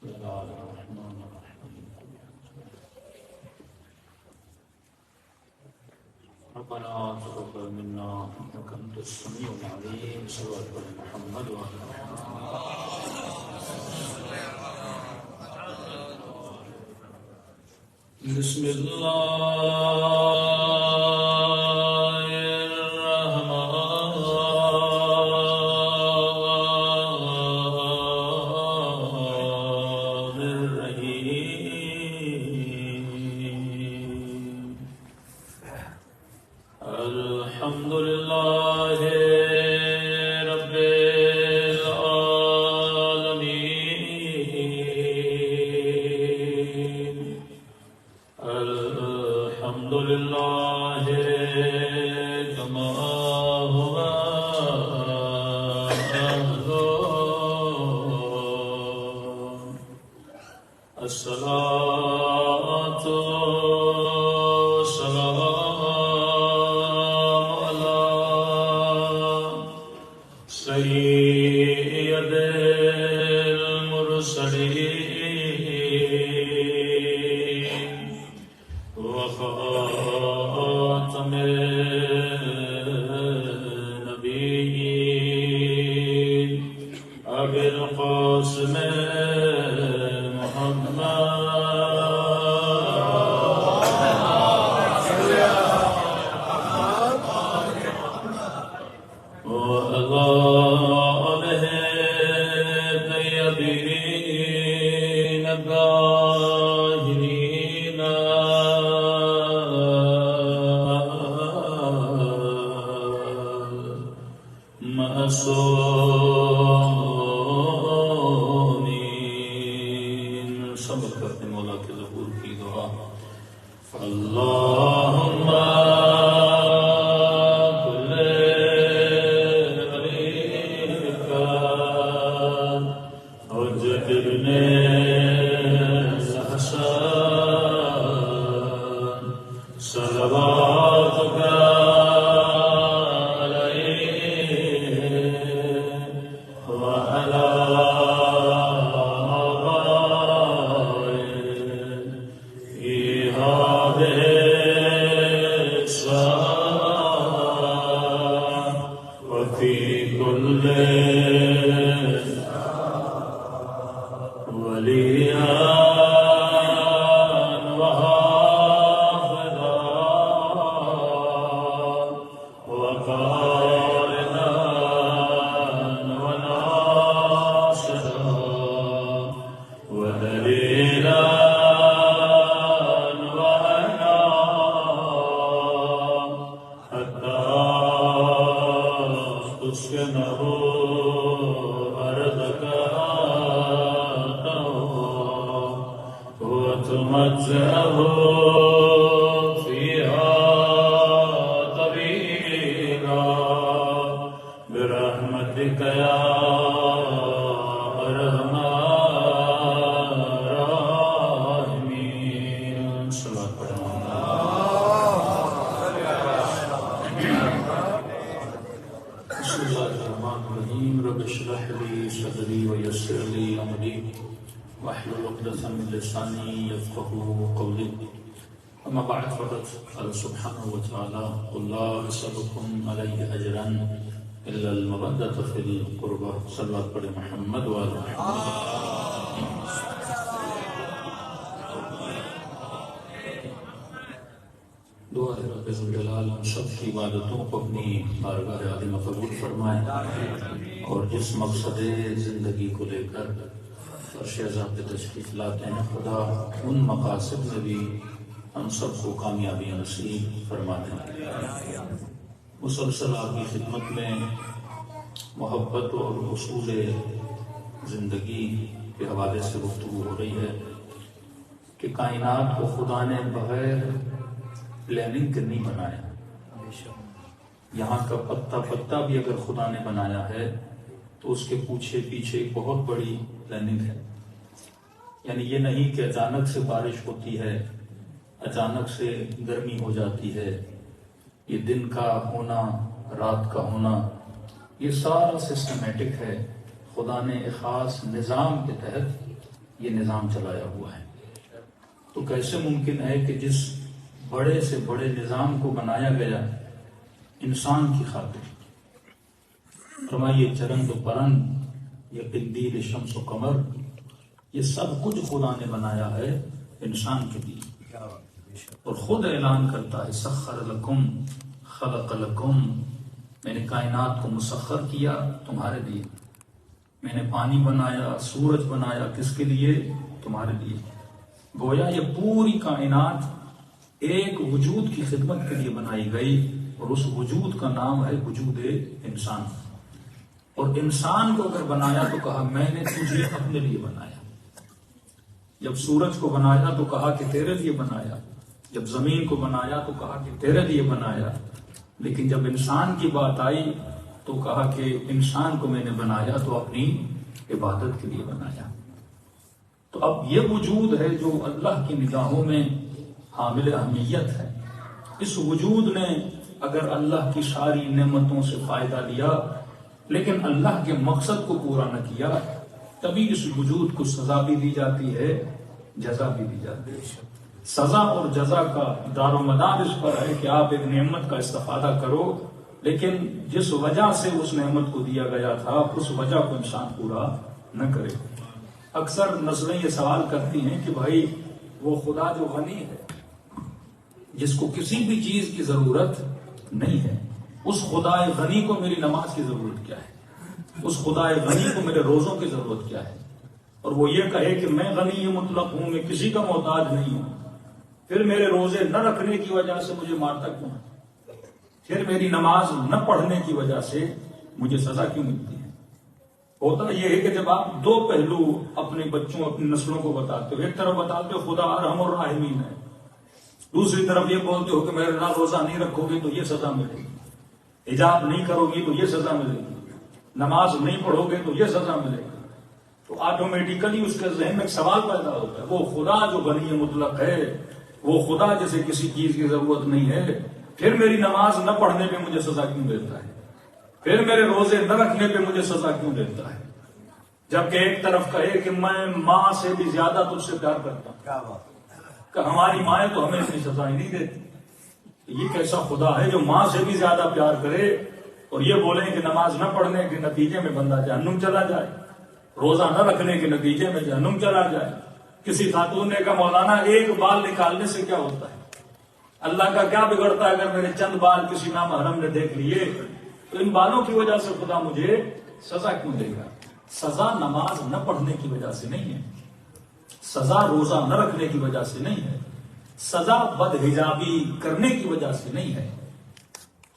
بسم الله الرحمن الرحيم. ربنا تقبل منا إنك أنت السميع العليم. صلى الله على محمد وعلى آله وصحبه. بسم الله الحمد لله رب العالمين. الحمد لله كما هو أهله. الصلاة سيد المرسلين وخاتم النبيين أبي القاسم صبر کرتے مولا کے ظہور کی دعا. اللہم کل علیک حجت ابن حسن صلواتک برحمتك يا أرحم الراحمين. صلاة بسم الله الرحمن الرحيم. رب اشرح لي صدري ويسر لي أمري واحلل عقدة من لساني يفقهوا قولي. أما بعد فقد قال سبحانه وتعالى قل لا أسألكم عليه أجرا إلا المودة في القربى. صلوات پڑھے محمد وآل محمد. دعا ہے رب ذوالجلال ہم سب کی عبادتوں کو اپنی بارگاہ عظیم قبول فرمائے اور جس مقصد زندگی کو لے کر فرش عزا پہ تشریف لاتے ہیں خدا ان مقاصد میں بھی ہم سب کو کامیابی نصیب فرما دیں. مسلسل آپ کی خدمت میں محبت اور اصول زندگی کے حوالے سے گفتگو ہو رہی ہے کہ کائنات کو خدا نے بغیر پلاننگ کے نہیں بنایا. یہاں کا پتا پتا بھی اگر خدا نے بنایا ہے تو اس کے پیچھے ایک بہت بڑی پلاننگ ہے. یعنی یہ نہیں کہ اچانک سے بارش ہوتی ہے، اچانک سے گرمی ہو جاتی ہے، یہ دن کا ہونا رات کا ہونا یہ سارا سسٹمیٹک ہے. خدا نے ایک خاص نظام کے تحت یہ نظام چلایا ہوا ہے. تو کیسے ممکن ہے کہ جس بڑے سے بڑے نظام کو بنایا گیا انسان کی خاطر، فرمائیے چرند و پرند، یہ قندیل شمس و قمر، یہ سب کچھ خدا نے بنایا ہے انسان کے لیے. اور خود اعلان کرتا ہے سخر لکم خلق لکم، میں نے کائنات کو مسخر کیا تمہارے لیے. میں نے پانی بنایا، سورج بنایا، کس کے لیے؟ تمہارے لیے. گویا یہ پوری کائنات ایک وجود کی خدمت کے لیے بنائی گئی، اور اس وجود کا نام ہے وجود انسان. اور انسان کو اگر بنایا تو کہا میں نے تجھے اپنے لیے بنایا. جب سورج کو بنایا تو کہا کہ تیرے لیے بنایا. جب زمین کو بنایا تو کہا کہ تیرے لیے بنایا. لیکن جب انسان کی بات آئی تو کہا کہ انسان کو میں نے بنایا تو اپنی عبادت کے لیے بنایا. تو اب یہ وجود ہے جو اللہ کی نگاہوں میں حامل اہمیت ہے. اس وجود نے اگر اللہ کی ساری نعمتوں سے فائدہ لیا لیکن اللہ کے مقصد کو پورا نہ کیا، تبھی اس وجود کو سزا بھی دی جاتی ہے، جزا بھی دی جاتی ہے. سزا اور جزا کا دار و مدار اس پر ہے کہ آپ ایک نعمت کا استفادہ کرو، لیکن جس وجہ سے اس نعمت کو دیا گیا تھا اس وجہ کو انسان پورا نہ کرے. اکثر نسلیں یہ سوال کرتی ہیں کہ بھائی وہ خدا جو غنی ہے، جس کو کسی بھی چیز کی ضرورت نہیں ہے، اس خدا غنی کو میری نماز کی ضرورت کیا ہے؟ اس خدا غنی کو میرے روزوں کی ضرورت کیا ہے؟ اور وہ یہ کہے کہ میں غنی مطلق ہوں، میں کسی کا محتاج نہیں ہوں، پھر میرے روزے نہ رکھنے کی وجہ سے مجھے مارتا کیوں ہے؟ پھر میری نماز نہ پڑھنے کی وجہ سے مجھے سزا کیوں ملتی ہے؟ ہوتا یہ ہے کہ جب آپ دو پہلو اپنے بچوں اپنی نسلوں کو بتاتے ہو، ایک طرف بتاتے ہو خدا ارحم الراحمین ہے، دوسری طرف یہ بولتے ہو کہ میرے نہ روزہ نہیں رکھو گے تو یہ سزا ملے گی، حجاب نہیں کرو گی تو یہ سزا ملے گی، نماز نہیں پڑھو گے تو یہ سزا ملے گی، تو آٹومیٹیکلی اس کے ذہن میں ایک سوال پیدا ہوتا ہے، وہ خدا جو غنی مطلق ہے، وہ خدا جسے کسی چیز کی ضرورت نہیں ہے، پھر میری نماز نہ پڑھنے پہ مجھے سزا کیوں دیتا ہے؟ پھر میرے روزے نہ رکھنے پہ مجھے سزا کیوں دیتا ہے؟ جبکہ ایک طرف کہے کہ میں ماں سے بھی زیادہ تجھ سے پیار کرتا ہوں، کیا بات کہ ہماری مائیں تو ہمیں اتنی سزائیں نہیں دیتی. یہ کیسا خدا ہے جو ماں سے بھی زیادہ پیار کرے اور یہ بولیں کہ نماز نہ پڑھنے کے نتیجے میں بندہ جہنم چلا جائے، روزہ نہ رکھنے کے نتیجے میں جہنم چلا جائے؟ کسی خاتون نے کہا مولانا ایک بال نکالنے سے کیا ہوتا ہے؟ اللہ کا کیا بگڑتا ہے اگر میرے چند بال کسی نامحرم نے دیکھ لیے؟ تو ان بالوں کی وجہ سے خدا مجھے سزا کیوں دے گا؟ سزا نماز نہ پڑھنے کی وجہ سے نہیں ہے، سزا روزہ نہ رکھنے کی وجہ سے نہیں ہے، سزا بدحجابی کرنے کی وجہ سے نہیں ہے.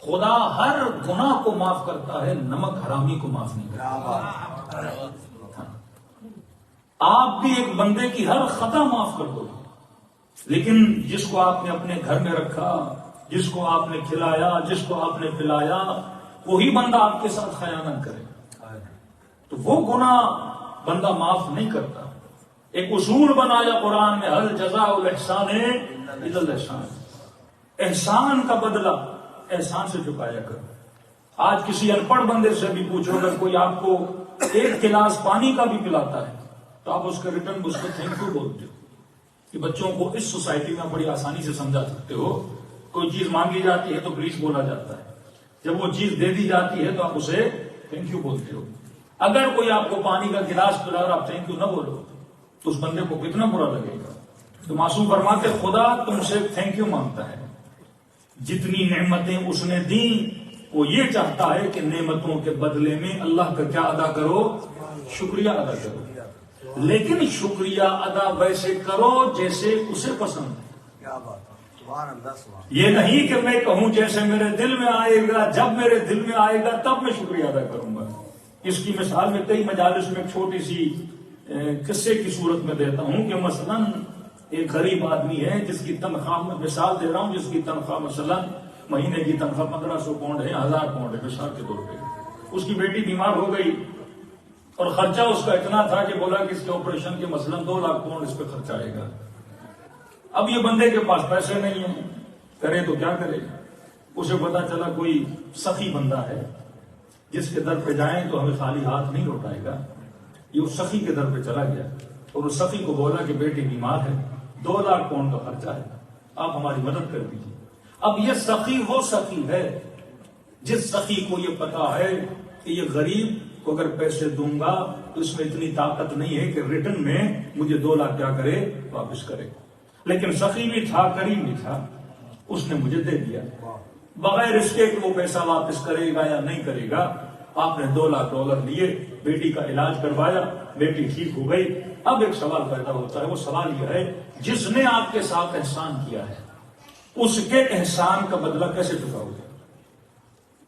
خدا ہر گناہ کو معاف کرتا ہے، نمک حرامی کو معاف نہیں کرتا. آپ بھی ایک بندے کی ہر خطا معاف کر دو، لیکن جس کو آپ نے اپنے گھر میں رکھا، جس کو آپ نے کھلایا، جس کو آپ نے پلایا، وہی بندہ آپ کے ساتھ خیانت کرے تو وہ گناہ بندہ معاف نہیں کرتا. ایک اصول بنایا قرآن میں، ہل جزاء الاحسان الا الاحسان، احسان کا بدلہ احسان سے چکایا کرو. آج کسی ان پڑھ بندے سے بھی پوچھو، اگر کوئی آپ کو ایک گلاس پانی کا بھی پلاتا ہے تو آپ اس کا ریٹرن اس کو تھینک یو بولتے ہو. کہ بچوں کو اس سوسائٹی میں بڑی آسانی سے سمجھا سکتے ہو، کوئی چیز مانگی جاتی ہے تو پلیز بولا جاتا ہے، جب وہ چیز دے دی جاتی ہے تو آپ اسے تھینک یو بولتے ہو. اگر کوئی آپ کو پانی کا گلاس پلا اور آپ تھینک یو نہ بولو تو اس بندے کو کتنا برا لگے گا. تو معصوم فرماتے خدا تم سے تھینک یو مانگتا ہے، جتنی نعمتیں اس نے دی وہ یہ چاہتا ہے کہ نعمتوں کے بدلے میں اللہ کا کیا ادا کرو؟ شکریہ ادا کرو. لیکن شکریہ ادا ویسے کرو جیسے اسے پسند ہے. یہ نہیں کہ میں کہوں جیسے میرے دل میں آئے گا، جب میرے دل میں آئے گا تب میں شکریہ ادا کروں گا. اس کی مثال میں کئی مجالس میں ایک چھوٹی سی قصے کی صورت میں دیتا ہوں کہ مثلا ایک غریب آدمی ہے جس کی تنخواہ، میں مثال دے رہا ہوں، جس کی تنخواہ مثلا مہینے کی تنخواہ 1500 پاؤنڈ ہے، 1000 پاؤنڈ ہے مثال کے طور پہ. اس کی بیٹی بیمار ہو گئی اور خرچہ اس کا اتنا تھا کہ بولا کہ اس کے آپریشن کے مثلا 2 لاکھ پاؤنڈ اس پہ خرچہ آئے گا. اب یہ بندے کے پاس پیسے نہیں ہیں، کرے تو کیا کرے؟ اسے پتا چلا کوئی سخی بندہ ہے جس کے در پہ جائیں تو ہمیں خالی ہاتھ نہیں لوٹائے گا. یہ اس سخی کے در پہ چلا گیا. اور اس سخی کو بولا کہ بیٹی بیمار ہے، 2 لاکھ پاؤنڈ کا خرچہ ہے، آپ ہماری مدد کر دیجیے۔ اب یہ سخی وہ سخی ہے جس سخی کو یہ پتا ہے کہ یہ غریب کو اگر پیسے دوں گا تو اس میں اتنی طاقت نہیں ہے کہ ریٹرن میں مجھے 2 لاکھ کیا کرے، واپس کرے، لیکن سخی بھی تھا، کریم بھی تھا، اس نے مجھے دے دیا بغیر اس کے کہ وہ پیسہ واپس کرے گا یا نہیں کرے گا۔ آپ نے $2 لاکھ لیے، بیٹی کا علاج کروایا، بیٹی ٹھیک ہو گئی۔ اب ایک سوال پیدا ہوتا ہے، وہ سوال یہ ہے جس نے آپ کے ساتھ احسان کیا ہے اس کے احسان کا بدلہ کیسے چکاؤ گے؟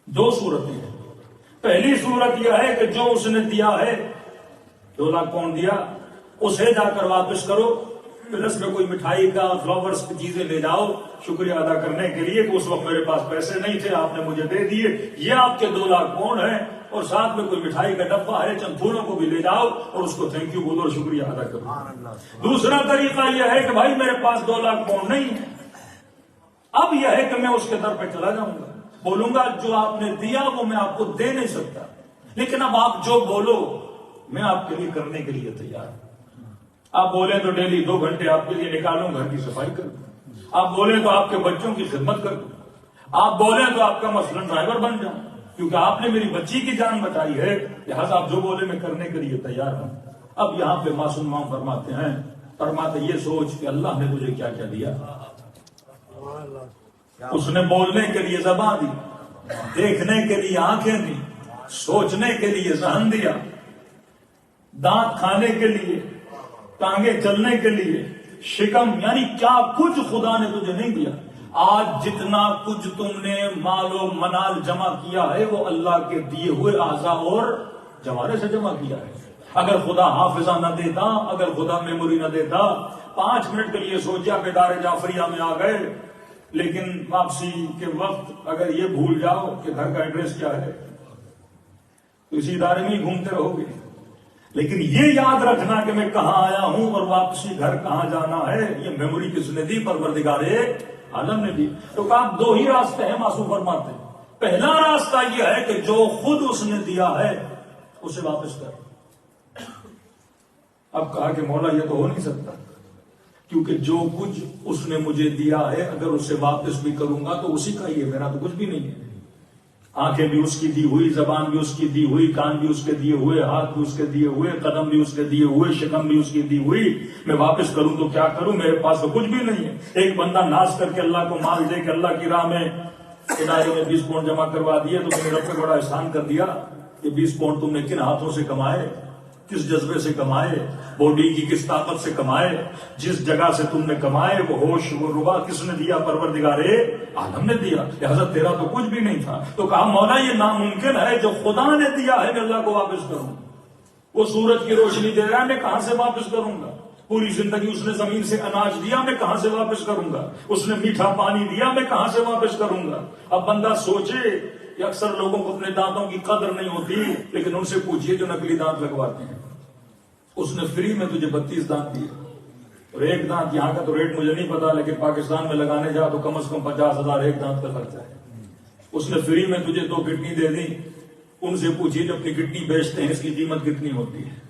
2 صورتیں ہیں۔ پہلی صورت یہ ہے کہ جو اس نے دیا ہے، 2 لاکھ پاؤنڈ دیا، اسے جا کر واپس کرو، پھر اس میں کوئی مٹھائی کا، فلاورز کی چیزیں لے جاؤ شکریہ ادا کرنے کے لیے کہ اس وقت میرے پاس پیسے نہیں تھے، آپ نے مجھے دے دیے، یہ آپ کے 2 لاکھ پاؤنڈ ہیں، اور ساتھ میں کوئی مٹھائی کا ڈبہ ہے، چند پھولوں کو بھی لے جاؤ اور اس کو تھینک یو بولو اور شکریہ ادا کرو۔ دوسرا طریقہ یہ ہے کہ بھائی میرے پاس 2 لاکھ پاؤنڈ نہیں ہے، اب یہ ہے کہ میں اس کے در پہ چلا جاؤں گا، بولوں گا جو آپ نے دیا وہ میں آپ کو دے نہیں سکتا، لیکن اب آپ جو بولو میں آپ کے لیے کرنے کے لیے تیار ہوں۔ آپ بولیں تو ڈیلی 2 گھنٹے آپ کے لیے نکالوں، گھر کی صفائی کر دوں، آپ بولیں تو آپ کے بچوں کی خدمت کر دوں، آپ بولیں تو آپ کا مثلاً ڈرائیور بن جاؤں، کیونکہ آپ نے میری بچی کی جان بچائی ہے، لہٰذا آپ جو بولے میں کرنے کے لیے تیار ہوں۔ اب یہاں پہ معصوم امام فرماتے یہ سوچ کہ اللہ نے تجھے کیا کیا دیا۔ اس نے بولنے کے لیے زبان دی، دیکھنے کے لیے آنکھیں دی، سوچنے کے لیے ذہن دیا، دانت کھانے کے لیے، ٹانگیں چلنے کے لیے، شکم، یعنی کیا کچھ خدا نے تجھے نہیں دیا۔ آج جتنا کچھ تم نے مال و منال جمع کیا ہے وہ اللہ کے دیے ہوئے اعضاء اور جوارے سے جمع کیا ہے۔ اگر خدا حافظہ نہ دیتا، اگر خدا میموری نہ دیتا، 5 منٹ کے لیے سوچا کہ دار جعفریہ میں آ گئے، لیکن واپسی کے وقت اگر یہ بھول جاؤ کہ گھر کا ایڈریس کیا ہے تو اسی ادارے میں ہی گھومتے رہو گے، لیکن یہ یاد رکھنا کہ میں کہاں آیا ہوں اور واپسی گھر کہاں جانا ہے، یہ میموری کس نے دی؟ پروردگار عالم نے دی۔ تو کہا 2 ہی راستے ہیں، معصوم فرماتے ہیں۔ پہلا راستہ یہ ہے کہ جو خود اس نے دیا ہے اسے واپس کر۔ اب کہا کہ مولا یہ تو ہو نہیں سکتا، کیونکہ جو کچھ اس نے مجھے دیا ہے اگر اسے واپس بھی کروں گا تو اسی کا ہی ہے، میرا تو کچھ بھی نہیں ہے۔ آنکھیں بھی اس کی دی ہوئی، زبان بھی اس کی دی ہوئی، کان بھی اس کے دیے ہوئے، ہاتھ بھی اس کے دیے ہوئے، قدم بھی اس کے دیے ہوئے، شکم بھی اس کی دی ہوئی، میں واپس کروں تو کیا کروں؟ میرے پاس تو کچھ بھی نہیں ہے۔ ایک بندہ ناز کر کے اللہ کو مال دے کہ اللہ کی راہ میں ادارے میں 20 پاؤنڈ جمع کروا دیے تو تم نے رب پہ بڑا احسان کر دیا۔ یہ 20 پاؤنڈ تم نے کن ہاتھوں سے کمائے، کس جذبے سے کمائے، باڈی کی کس طاقت سے کمائے، جس جگہ سے تم نے کمائے وہ ہوش وہ ربا کس نے دیا؟ پروردگار عالم نے دیا، لہذا تیرا تو کچھ بھی نہیں تھا۔ تو کہا مولا یہ ناممکن ہے، جو خدا نے دیا ہے میں اللہ کو واپس کروں۔ وہ سورج کی روشنی دے رہا ہے، میں کہاں سے واپس کروں گا؟ پوری زندگی اس نے زمین سے اناج دیا، میں کہاں سے واپس کروں گا؟ اس نے میٹھا پانی دیا، میں کہاں سے واپس کروں گا؟ اب بندہ سوچے کہ اکثر لوگوں کو اپنے دانتوں کی قدر نہیں ہوتی، لیکن ان سے پوچھئے جو نقلی دانت لگواتے ہیں، اس نے فری میں تجھے 32 دانت دیے، اور ایک دانت یہاں کا تو ریٹ مجھے نہیں پتا، لیکن پاکستان میں لگانے جا تو کم از کم 50,000 ایک دانت کا خرچہ ہے۔ اس نے فری میں تجھے 2 کڈنی دے دی، ان سے پوچھئے جو اپنی کڈنی بیچتے ہیں اس کی قیمت کتنی ہوتی ہے۔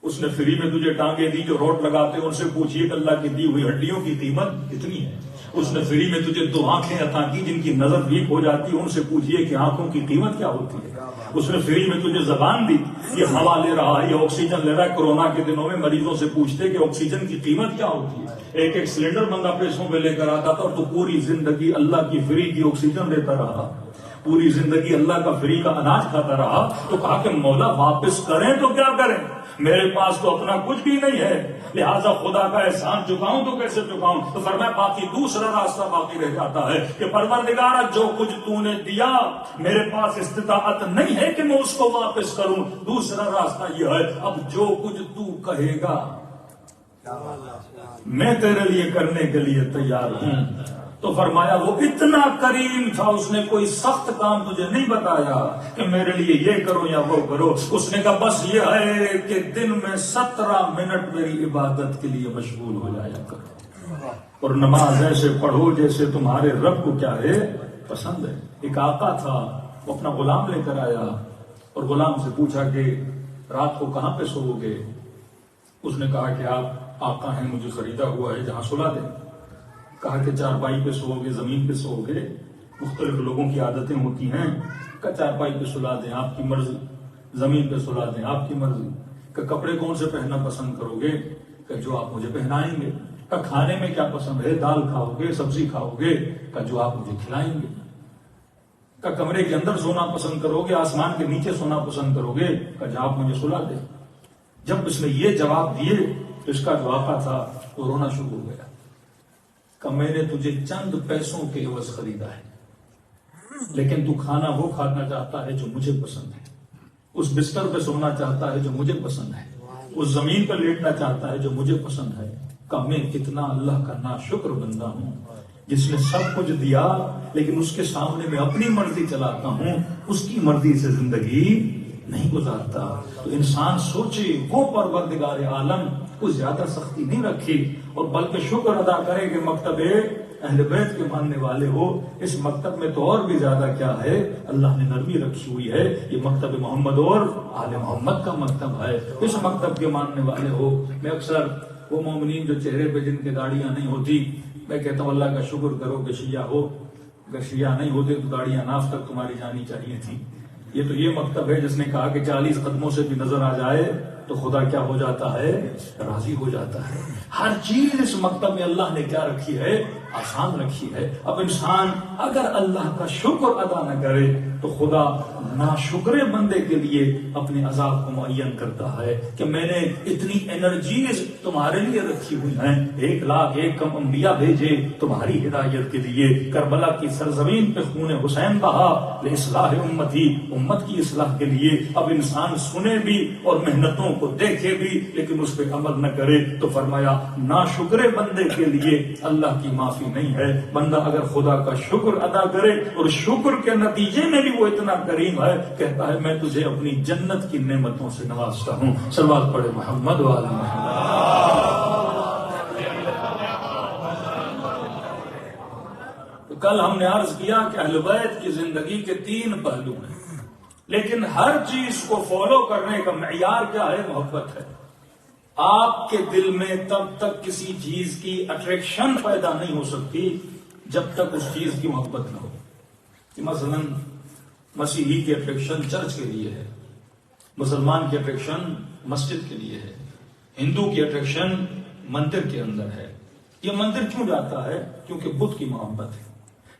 اس نے فری میں تجھے ٹانگیں دی جو روٹ لگاتے ہیں، ان سے پوچھئے کہ اللہ کی دی ہوئی ہڈیوں کی قیمت کتنی ہے۔ اس نے فری میں تجھے 2 آنکھیں عطا کی جن کی نظر ویک ہو جاتی ہے، ان سے پوچھئے کہ آنکھوں کی قیمت کیا ہوتی ہے۔ اس نے فری میں تجھے زبان دی، یہ ہوا لے رہا ہے، یہ آکسیجن لے رہا ہے۔ کورونا کے دنوں میں مریضوں سے پوچھتے کہ آکسیجن کی قیمت کیا ہوتی ہے، ایک سلنڈر بندہ پیسوں پہ لے کر آتا تھا، اور تو پوری زندگی اللہ کی فری کی آکسیجن لیتا رہا، پوری زندگی اللہ کا فری کا اناج کھاتا رہا۔ تو کہا کہ مولا واپس کریں تو کیا کریں؟ میرے پاس تو اپنا کچھ بھی نہیں ہے، لہٰذا خدا کا احسان چکاؤں تو کیسے چکاؤں؟ تو فرمایا باقی دوسرا راستہ باقی رہ جاتا ہے کہ پروردگارا جو کچھ تو نے دیا میرے پاس استطاعت نہیں ہے کہ میں اس کو واپس کروں۔ دوسرا راستہ یہ ہے اب جو کچھ تو کہے گا میں تیرے لیے کرنے کے لیے تیار ہوں۔ تو فرمایا وہ اتنا کریم تھا، اس نے کوئی سخت کام تجھے نہیں بتایا کہ میرے لیے یہ کرو یا وہ کرو۔ اس نے کہا بس یہ ہے کہ دن میں 17 منٹ میری عبادت کے لیے مشغول ہو جایا کرو، اور نماز ایسے پڑھو جیسے تمہارے رب کو کیا ہے پسند ہے۔ ایک آقا تھا، وہ اپنا غلام لے کر آیا اور غلام سے پوچھا کہ رات کو کہاں پہ سو گے؟ اس نے کہا کہ آپ آقا ہیں، مجھے خریدا ہوا ہے، جہاں سلا دیں۔ کہا کہ چارپائی پہ سو گے، زمین پہ سو گے، مختلف لوگوں کی عادتیں ہوتی ہیں، کہ چارپائی پہ سلا دیں، آپ کی مرضی، زمین پہ سلا دیں، آپ کی مرضی، کہ کپڑے کون سے پہننا پسند کرو گے، کہ جو آپ مجھے پہنائیں گے، کہ کھانے میں کیا پسند ہے، دال کھاؤ گے، سبزی کھاؤ گے، کہ جو آپ مجھے کھلائیں گے، کہ کمرے کے اندر سونا پسند کرو گے، آسمان کے نیچے سونا پسند کرو گے، کہ جو آپ مجھے سلا دیں۔ جب اس نے یہ جواب دیے تو اس کا جو آقا تھا وہ رونا شروع ہو گیا کہ میں نے تجھے چند پیسوں کے عوض خریدا ہے، لیکن تو کھانا وہ کھانا چاہتا ہے جو مجھے پسند ہے، اس بستر پہ سونا چاہتا ہے جو مجھے پسند ہے، اس زمین پر لیٹنا چاہتا ہے جو مجھے پسند ہے۔ کہ میں کتنا اللہ کا ناشکر بندہ ہوں جس نے سب کچھ دیا، لیکن اس کے سامنے میں اپنی مرضی چلاتا ہوں، اس کی مرضی سے زندگی نہیں گزارتا۔ تو انسان سوچے وہ پروردگار عالم کو زیادہ سختی نہیں رکھی، اور بلکہ شکر ادا کرے کہ مکتب اہل بیت کے ماننے والے ہو، اس مکتب میں تو اور بھی زیادہ کیا ہے، اللہ نے نرمی رکھی ہوئی ہے، یہ مکتب محمد اور آل محمد کا مکتب ہے، اس مکتب کے ماننے والے ہو۔ میں اکثر وہ مومنین جو چہرے پہ جن کے داڑیاں نہیں ہوتی، میں کہتا ہوں اللہ کا شکر کرو کہ شیعہ ہو، اگر شیعہ نہیں ہوتے تو داڑیاں ناف تک تمہاری جانی چاہیے تھی۔ یہ تو یہ مکتب ہے جس نے کہا کہ 40 قدموں سے بھی نظر آ جائے تو خدا کیا ہو جاتا ہے، راضی ہو جاتا ہے۔ ہر چیز اس مکتب میں اللہ نے کیا رکھی ہے، آسان رکھی ہے۔ اب انسان اگر اللہ کا شکر ادا نہ کرے تو خدا ناشکرے بندے کے لیے اپنے عذاب کو معین کرتا ہے کہ میں نے اتنی انرجیز تمہارے لیے رکھی ہوئی ہیں، 1,00,000 کم انبیاء بھیجے تمہاری ہدایت کے لیے، کربلا کی سرزمین پہ خون حسین بہا لإصلاح امتی، امت کی اصلاح کے لیے۔ اب انسان سنے بھی اور محنتوں کو دیکھے بھی لیکن اس پہ عمل نہ کرے تو فرمایا ناشکرے بندے کے لیے اللہ کی معافی نہیں ہے۔ بندہ اگر خدا کا شکر ادا کرے اور شکر کے نتیجے میں بھی وہ اتنا کریم ہے، کہتا ہے میں تجھے اپنی جنت کی نعمتوں سے نوازتا ہوں۔ صلوات پڑھے محمد وآل محمد۔ کل ہم نے عرض کیا کہ اہل بیت کی زندگی کے 3 پہلو ہیں، لیکن ہر چیز کو فالو کرنے کا معیار کیا ہے، محبت ہے۔ آپ کے دل میں تب تک کسی چیز کی اٹریکشن پیدا نہیں ہو سکتی جب تک اس چیز کی محبت نہ ہو۔ کہ مثلا مسیحی کی اٹریکشن چرچ کے لیے ہے، مسلمان کی اٹریکشن مسجد کے لیے ہے، ہندو کی اٹریکشن مندر کے اندر ہے۔ یہ مندر کیوں جاتا ہے؟ کیونکہ بدھ کی محبت ہے۔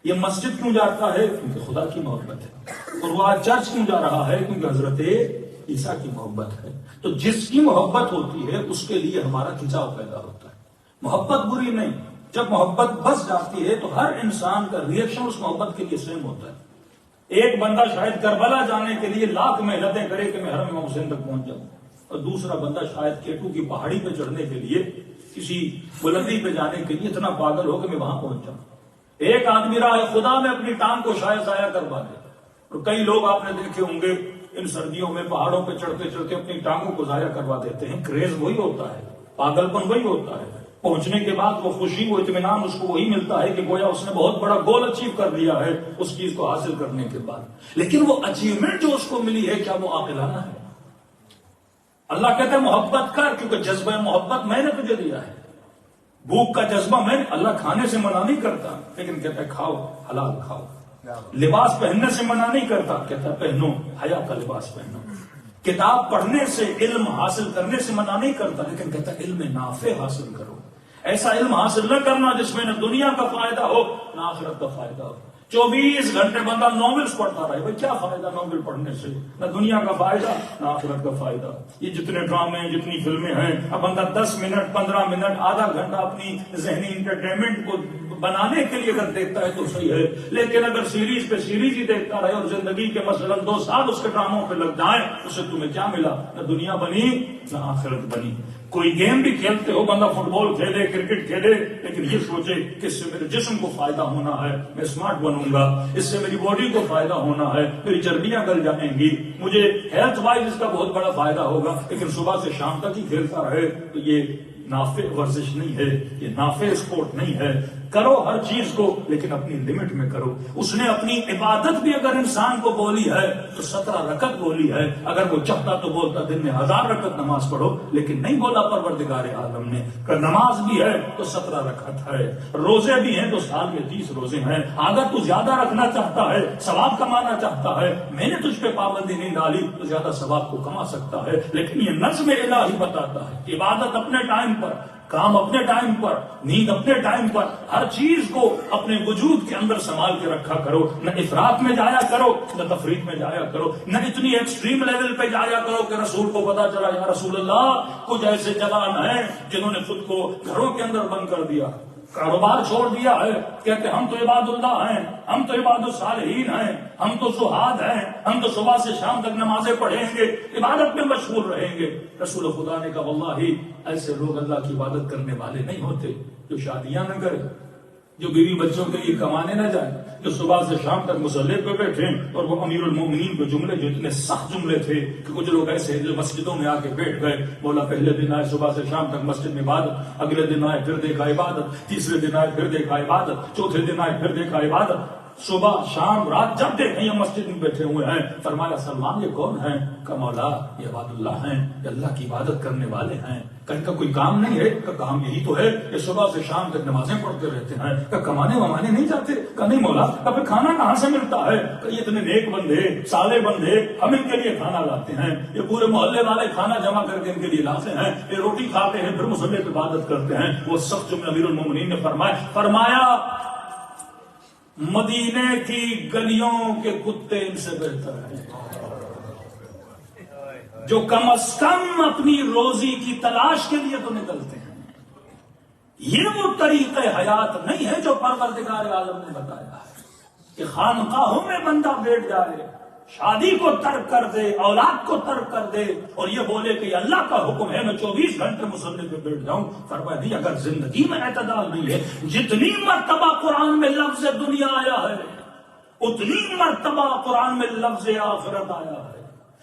یہ مسجد کیوں جاتا ہے؟ کیونکہ خدا کی محبت ہے۔ اور وہ آج چرچ کیوں جا رہا ہے؟ کیونکہ حضرت عیسیٰ کی محبت ہے۔ تو جس کی محبت ہوتی ہے اس کے لیے ہمارا کھنچاؤ پیدا ہوتا ہے۔ محبت بری نہیں، جب محبت بس جاتی ہے تو ہر انسان کا ریئیکشن اس محبت کے لیے سیم ہوتا ہے۔ ایک بندہ شاید کربلا جانے کے لیے لاکھ محنتیں کرے کہ میں حرم امام حسین تک پہنچ جاؤں، اور دوسرا بندہ شاید کیٹو کی پہاڑی پہ چڑھنے کے لیے، کسی بلندی پہ جانے کے لیے اتنا پاگل ہو کہ میں وہاں پہنچ جاؤں۔ ایک آدمی راہ خدا میں اپنی ٹانگ کو شاید ضائع کروا دے، اور کئی لوگ آپ نے دیکھے ہوں گے ان سردیوں میں پہاڑوں پہ چڑھتے چڑھتے اپنی ٹانگوں کو ضائع کروا دیتے ہیں۔ کریز وہی ہوتا ہے، پاگل پن وہی ہوتا ہے۔ پہنچنے کے بعد وہ خوشی، وہ اطمینان اس کو وہی ملتا ہے کہ گویا اس نے بہت بڑا گول اچیو کر لیا ہے اس چیز کو حاصل کرنے کے بعد۔ لیکن وہ اچیومنٹ جو اس کو ملی ہے کیا وہ عاقلانہ ہے؟ اللہ کہتا ہے محبت کر، کیونکہ جذبہ محبت میں نے تجھے دیا ہے۔ بھوک کا جذبہ میں، اللہ کھانے سے منع نہیں کرتا لیکن کہتا ہے کھاؤ، حلال کھاؤ۔ لباس پہننے سے منع نہیں کرتا، کہتا ہے پہنو، حیا کا لباس پہنو۔ کتاب پڑھنے سے، علم حاصل کرنے سے منع نہیں کرتا لیکن کہتا ہے علم نافع حاصل کرو۔ ایسا علم حاصل نہ کرنا جس میں نہ دنیا کا فائدہ ہو نہ آخرت کا فائدہ ہو۔ 24 گھنٹے بندہ ناولز پڑھتا رہے، بھائی کیا فائدہ ناول پڑھنے سے؟ نہ دنیا کا فائدہ نہ آخرت کا فائدہ۔ یہ جتنے ڈرامے، جتنی فلمیں ہیں، اب بندہ 10 منٹ، 15 منٹ، آدھا گھنٹہ اپنی ذہنی انٹرٹینمنٹ کو بنانے کے لیے اگر دیکھتا ہے تو صحیح ہے، لیکن اگر سیریز پہ سیریز ہی دیکھتا رہے اور زندگی کے مثلا 2 سال اس کے ڈراموں پہ لگ جائیں، اس سے تمہیں کیا ملا؟ نہ دنیا بنی نہ آخرت بنی۔ کوئی گیم بھی کھیلتے ہو، بندہ فٹ بال کھیلے، کرکٹ کھیلے، لیکن یہ سوچے کہ اس سے میرے جسم کو فائدہ ہونا ہے، میں اسمارٹ بنوں گا، اس سے میری باڈی کو فائدہ ہونا ہے، میری چربیاں گل جائیں گی، مجھے ہیلتھ وائز اس کا بہت بڑا فائدہ ہوگا، لیکن صبح سے شام تک ہی کھیلتا رہے تو یہ نافع ورزش نہیں ہے، یہ نافع اسپورٹ نہیں ہے۔ کرو ہر چیز کو لیکن اپنی لمٹ میں کرو. اس نے اپنی عبادت بھی اگر انسان کو بولی ہے تو 17 رکعت بولی ہے. اگر وہ چاہتا تو بولتا دن میں 1000 رکعت نماز پڑھو، لیکن نہیں بولا پروردگار عالم نے کہ نماز بھی ہے تو 17 رکعت ہے، روزے بھی ہیں تو سال میں 30 روزے ہیں. اگر تو زیادہ رکھنا چاہتا ہے، ثواب کمانا چاہتا ہے، میں نے تجھ پہ پابندی نہیں ڈالی تو زیادہ ثواب کو کما سکتا ہے. لیکن یہ نظم الہی بتاتا ہے عبادت اپنے ٹائم پر، کام اپنے ٹائم پر، نیند اپنے ٹائم پر، ہر چیز کو اپنے وجود کے اندر سنبھال کے رکھا کرو. نہ افراط میں جایا کرو نہ تفریط میں جایا کرو، نہ اتنی ایکسٹریم لیول پہ جایا کرو کہ رسول کو پتا چلا یا رسول اللہ کچھ ایسے جوان ہیں جنہوں نے خود کو گھروں کے اندر بند کر دیا، کاروبار چھوڑ دیا ہے، کہتے ہم تو عباد اللہ ہیں، ہم تو عباد الصالحین ہیں، ہم تو زہاد ہیں، ہم تو صبح سے شام تک نمازیں پڑھیں گے، عبادت میں مشغول رہیں گے. رسول خدا نے کہا واللہ ایسے لوگ اللہ کی عبادت کرنے والے نہیں ہوتے. جو شادیاں نہ کریں، جو بیوی بچوں کے لیے کمانے نہ جائیں، جو صبح سے شام تک مصلی پہ بیٹھے. اور وہ امیر المومنین کے جملے جو اتنے سخت جملے تھے کہ کچھ لوگ ایسے جو مسجدوں میں آ کے بیٹھ گئے، بولا پہلے دن آئے صبح سے شام تک مسجد میں عبادت، اگلے دن آئے پھر دیکھا عبادت، تیسرے دن آئے پھر دیکھا عبادت، چوتھے دن آئے پھر دیکھا عبادت، صبح شام رات جب دیکھیں یہ مسجد میں بیٹھے ہوئے ہیں. فرمایا سلمان یہ کون ہیں؟ کہ مولا یہ عباد اللہ ہیں، یہ اللہ کی عبادت کرنے والے ہیں. کہیں کا کوئی کام نہیں ہے؟ کہ کام یہی تو ہے کہ صبح سے شام تک نمازیں پڑھتے رہتے ہیں. کہ کمانے ومانے نہیں جاتے؟ کہ نہیں مولا. کہ پھر کھانا کہاں سے ملتا ہے؟ کہ یہ اتنے نیک بندے صالح بندے ہم ان کے لیے کھانا لاتے ہیں، یہ پورے محلے والے کھانا جمع کر کے ان کے لیے لاتے ہیں، یہ روٹی کھاتے ہیں پھر مصلی پہ عبادت کرتے ہیں. وہ سخت جملے امیر المومنین نے فرمایا مدینے کی گلیوں کے کتے ان سے بہتر ہیں جو کم از کم اپنی روزی کی تلاش کے لیے تو نکلتے ہیں. یہ وہ طریقہ حیات نہیں ہے جو پروردگار عالم نے بتایا ہے کہ خانقاہوں میں بندہ بیٹھ جائے، شادی کو ترک کر دے، اولاد کو ترک کر دے اور یہ بولے کہ اللہ کا حکم ہے میں 24 گھنٹے مصلی پہ بیٹھ جاؤں. فرمایا نہیں، اگر زندگی میں اعتدال نہیں ہے، جتنی مرتبہ قرآن میں لفظ دنیا آیا ہے اتنی مرتبہ قرآن میں لفظ آخرت آیا ہے.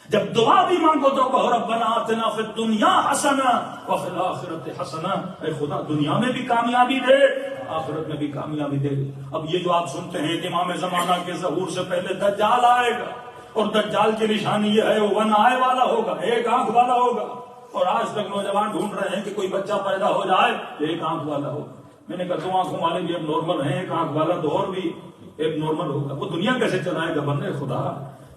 جب دعا بھی مانگو تو کہو ربنا آتنا فی الدنیا حسنہ وفی الآخرۃ حسنہ، اے خدا دنیا میں بھی کامیابی دے، آخرت میں بھی کامیابی دے. اب یہ جو آپ سنتے ہیں کہ امام زمانہ کے ظہور سے پہلے دجال آئے گا اور دجال کی نشانی یہ ہے وہ ون آئے والا ہوگا، ایک آنکھ والا ہوگا. اور آج تک نوجوان ڈھونڈ رہے ہیں کہ کوئی بچہ پیدا ہو جائے ایک آنکھ والا ہوگا. میں نے کہا 2 آنکھوں والے بھی اب نارمل ہیں، ایک آنکھ والا تو اور بھی ایک نارمل ہوگا. وہ دنیا کیسے چلائے گا بندے خدا؟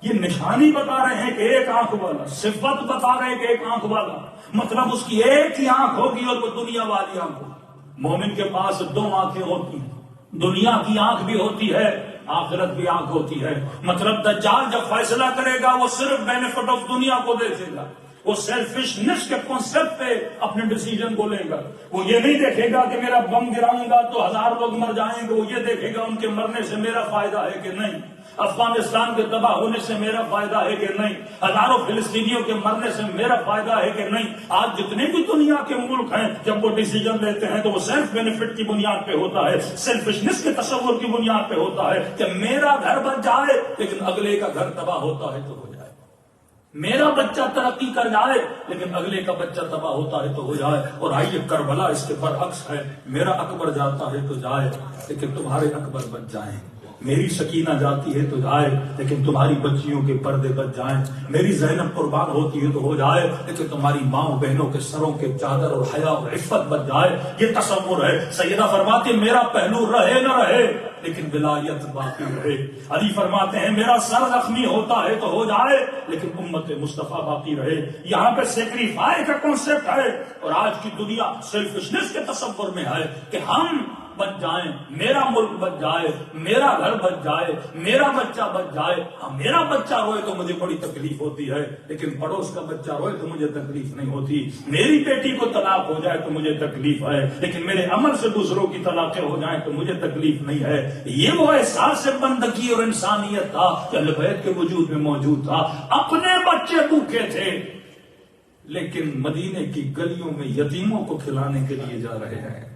یہ نشانی بتا رہے ہیں کہ ایک آنکھ والا، صفت بتا رہے ہیں کہ ایک آنکھ والا، مطلب اس کی ایک ہی آنکھ ہوگی اور وہ دنیا والی آنکھ ہوگی. مومن کے پاس 2 آنکھیں ہوتی ہیں، دنیا کی آنکھ بھی ہوتی ہے، آخرت بھی آنکھ ہوتی ہے. مطلب دجال جب فیصلہ کرے گا وہ صرف بینیفٹ آف دنیا کو دیکھے گا، وہ سیلفشنس کے کانسیپٹ پہ اپنے ڈیسیجن کو لے گا. وہ یہ نہیں دیکھے گا کہ میرا بم گراؤں گا تو 1000 لوگ مر جائیں گے، وہ یہ دیکھے گا ان کے مرنے سے میرا فائدہ ہے کہ نہیں، افغانستان کے تباہ ہونے سے میرا فائدہ ہے کہ نہیں، ہزاروں فلسطینیوں کے مرنے سے میرا فائدہ ہے کہ نہیں. آج جتنے بھی دنیا کے ملک ہیں جب وہ ڈیسیجن لیتے ہیں تو وہ سیلف بینیفٹ کی بنیاد پہ ہوتا ہے، سیلفشنس کے تصور کی بنیاد پہ ہوتا ہے کہ میرا گھر بچ جائے لیکن اگلے کا گھر تباہ ہوتا ہے تو ہو جائے، میرا بچہ ترقی کر جائے لیکن اگلے کا بچہ تباہ ہوتا ہے تو ہو جائے. اور آئیے کربلا اس کے برعکس ہے، میرا اکبر جاتا ہے تو جائے لیکن تمہارے اکبر بچ جائیں، میری سکینہ جاتی ہے تو جائے لیکن تمہاری بچیوں کے پردے بچ جائیں، میری زینب قربان ہوتی ہے تو ہو جائے لیکن تمہاری ماں بہنوں کے سروں کے چادر اور حیا اور عفت بچ جائے. یہ تصور ہے. سیدہ فرماتی میرا پہلو رہے نہ رہے لیکن ولایت باقی رہے. علی فرماتے ہیں میرا سر زخمی ہوتا ہے تو ہو جائے لیکن امت مصطفیٰ باقی رہے. یہاں پہ سیکریفائی کا کانسیپٹ ہے اور آج کی دنیا سیلفشنس کے تصور میں ہے کہ ہم بچ جائیں، میرا ملک بچ جائے، میرا گھر بچ جائے، میرا بچہ بچ جائے. ہاں میرا بچہ روئے تو مجھے بڑی تکلیف ہوتی ہے لیکن پڑوس کا بچہ روئے تو مجھے تکلیف نہیں ہوتی. میری بیٹی کو طلاق ہو جائے تو مجھے تکلیف ہے لیکن میرے عمل سے دوسروں کی طلاقیں ہو جائیں تو مجھے تکلیف نہیں ہے. یہ وہ احساس بندگی اور انسانیت تھا کہ اہل بیت کے وجود میں موجود تھا. اپنے بچے بھوکے تھے لیکن مدینے کی گلیوں میں یتیموں کو کھلانے کے لیے جا رہے ہیں.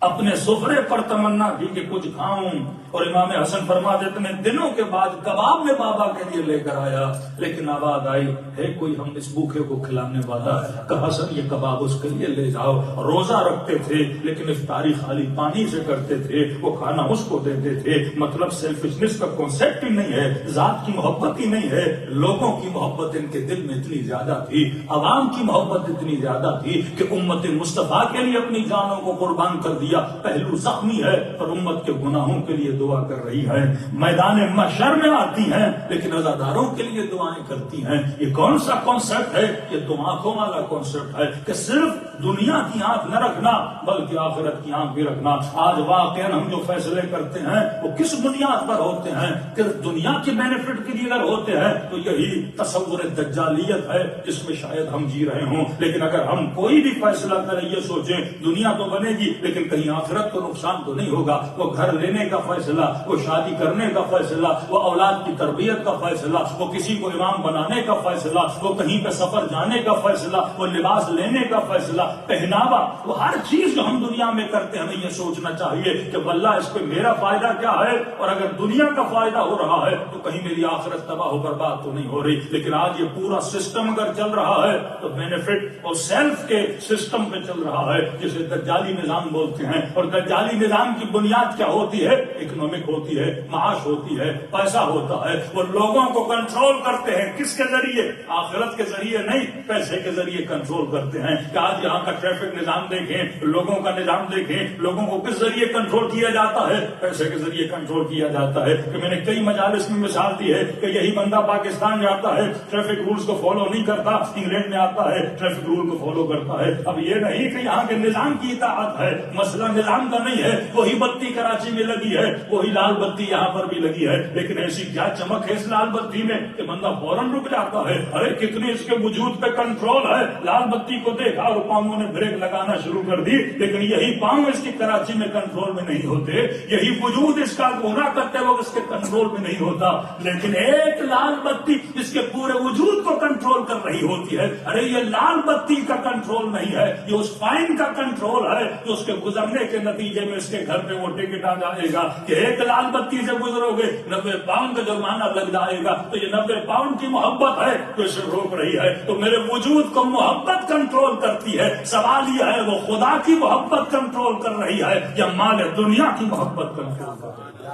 اپنے سفرے پر تمنا کی کہ کچھ کھاؤں، اور امام حسن فرما دیتے میں دنوں کے بعد کباب میں بابا کے لیے لے کر آیا، لیکن آواز آئی ہے کوئی ہم اس بھوکے کو کھلانے والا؟ کہ حسن یہ کباب اس کے لیے لے جاؤ۔ روزہ رکھتے تھے لیکن افطاری خالی پانی سے کرتے تھے، وہ کھانا اس کو دیتے تھے۔ مطلب سیلفشنس کا کانسیپٹ ہی نہیں ہے، ذات کی محبت ہی نہیں ہے، لوگوں کی محبت ان کے دل میں اتنی زیادہ تھی، عوام کی محبت اتنی زیادہ تھی کہ امت مصطفیٰ کے لیے اپنی جانوں کو قربان کر دیا۔ پہلو زخمی ہے پر امت کے گناہوں کے لیے دعا کر رہی ہے، میدان محشر میں آتی ہیں لیکن عزاداروں کے لیے دعائیں کرتی ہیں۔ یہ کون سا کانسیپٹ ہے؟ یہ دو آنکھوں والا کانسیپٹ ہے کہ صرف دنیا کی آنکھ نہ رکھنا بلکہ آخرت کی آنکھ بھی رکھنا۔ آج واقعا ہم جو فیصلے کرتے ہیں وہ کس بنیاد پر ہوتے ہیں؟ کہ دنیا کے بینیفٹ کے لیے اگر ہوتے ہیں تو یہی تصور دجالیت ہے جس میں شاید ہم جی رہے ہوں۔ لیکن اگر ہم کوئی بھی فیصلہ کریں، یہ سوچیں دنیا تو بنے گی لیکن کہیں آخرت کو نقصان تو نہیں ہوگا، وہ گھر لینے کا فیصلہ، وہ شادی کرنے کا فیصلہ، وہ اولاد کی تربیت کا فیصلہ، وہ کسی کو امام بنانے کا فیصلہ، وہ کہیں پہ سفر جانے کا فیصلہ، وہ لباس لینے کا فیصلہ، پہناوا، وہ ہر چیز جو ہم دنیا میں کرتے ہیں ہمیں یہ سوچنا چاہیے کہ واللہ اس پہ میرا فائدہ کیا ہے، اور اگر دنیا کا فائدہ ہو رہا ہے تو کہیں میری آخرت تباہ و برباد تو نہیں ہو رہی۔ لیکن آج یہ پورا سسٹم اگر چل رہا ہے تو بینیفٹ اور سیلف کے سسٹم پہ چل رہا ہے، جسے دجالی نظام بولتے ہیں۔ اور دجالی نظام کی بنیاد کیا ہوتی ہے؟ اکنامک ہوتی ہے، معاش ہوتی ہے، پیسہ ہوتا ہے۔ وہ لوگوں کو کنٹرول کرتے ہیں، کس کے ذریعے؟ آخرت کے ذریعے نہیں، پیسے کے ذریعے کنٹرول کرتے ہیں۔ کہ آج یہاں کا ٹریفک نظام دیکھیں، لوگوں کا نظام دیکھیں، لوگوں کو کس ذریعے کنٹرول کیا جاتا ہے؟ پیسے کے ذریعے کنٹرول کیا جاتا ہے۔ کہ میں نے کئی مجالس میں مثال دی ہے کہ یہی بندہ پاکستان میں آتا ہے، ٹریفک رولز کو فالو نہیں کرتا، انگلینڈ میں آتا ہے، ٹریفک رول کو فالو کرتا ہے۔ اب یہ نہیں کہ یہاں کے نظام کی اطاعت ہے، مسئلہ نظام کا نہیں ہے۔ وہی بتی کراچی میں لگی ہے، وہی لال بتی یہاں پر بھی لگی ہے، لیکن ایسی کیا چمک ہے اس لال بتی میں کہ بندہ فوراً رک جاتا ہے۔ ارے کتنی اس کے وجود پہ کنٹرول ہے، لال بتی کو دیکھا اور پاؤں نے بریک لگانا شروع کر دی، لیکن یہی پاؤں اس کی کراچی میں کنٹرول میں نہیں ہوتے، یہی وجود اس کا گناہ کرتے وقت اس کے کنٹرول میں نہیں ہوتا، لیکن ایک لال بتی اس کے پورے وجود کو کنٹرول کر رہی ہوتی ہے۔ ارے یہ لال بتی کا کنٹرول نہیں ہے، یہ اس فائن کا کنٹرول ہے جو اس کے گزرنے کے نتیجے میں اس کے گھر پہ وہ ٹکٹ آ جائے گا کہ ایک لال بتی سے گزرو گے 90 پاؤنڈ کا جرمانہ لگ جائے گا۔ تو یہ 90 پاؤنڈ کی محبت ہے جو اسے روک رہی ہے۔ تو میرے وجود کو محبت کنٹرول کرتی ہے۔ سوال یہ ہے وہ خدا کی محبت کنٹرول کر رہی ہے یا مال دنیا کی محبت کنٹرول کر رہی ہے؟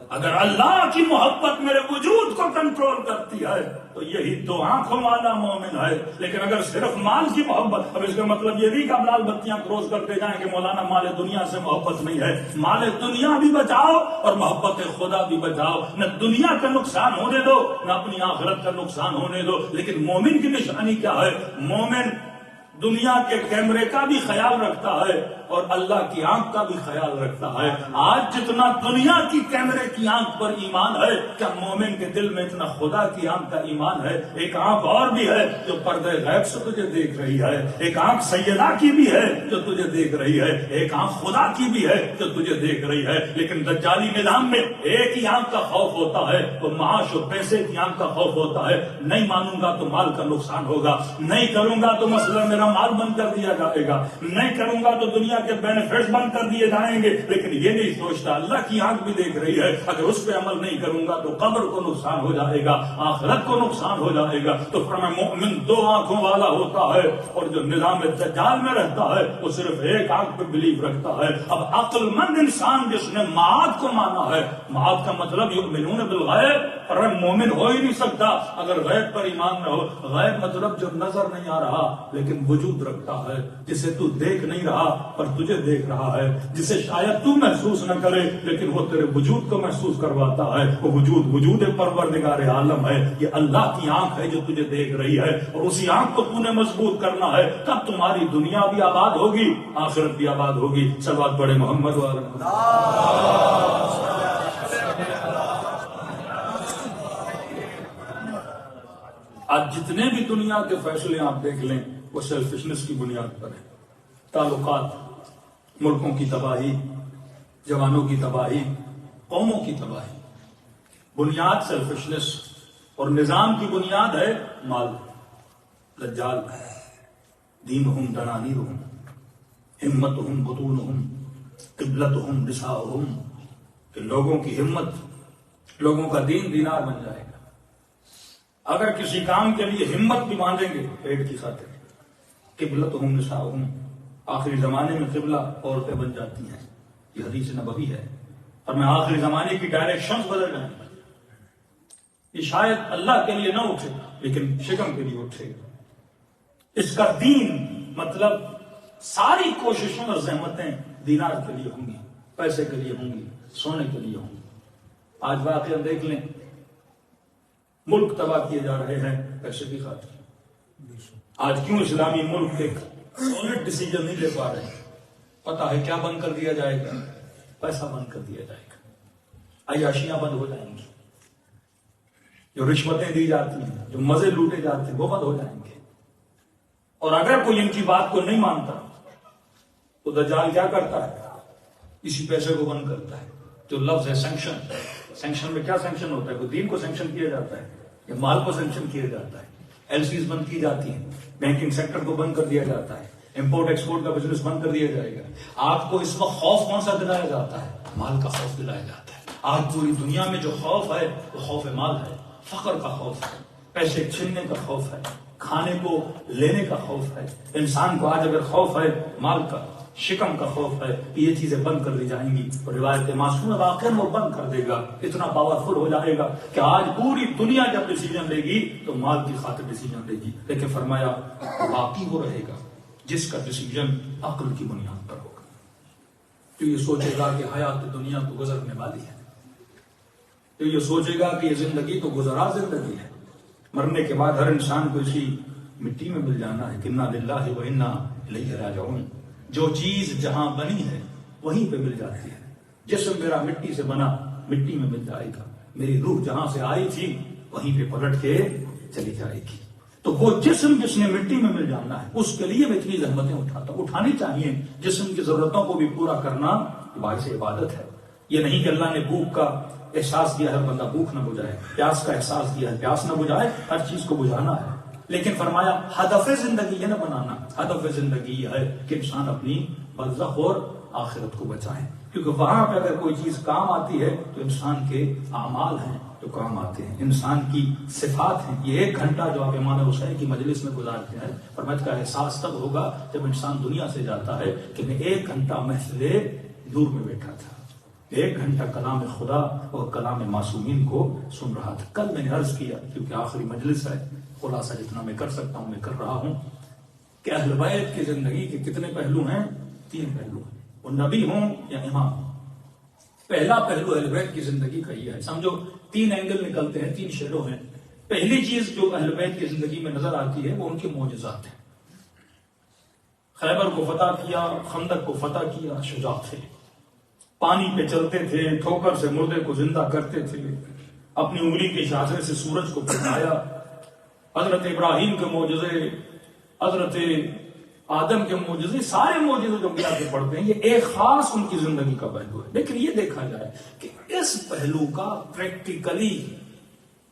اگر اللہ کی محبت میرے وجود کو کنٹرول کرتی ہے تو یہی دو آنکھوں والا مومن ہے۔ لیکن اگر صرف مال کی محبت، اب اس کا مطلب یہ نہیں کہ اب لال بتیاں کروس کرتے جائیں کہ مولانا مال دنیا سے محبت نہیں ہے۔ مال دنیا بھی بچاؤ اور محبت خدا بھی بچاؤ، نہ دنیا کا نقصان ہونے دو نہ اپنی آخرت کا نقصان ہونے دو۔ لیکن مومن کی نشانی کیا ہے؟ مومن دنیا کے کیمرے کا بھی خیال رکھتا ہے اور اللہ کی آنکھ کا بھی خیال رکھتا ہے۔ آج جتنا دنیا کی کیمرے کی آنکھ پر ایمان ہے، کیا مومن کے دل میں اتنا خدا کی آنکھ کا ایمان ہے؟ ایک آنکھ اور بھی ہے جو پردے غیب سے تجھے دیکھ رہی ہے، ایک آنکھ سیدہ کی بھی ہے جو تجھے دیکھ رہی ہے، ایک آنکھ خدا کی بھی ہے جو تجھے دیکھ رہی ہے۔ لیکن دجالی نظام میں ایک ہی آنکھ کا خوف ہوتا ہے، وہ معاش و پیسے کی آنکھ کا خوف ہوتا ہے۔ نہیں مانوں گا تو مال کا نقصان ہوگا، نہیں کروں گا تو مسئلہ میرا مال بند کر دیا جائے گا، نہیں کروں گا تو دنیا کے بینیفٹس بند کر دیے جائیں گے۔ لیکن یہ نہیں سوچتا اللہ کی آنکھ بھی دیکھ رہی ہے، اگر اس پہ عمل نہیں کروں گا تو قبر کو نقصان ہو جائے گا، آخرت کو نقصان ہو جائے گا۔ تو فرمایا مومن دو آنکھوں والا ہوتا ہے، اور جو نظام دجال میں رہتا ہے وہ صرف ایک آنکھ پہ بلیو رکھتا ہے۔ اب عقل مند انسان جس نے معاد کو مانا ہے، معاد کا مطلب یؤمنون بالغیب، پر مومن ہو ہی نہیں سکتا اگر غیب پر ایمان نہ ہو۔ غیب مطلب جو نظر نہیں آ رہا لیکن وجود رکھتا ہے، جسے تو دیکھ نہیں رہا پر تجھے دیکھ رہا ہے، جسے شاید تو محسوس نہ کرے لیکن وہ تیرے وجود کو محسوس کرواتا ہے۔ وہ وجود پروردگار عالم ہے، یہ اللہ کی آنکھ ہے جو تجھے دیکھ رہی ہے، اور اسی آنکھ کو تو نے مضبوط کرنا ہے، تب تمہاری دنیا بھی آباد ہوگی، آخرت بھی آباد ہوگی۔ صلوات پڑھے محمد وعلیہ۔ آج جتنے بھی دنیا کے فیصلے آپ دیکھ لیں وہ سیلفشنس کی بنیاد پر ہے۔ تعلقات، ملکوں کی تباہی، جوانوں کی تباہی، قوموں کی تباہی، بنیاد سیلفشنس، اور نظام کی بنیاد ہے مال۔ دجال دین ہم دنانی رہوں، ہمتہم بطونہم قبلتہم نساؤہم، کہ لوگوں کی ہمت، لوگوں کا دین دینار بن جائے گا۔ اگر کسی کام کے لیے ہمت بھی باندھیں گے پیٹ کی خاطر، قبلتہم نساؤہم، آخری زمانے میں قبلہ عورتیں بن جاتی ہیں، یہ حدیث نبوی ہے، اور میں آخری زمانے کی ڈائریکشنز بدل جائیں گے۔ یہ شاید اللہ کے لیے نہ اٹھے لیکن شکم کے لیے اٹھے گا۔ اس کا دین مطلب ساری کوششیں اور زحمتیں دینار کے لیے ہوں گی، پیسے کے لیے ہوں گی، سونے کے لیے ہوں گی۔ آج واقعہ دیکھ لیں، ملک تباہ کیے جا رہے ہیں پیسے کی خاطر۔ آج کیوں اسلامی ملک ایک سالڈ ڈیسیجن نہیں لے پا رہے؟ پتا ہے کیا بند کر دیا جائے گا؟ پیسہ بند کر دیا جائے گا، عیاشیاں بند ہو جائیں گی، جو رشوتیں دی جاتی ہیں، جو مزے لوٹے جاتے ہیں وہ بند ہو جائیں گے۔ اور اگر کوئی ان کی بات کو نہیں مانتا تو دجال کیا کرتا ہے؟ اسی پیسے کو بند کرتا ہے۔ جو لفظ ہے سینکشن، سینکشن میں کیا سینکشن ہوتا ہے؟ کوئی دین کو سینکشن کیا جاتا ہے یا مال کو سینکشن کیا جاتا ہے؟ ایل سیز بند کی جاتی ہیں، بینکنگ سیکٹر کو بند کر دیا جاتا ہے، امپورٹ ایکسپورٹ کا بزنس بند کر دیا جائے گا۔ آپ کو اس وقت خوف کون سا دلایا جاتا ہے؟ مال کا خوف دلایا جاتا ہے۔ آج پوری دنیا میں جو خوف ہے وہ خوف مال ہے، فقر کا خوف ہے، پیسے چھیننے کا خوف ہے، کھانے کو لینے کا خوف ہے۔ انسان کو آج اگر خوف ہے مال کا، شکم کا خوف ہے، یہ چیزیں بند کر دی جائیں گی، اور روایت معصوم واقعہ وہ بند کر دے گا۔ اتنا پاورفل ہو جائے گا کہ آج پوری دنیا جب ڈیسیجن لے گی تو مال کی خاطر ڈیسیجن لے گی، لیکن فرمایا باقی وہ رہے گا جس کا ڈیسیجن عقل کی بنیاد پر ہوگا، تو یہ سوچے گا کہ حیات دنیا تو گزرنے والی ہے، تو یہ سوچے گا کہ یہ زندگی تو گزرا زندگی ہے، مرنے کے بعد ہر انسان کو اسی مٹی میں مل جانا ہے کہ انا للہ و انا الیہ راجعون۔ جو چیز جہاں بنی ہے وہیں پہ مل جاتی ہے۔ جسم میرا مٹی سے بنا، مٹی میں مل جائے گا، میری روح جہاں سے آئی تھی وہیں پہ پلٹ کے چلی جائے گی۔ تو وہ جسم جس نے مٹی میں مل جانا ہے اس کے لیے میں اتنی زحمتیں اٹھاتا ہوں، اٹھانی چاہیے۔ جسم کی ضرورتوں کو بھی پورا کرنا باعث عبادت ہے۔ یہ نہیں کہ اللہ نے بھوک کا احساس دیا ہے بندہ بھوک نہ بجھائے، پیاس کا احساس دیا ہے پیاس نہ بجھائے، ہر چیز کو بجھانا ہے، لیکن فرمایا ہدف زندگی یہ نہ بنانا، ہدف زندگی یہ ہے کہ انسان اپنی برزخ اور آخرت کو بچائے، کیونکہ وہاں پہ اگر کوئی چیز کام آتی ہے تو انسان کے اعمال ہیں جو کام آتے ہیں، انسان کی صفات ہیں۔ یہ 1 گھنٹہ جو آپ امام حسین کی مجلس میں گزارتے ہیں، فرمایا کا احساس تب ہوگا جب انسان دنیا سے جاتا ہے کہ میں 1 گھنٹہ محفل نور میں بیٹھا تھا، 1 گھنٹہ کلام خدا اور کلام معصومین کو سن رہا تھا۔ کل میں نے عرض کیا، کیونکہ آخری مجلس ہے، خلاصہ جتنا میں کر سکتا ہوں میں کر رہا ہوں، کہ اہل بیت کی زندگی کے کتنے پہلو ہیں؟ 3 پہلو ہیں، وہ نبی ہوں یا امام ہوں۔ پہلا پہلو اہل بیت کی زندگی کا یہ ہے، سمجھو 3 اینگل نکلتے ہیں، 3 شیڈو ہیں۔ پہلی چیز جو اہل بیت کی زندگی میں نظر آتی ہے وہ ان کے معجزات ہیں۔ خیبر کو فتح کیا، خندق کو فتح کیا، شجاع تھے، پانی پہ چلتے تھے، ٹھوکر سے مردے کو زندہ کرتے تھے، اپنی انگلی کے اشارے سے سورج کو پھٹایا۔ حضرت ابراہیم کے معجزے، حضرت آدم کے معجزے، سارے معجزے جو انبیاء کے پڑھتے ہیں، یہ ایک خاص ان کی زندگی کا پہلو ہے۔ لیکن یہ دیکھا جائے کہ اس پہلو کا پریکٹیکلی،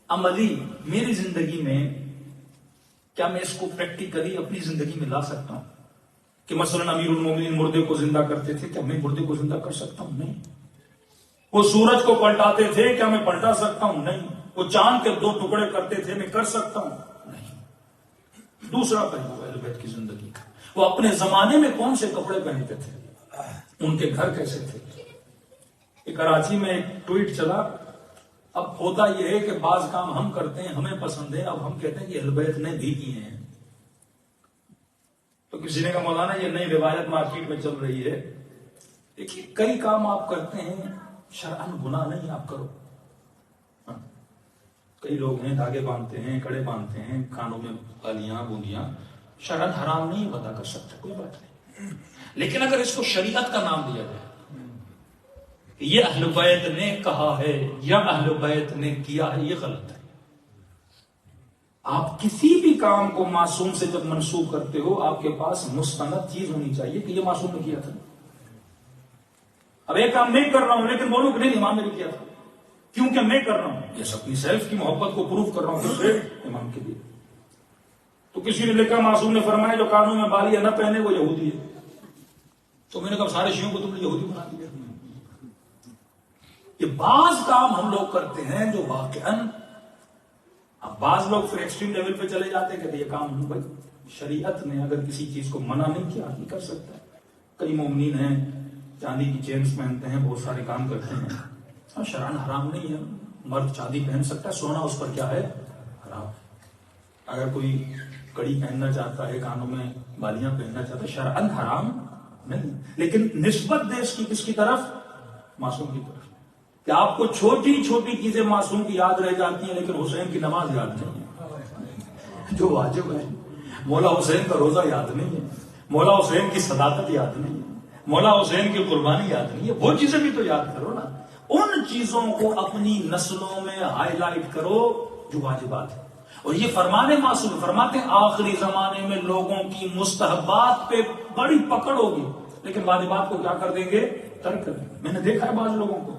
عملی میری زندگی میں کیا میں اس کو پریکٹیکلی اپنی زندگی میں لا سکتا ہوں؟ کہ مثلا امیر المومنین مردے کو زندہ کرتے تھے، کیا میں مردے کو زندہ کر سکتا ہوں؟ نہیں۔ وہ سورج کو پلٹاتے تھے، کیا میں پلٹا سکتا ہوں؟ نہیں۔ وہ چاند کے 2 ٹکڑے کرتے تھے، میں کر سکتا ہوں؟ نہیں۔ دوسرا پہلو اہل بیت کی زندگی کا، وہ اپنے زمانے میں کون سے کپڑے پہنتے تھے، ان کے گھر کیسے تھے۔ کراچی میں ایک ٹویٹ چلا، اب ہوتا یہ ہے کہ بعض کام ہم کرتے ہیں ہمیں پسند ہے، اب ہم کہتے ہیں کہ اہل بیت نے بھی کیے ہیں۔ تو کسی نے کہا مولانا یہ نئی روایت مارکیٹ میں چل رہی ہے۔ دیکھیے کئی کام آپ کرتے ہیں شرعاً گناہ نہیں، آپ کرو۔ کئی لوگ ہیں دھاگے باندھتے ہیں، کڑے باندھتے ہیں، کانوں میں بالیاں بوندیاں، شرعاً حرام نہیں بتا کر سکتے، کوئی بات نہیں۔ لیکن اگر اس کو شریعت کا نام دیا جائے، یہ اہل بیت نے کہا ہے یا اہل بیت نے کیا ہے، یہ غلط ہے۔ آپ کسی بھی کام کو معصوم سے جب منسوب کرتے ہو، آپ کے پاس مستند چیز ہونی چاہیے کہ یہ معصوم نے کیا تھا۔ اب ایک کام نہیں کر رہا ہوں لیکن بولوں کہ نہیں امام نے بھی کیا تھا، کیونکہ میں کر رہا ہوں، یہ اپنی سیلف کی محبت کو پروف کر رہا ہوں دوسرے امام کے لیے۔ تو کسی نے لکھا معصوم نے فرمایا جو کانوں میں بالیاں نہ پہنے وہ یہودی ہے، تو میں نے کہا سارے شیعوں کو تم نے یہودی بنا دیا. یہ بعض کام ہم لوگ کرتے ہیں جو واقعاً، اب بعض لوگ پھر ایکسٹریم لیول پہ چلے جاتے ہیں کہ یہ کام بھائی شریعت نے اگر کسی چیز کو منع نہیں کیا نہیں کر سکتا. کئی مومنین ہیں چاندی کی چینز پہنتے ہیں، بہت سارے کام کرتے ہیں، شرعاً حرام نہیں ہے. مرد چاندی پہن سکتا ہے، سونا اس پر کیا ہے؟ حرام. اگر کوئی کڑی پہننا چاہتا ہے، کانوں میں بالیاں پہننا چاہتا ہے، شرعاً حرام نہیں. لیکن نسبت دے اس کی کس کی طرف؟ معصوم کی طرف. کہ آپ کو چھوٹی چھوٹی چیزیں معصوم کی یاد رہ جاتی ہیں لیکن حسین کی نماز یاد نہیں ہے جو واجب ہے. مولا حسین کا روزہ یاد نہیں ہے، مولا حسین کی صداقت یاد نہیں ہے، مولا حسین کی قربانی یاد نہیں ہے. وہ چیزیں بھی تو یاد کرو نا. ان چیزوں کو اپنی نسلوں میں ہائی لائٹ کرو جو واجبات ہیں. اور یہ فرمانے معصوم فرماتے ہیں آخری زمانے میں لوگوں کی مستحبات پہ بڑی پکڑ ہوگی لیکن واجبات کو کیا کر دیں گے؟ ترک کر دیں گے. میں نے دیکھا ہے بعض لوگوں کو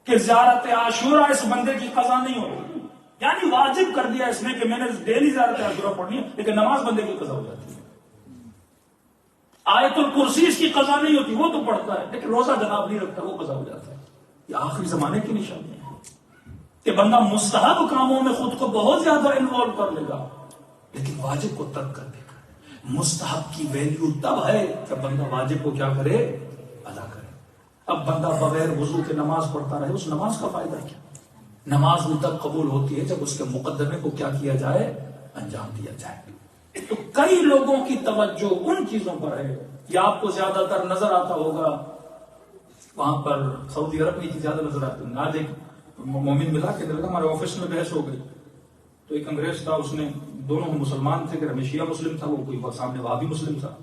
کہ زیارت عاشورہ اس بندے کی قضا نہیں ہوگی، یعنی واجب کر دیا اس نے کہ میں نے ڈیلی زیارت عاشورہ پڑھنی ہے لیکن نماز بندے کی قضا ہو جاتی ہے. آیت الکرسی اس کی قضا نہیں ہوتی، وہ تو پڑھتا ہے لیکن روزہ جناب نہیں رکھتا، وہ قضا ہو جاتا ہے. یہ آخری زمانے کی نشانی ہے کہ بندہ مستحب کاموں میں خود کو بہت زیادہ انوالو کر لے گا لیکن واجب کو ترک کر دے گا. مستحب کی ویلیو تب ہے کہ بندہ واجب کو کیا کرے؟ ادا کرے. اب بندہ بغیر وضو کے نماز پڑھتا رہے، اس نماز کا فائدہ کیا؟ نماز بھی تب قبول ہوتی ہے جب اس کے مقدمے کو کیا کیا جائے؟ انجام دیا جائے. تو کئی لوگوں کی توجہ ان چیزوں پر ہے. یا آپ کو زیادہ تر نظر آتا ہوگا وہاں پر سعودی عرب میں زیادہ نظر آتی ہے. آج ایک مومن ملا کہ ہمارے آفس میں بحث ہو گئی تو ایک انگریز تھا، اس نے دونوں مسلمان تھے، کہ شیعہ مسلم تھا، وہ کوئی سامنے وہابی مسلم تھا.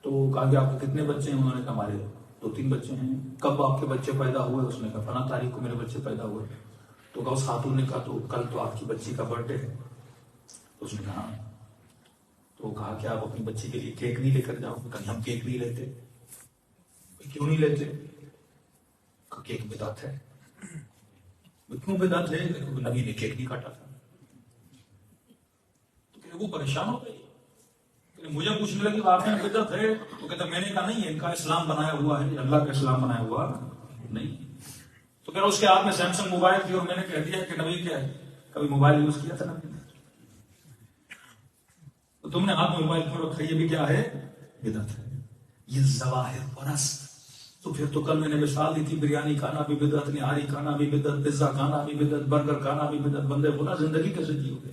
تو کہا کہ آپ کے کتنے بچے ہیں؟ انہوں نے کہا ہمارے 2-3 بچے ہیں. کب آپ کے بچے پیدا ہوئے؟ اس نے کہا فلاں تاریخ کو میرے بچے پیدا ہوئے. تو کہا اس خاتون نے کہا تو کل تو آپ کی بچی کا برتھ ڈے ہے. تو اس نے کہا تو کہا کہ آپ اپنی بچی کے لیے کیک نہیں لے کر جاؤ. کہیں ہم کیک نہیں لیتے. کیوں نہیں لیتے؟ کیک بدعت ہے. کیوں بدعت ہے؟ نبی نے کیک نہیں کاٹا تھا. تو وہ پریشان ہو گئی، مجھے پوچھنے لگی واقعی بدعت ہے؟ تو کہتا میں نے کہا نہیں، ان کا اسلام بنایا ہوا ہے، اللہ کا اسلام بنایا ہوا نہیں. تو پھر اس کے ہاتھ میں سیمسنگ موبائل تھی اور میں نے کہہ دیا کہ نبی کیا ہے، کبھی موبائل یوز کیا تھا نبی نے؟ تو تم نے ہاتھ میں موبائل کیوں رکھا؟ یہ بھی کیا ہے؟ بدعت ہے. یہ ظواہر پرست. تو پھر تو کل میں نے مثال دی تھی، بریانی کھانا بھی بدعت، نہاری کھانا بھی بدعت، پیزا کھانا بھی بدعت، برگر کھانا بھی بدعت. بندے خدا زندگی کیسے جیو گے؟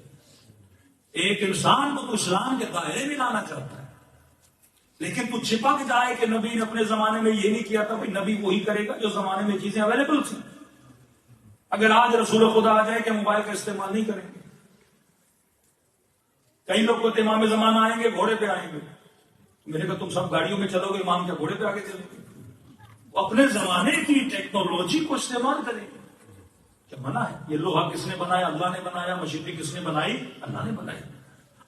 ایک انسان کو تو اسلام کے دائرے میں لانا چاہتا ہے لیکن تو چھپا کے جائے کہ نبی نے اپنے زمانے میں یہ نہیں کیا تھا. بھائی نبی وہی کرے گا جو زمانے میں چیزیں اویلیبل تھیں. اگر آج رسول خدا آ جائے کہ موبائل کا استعمال نہیں کریں گے. کئی لوگ تو امام زمانہ آئیں گے گھوڑے پہ آئیں گے. میں نے کہا تم سب گاڑیوں میں چلو گے، امام کیا گھوڑے پہ آگے چلیں گے؟ اپنے زمانے کی ٹیکنالوجی کو استعمال کریں گے. کیا منع ہے؟ یہ لوہا کس نے بنایا؟ اللہ نے بنایا. مشینری کس نے بنائی؟ اللہ نے بنائی.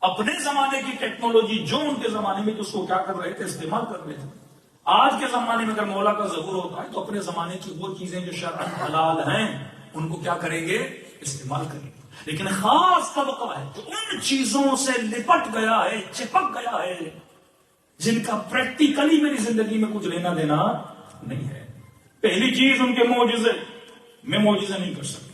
اپنے زمانے کی ٹیکنالوجی جو ان کے زمانے میں اس کو کیا کر رہے تھے؟ استعمال کر رہے تھے. آج کے زمانے میں اگر مولا کا ظہور ہوتا ہے تو اپنے زمانے کی وہ چیزیں جو شرعاً حلال ہیں ان کو کیا کریں گے؟ استعمال کریں گے. لیکن خاص طبقہ ہے جو ان چیزوں سے لپٹ گیا ہے، چپک گیا ہے، جن کا پریکٹیکلی میری زندگی میں کچھ لینا دینا نہیں ہے. پہلی چیز ان کے معجزے، میں معجزے نہیں کر سکتا.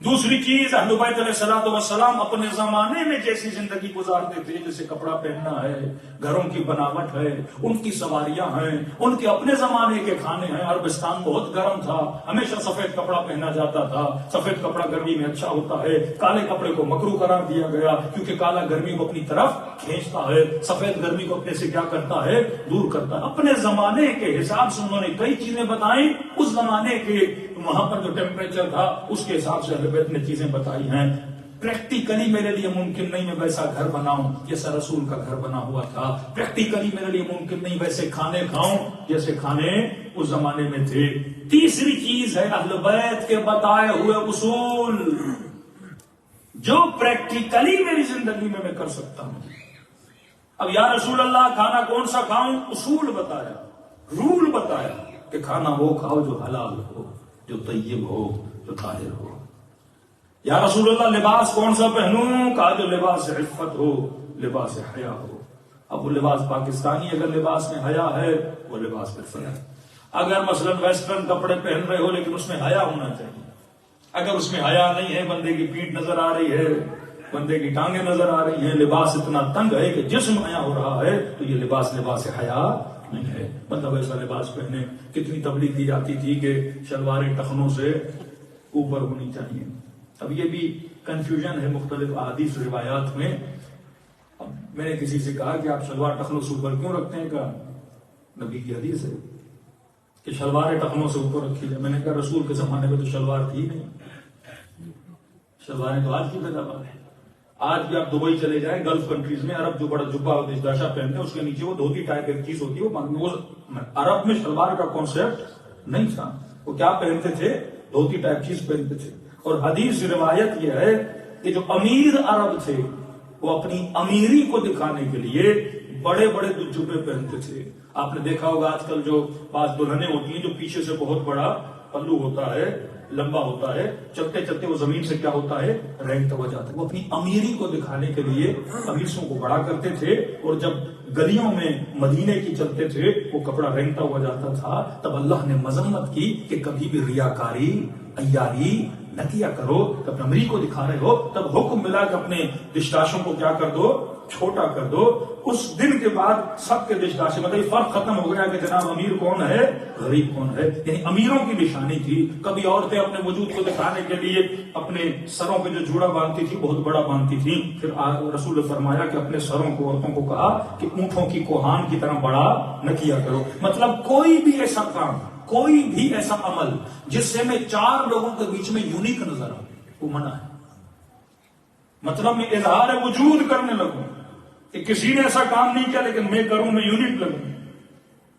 دوسری چیز اہل بیت علیہ الصلوۃ والسلام اپنے زمانے میں جیسی زندگی گزارتے تھے، جیسے کپڑا پہننا ہے، گھروں کی بناوٹ ہے، ان کی سواریاں ہیں، ان کے اپنے زمانے کے کھانے ہیں. عربستان بہت گرم تھا، ہمیشہ سفید کپڑا پہنا جاتا تھا. سفید کپڑا گرمی میں اچھا ہوتا ہے. کالے کپڑے کو مکروہ قرار دیا گیا کیونکہ کالا گرمی کو اپنی طرف کھینچتا ہے، سفید گرمی کو اپنے سے کیا کرتا ہے؟ دور کرتا ہے. اپنے زمانے کے حساب سے انہوں نے کئی چیزیں بتائیں. اس زمانے کے وہاں پر جو ٹیمپریچر تھا اس کے حساب سے اہل بیت نے چیزیں بتائی ہیں. پریکٹیکلی میرے لیے ممکن نہیں میں ویسا گھر بناؤں جیسا رسول کا گھر بنا ہوا تھا. پریکٹیکلی میرے لیے ممکن نہیں ویسے کھانے کھاؤں جیسے کھانے اس زمانے میں تھے. تیسری چیز ہے اہل بیت کے بتائے ہوئے اصول جو پریکٹیکلی میری زندگی میں کر سکتا ہوں. اب یا رسول اللہ کھانا کون سا کھاؤں؟ اصول بتایا، رول بتایا کہ کھانا وہ کھاؤ جو حلال ہو، جو طیب ہو، جو طاہر ہو. یا رسول اللہ لباس کون سا پہنوں؟ کہا جو لباس عفت ہو، لباس حیا ہو. اب وہ لباس پاکستانی اگر لباس میں حیا ہے وہ لباس پھر ہے. اگر مثلا ویسٹرن کپڑے پہن رہے ہو لیکن اس میں حیا ہونا چاہیے. اگر اس میں حیا نہیں ہے، بندے کی پیٹھ نظر آ رہی ہے، بندے کی ٹانگیں نظر آ رہی ہیں، لباس اتنا تنگ ہے کہ جسم حیا ہو رہا ہے، تو یہ لباس حیا نہیں ہے. مطلب ایسا لباس پہنے. کتنی تبلیغ کی جاتی تھی کہ شلواریں ٹخنوں سے اوپر ہونی چاہیے. اب یہ بھی کنفیوژن ہے مختلف احادیث روایات میں. اب میں نے کسی سے کہا کہ آپ شلوار ٹخنوں سے اوپر کیوں رکھتے ہیں؟ کہا نبی کی حدیث ہے کہ شلواریں ٹخنوں سے اوپر رکھی جائے. میں نے کہا رسول کے زمانے میں تو شلوار تھی نہیں، شلواریں تو آج کی پیداوار ہے. آج بھی آپ دبئی چلے جائیں، گلف کنٹریز میں عرب جو بڑا جبہ داشا پہنتے ہیں اس کے نیچے وہ دھوتی ٹائپ ایک چیز ہوتی ہے. وہ عرب میں شلوار کا کانسیپٹ نہیں تھا. وہ کیا پہنتے تھے؟ دھوتی ٹائپ چیز پہنتے تھے. اور حدیث روایت یہ ہے کہ جو امیر عرب تھے وہ اپنی امیری کو دکھانے کے لیے بڑے بڑے جبے پہنتے تھے. آپ نے دیکھا ہوگا آج کل جو بعض دلہنیں ہوتی ہیں جو پیچھے سے بہت بڑا پلو ہوتا ہے، لمبا ہوتا ہے، چلتے چلتے وہ زمین سے کیا ہوتا ہے؟ رینگتا ہوا جاتا ہے. وہ اپنی امیری کو دکھانے کے لیے قمیصوں کو بڑا کرتے تھے، اور جب گلیوں میں مدینے کی چلتے تھے وہ کپڑا رینگتا ہوا جاتا تھا. تب اللہ نے مذمت کی کہ کبھی بھی ریاکاری، عیاری نہ کیا کرو. اپنے امیری کو دکھا رہے ہو تب حکم ملا کہ اپنے دشداشوں کو کیا کر دو؟ چھوٹا کر دو. اس دن کے بعد سب کے دشداشے مطلب فرق ختم ہو گیا کہ جناب امیر کون ہے، غریب کون ہے. یعنی امیروں کی نشانی تھی. کبھی عورتیں اپنے وجود کو دکھانے کے لیے اپنے سروں پہ جو جوڑا باندھتی تھی بہت بڑا باندھتی تھی. پھر رسول نے فرمایا کہ اپنے سروں کو عورتوں کو کہا کہ اونٹوں کی کوہان کی طرح بڑا نہ کیا کرو. مطلب کوئی بھی ایسا کام، کوئی بھی ایسا عمل جس سے میں 4 لوگوں کے بیچ میں یونیک نظر آؤں وہ منع ہے. مطلب میں اظہار وجود کرنے لگوں کہ کسی نے ایسا کام نہیں کیا لیکن میں کروں، میں یونیک لگوں.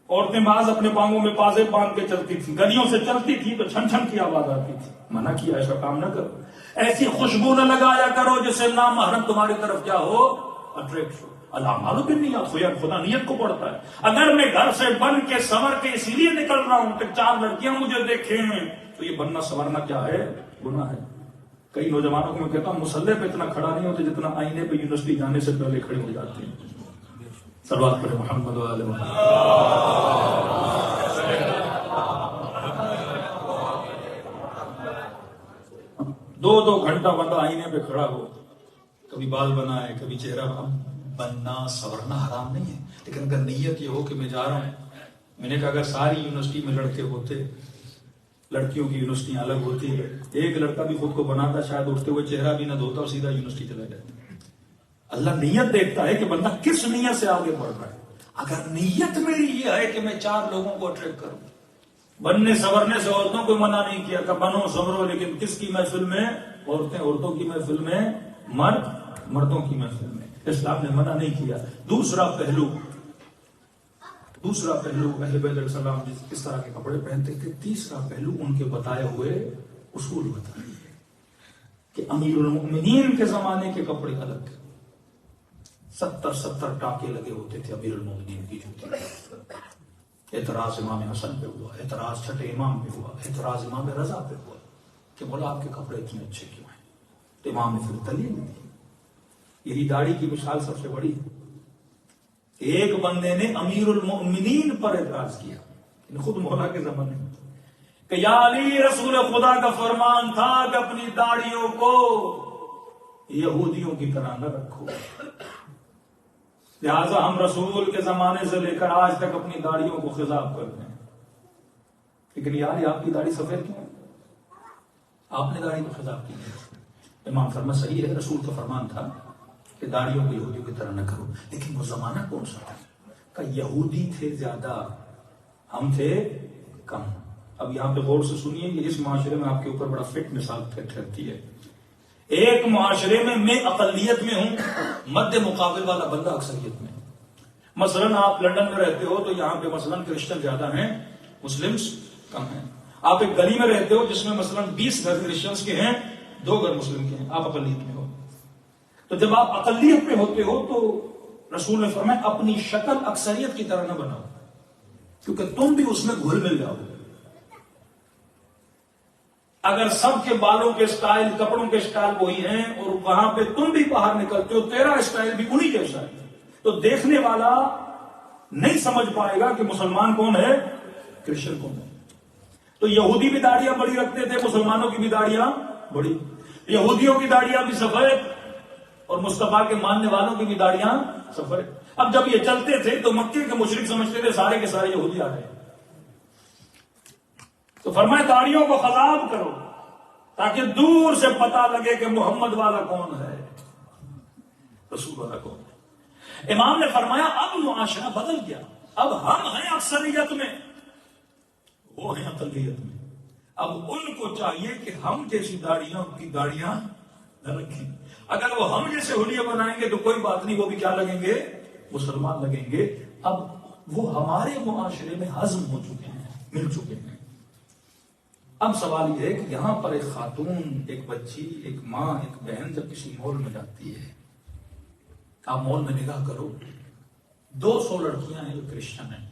عورتیں بعض اپنے پاؤں میں پازے باندھ کے چلتی تھی، گلیوں سے چلتی تھی تو چھن چھن کی آواز آتی تھی. منع کیا ایسا کام نہ کرو. ایسی خوشبو نہ لگایا کرو جس سے نامحرم تمہاری طرف کیا ہو؟ اٹریکٹ ہو. اللہ معلوم بھی نہیں آپ خدا نیت کو پڑھتا ہے. اگر میں گھر سے بن کے سنور کے اسی لیے نکل رہا ہوں کہ 4 لڑکیاں مجھے دیکھیں تو یہ بننا سنورنا کیا ہے؟ گناہ ہے. کئی نوجوانوں کو میں کہتا ہوں مسلح پہ اتنا کھڑا نہیں ہوتے جتنا آئینے پہ یونیورسٹی جانے سے پہلے کھڑے ہو جاتے ہیں. صلوات پڑھیں محمد و آل محمد. دو گھنٹہ بندہ آئینے پہ کھڑا ہو، کبھی بال بنائے کبھی چہرہ. بننا سورنا حرام نہیں ہے، لیکن اگر نیت یہ ہو کہ میں جا رہا ہوں. میں نے کہا اگر ساری یونیورسٹی میں لڑکے ہوتے، لڑکیوں کی یونیورسٹیاں الگ ہوتی ہے، ایک لڑکا بھی خود کو بناتا شاید اٹھتے ہوئے چہرہ بھی نہ دھوتا اور سیدھا یونیورسٹی چلا جاتا. اللہ نیت دیکھتا ہے کہ بندہ کس نیت سے آگے بڑھ رہا ہے. اگر نیت میری یہ ہے کہ میں 4 لوگوں کو اٹریکٹ کروں. بننے سورنے سے عورتوں کو منع نہیں کیا کہ بنو سورو، لیکن کس کی محفل میں؟ عورتیں عورتوں کی محفل میں، مرد مردوں کی محفل میں. اسلام نے منع نہیں کیا. دوسرا پہلو اہل بیت علیہ السلام کس طرح کے کپڑے پہنتے تھے. تیسرا پہلو ان کے بتائے ہوئے اصول بتائیے کہ امیر المؤمنین کے زمانے کے کپڑے الگ. 70 ٹاکے لگے ہوتے تھے امیر المؤمنین کی جوتی. اعتراض امام حسن پہ ہوا، اعتراض چھٹے امام پہ ہوا، اعتراض امام رضا پہ ہوا کہ مولا آپ کے کپڑے اتنے اچھے کیوں ہیں. تو امام نے پھر دلیل دی. یہی داڑھی کی مثال سب سے بڑی. ایک بندے نے امیر المؤمنین پر اعتراض کیا خود مولا کے زمانے میں کہ یا علی رسول خدا کا فرمان تھا کہ اپنی داڑھیوں کو یہودیوں کی طرح نہ رکھو، لہذا ہم رسول کے زمانے سے لے کر آج تک اپنی داڑھیوں کو خضاب کرتے ہیں. لیکن یار آپ کی داڑھی سفید کیوں؟ آپ نے داڑھی کو خضاب کی. امام فرما صحیح ہے، رسول کا فرمان تھا کہ داڑھیوں کو یہودیوں کی طرح نہ کرو. لیکن وہ زمانہ کون سا تھا؟ کہ یہودی تھے زیادہ، ہم تھے کم. اب یہاں پہ غور سے سنیے کہ اس معاشرے میں آپ کے اوپر بڑا فٹ مثال ٹھہرتی ہے. ایک معاشرے میں اقلیت میں ہوں، مد مقابل والا بندہ اکثریت میں. مثلاً آپ لندن میں رہتے ہو تو یہاں پہ مثلاً کرسچن زیادہ ہیں، مسلمز کم ہیں. آپ ایک گلی میں رہتے ہو جس میں مثلاً 20 گھر کرسچنز کے ہیں، 2 گھر مسلم کے ہیں، آپ اقلیت میں ہو. تو جب آپ اقلیت میں ہوتے ہو تو رسول نے فرمایا اپنی شکل اکثریت کی طرح نہ بناؤ، کیونکہ تم بھی اس میں گھل مل جاؤ. اگر سب کے بالوں کے سٹائل، کپڑوں کے سٹائل وہی ہیں اور وہاں پہ تم بھی باہر نکلتے ہو، تیرا سٹائل بھی انہی جیسا ہے، تو دیکھنے والا نہیں سمجھ پائے گا کہ مسلمان کون ہے، کرسچن کون ہے۔ تو یہودی بھی داڑیاں بڑی رکھتے تھے، مسلمانوں کی بھی داڑیاں بڑی، یہودیوں کی داڑیاں بھی سفید اور مصطفیٰ کے ماننے والوں کی بھی داڑیاں سفید۔ اب جب یہ چلتے تھے تو مکے کے مشرک سمجھتے تھے سارے کے سارے یہودی آ گئے، تو فرمایا داڑیوں کو خضاب کرو تاکہ دور سے پتا لگے کہ محمد والا کون ہے، رسول والا کون ہے۔ امام نے فرمایا اب معاشرہ بدل گیا، اب ہم ہیں اکثریت میں، وہ ہیں اقلیت میں، اب ان کو چاہیے کہ ہم جیسی داڑیوں کی داڑیاں نہ رکھیں۔ اگر وہ ہم جیسے حلیے بنائیں گے تو کوئی بات نہیں، وہ بھی کیا لگیں گے، مسلمان لگیں گے۔ اب وہ ہمارے معاشرے میں ہضم ہو چکے ہیں، مل چکے ہیں۔ اب سوال یہ ہے کہ یہاں پر ایک خاتون، ایک بچی، ایک ماں، ایک بہن جب کسی مال میں جاتی ہے، آپ مال میں نگاہ کرو، 200 لڑکیاں ہیں جو کرسچن ہیں،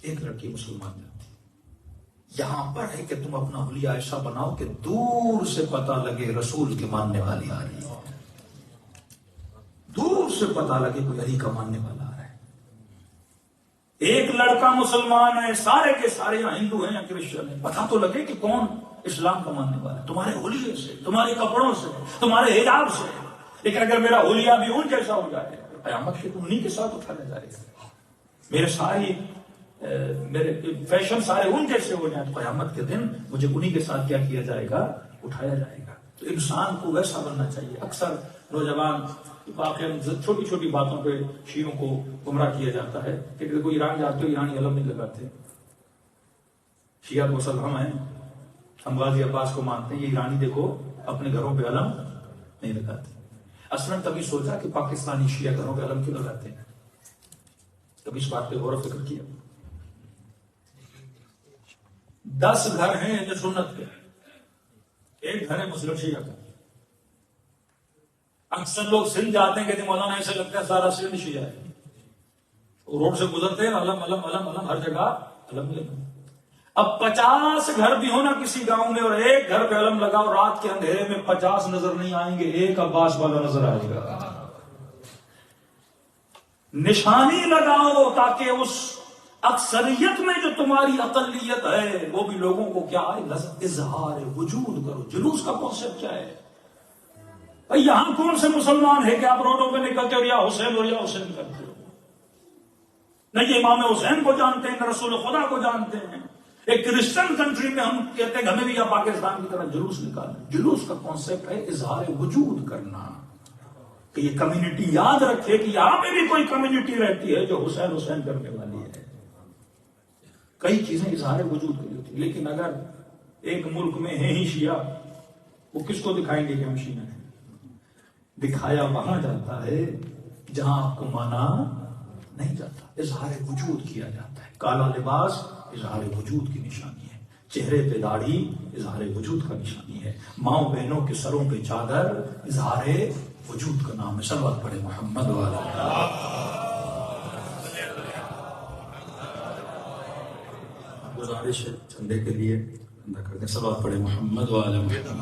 ایک لڑکی مسلمان جاتی ہے۔ یہاں پر ہے کہ تم اپنا حلیہ ایسا بناؤ کہ دور سے پتا لگے رسول کے ماننے والی آ رہی ہے، دور سے پتا لگے کوئی علی کا ماننے والا آ رہا ہے۔ ایک لڑکا مسلمان ہے، سارے کے سارے یا ہندو ہیں یا کرسچن ہیں، پتا تو لگے کہ کون اسلام کا ماننے والا ہے، تمہارے حلیے سے، تمہارے کپڑوں سے، تمہارے حجاب سے۔ لیکن اگر میرا حلیہ بھی ان جیسا ہو جائے، قیامت کے انہی کے ساتھ اٹھایا جائے گا، میرے فیشن سارے ان جیسے ہو جائیں تو قیامت کے دن مجھے انہی کے ساتھ کیا کیا جائے گا، اٹھایا جائے گا۔ تو انسان کو ویسا بننا چاہیے۔ اکثر نوجوان واقعی چھوٹی چھوٹی باتوں پہ شیعوں کو گمراہ کیا جاتا ہے کہ کوئی ایران جاتے ہو ایرانی علم نہیں لگاتے، شیعہ مسلم ہیں، ہم غازی عباس کو مانتے ہیں، یہ ایرانی دیکھو اپنے گھروں پہ علم نہیں لگاتے۔ اصلاً کبھی سوچا کہ پاکستانی شیعہ گھروں پہ علم کیوں لگاتے ہیں؟ کبھی اس بات پہ غور و فکر کیا؟ 10 گھر ہیں جو سنت کے، ایک گھر ہے مسلم شیعہ کا۔ اکثر لوگ سندھ جاتے ہیں کہ مولانا ایسے لگتا ہے سارا سندھ شیعہ ہے، روڈ سے گزرتے ہیں علم علم علم علم، ہر جگہ علم علم۔ اب 50 گھر بھی ہو نا کسی گاؤں میں اور ایک گھر پہ علم لگاؤ، رات کے اندھیرے میں 50 نظر نہیں آئیں گے، ایک عباس والا نظر آئے گا۔ نشانی لگاؤ تاکہ اس اکثریت میں جو تمہاری اقلیت ہے وہ بھی لوگوں کو کیا ہے، اظہار وجود کرو۔ جلوس کا کانسیپٹ کیا ہے بھائی؟ یہاں کون سے مسلمان ہے کہ آپ روڈوں پہ نکلتے ہو یا حسین ہو یا حسین کرتے ہو؟ نہ یہ امام حسین کو جانتے ہیں، نہ رسول خدا کو جانتے ہیں۔ ایک کرسچن کنٹری میں ہم کہتے ہیں ہمیں بھی یا پاکستان کی طرح جلوس نکالنا۔ جلوس کا کانسیپٹ ہے اظہار وجود کرنا، کہ یہ کمیونٹی یاد رکھے کہ یہاں پہ بھی کوئی کمیونٹی رہتی ہے جو حسین حسین کرنے والی ہے۔ کئی چیزیں اظہار وجود کی ہوتی ہیں، لیکن اگر ایک ملک میں ہے ہی شیعہ، وہ کس کو دکھائیں گے کہ ہم شیعہ ہیں؟ دکھایا وہاں جاتا ہے جہاں آپ کو مانا نہیں جاتا، اظہار وجود کیا جاتا ہے۔ کالا لباس اظہار وجود کی نشانی ہے، چہرے پہ داڑھی اظہار وجود کا نشانی ہے، ماؤں بہنوں کے سروں پہ چادر اظہار وجود کا نام ہے۔ صلوات پڑھے محمد والا۔ گزارش ہے چندے کے لیے اندر کر دیں، صلوات پڑھے محمد والا محمد۔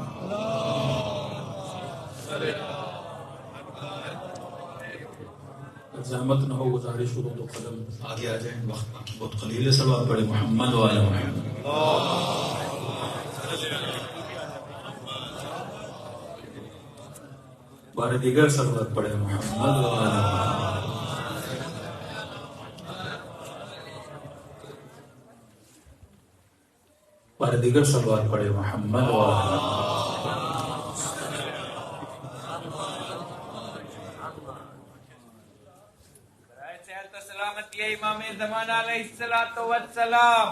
زحمت نہ ہو، گزارش ہو تو قدم آگے آ جائیں، وقت باقی بہت قلیل ہے۔ صلوات پڑھے محمد والا محمد۔ بار دیگر صلوات پڑھے محمد والا محمد۔ بار دیگر صلوات پڑھے محمد والا محمد۔ امام زمان علیہ الصلوۃ والسلام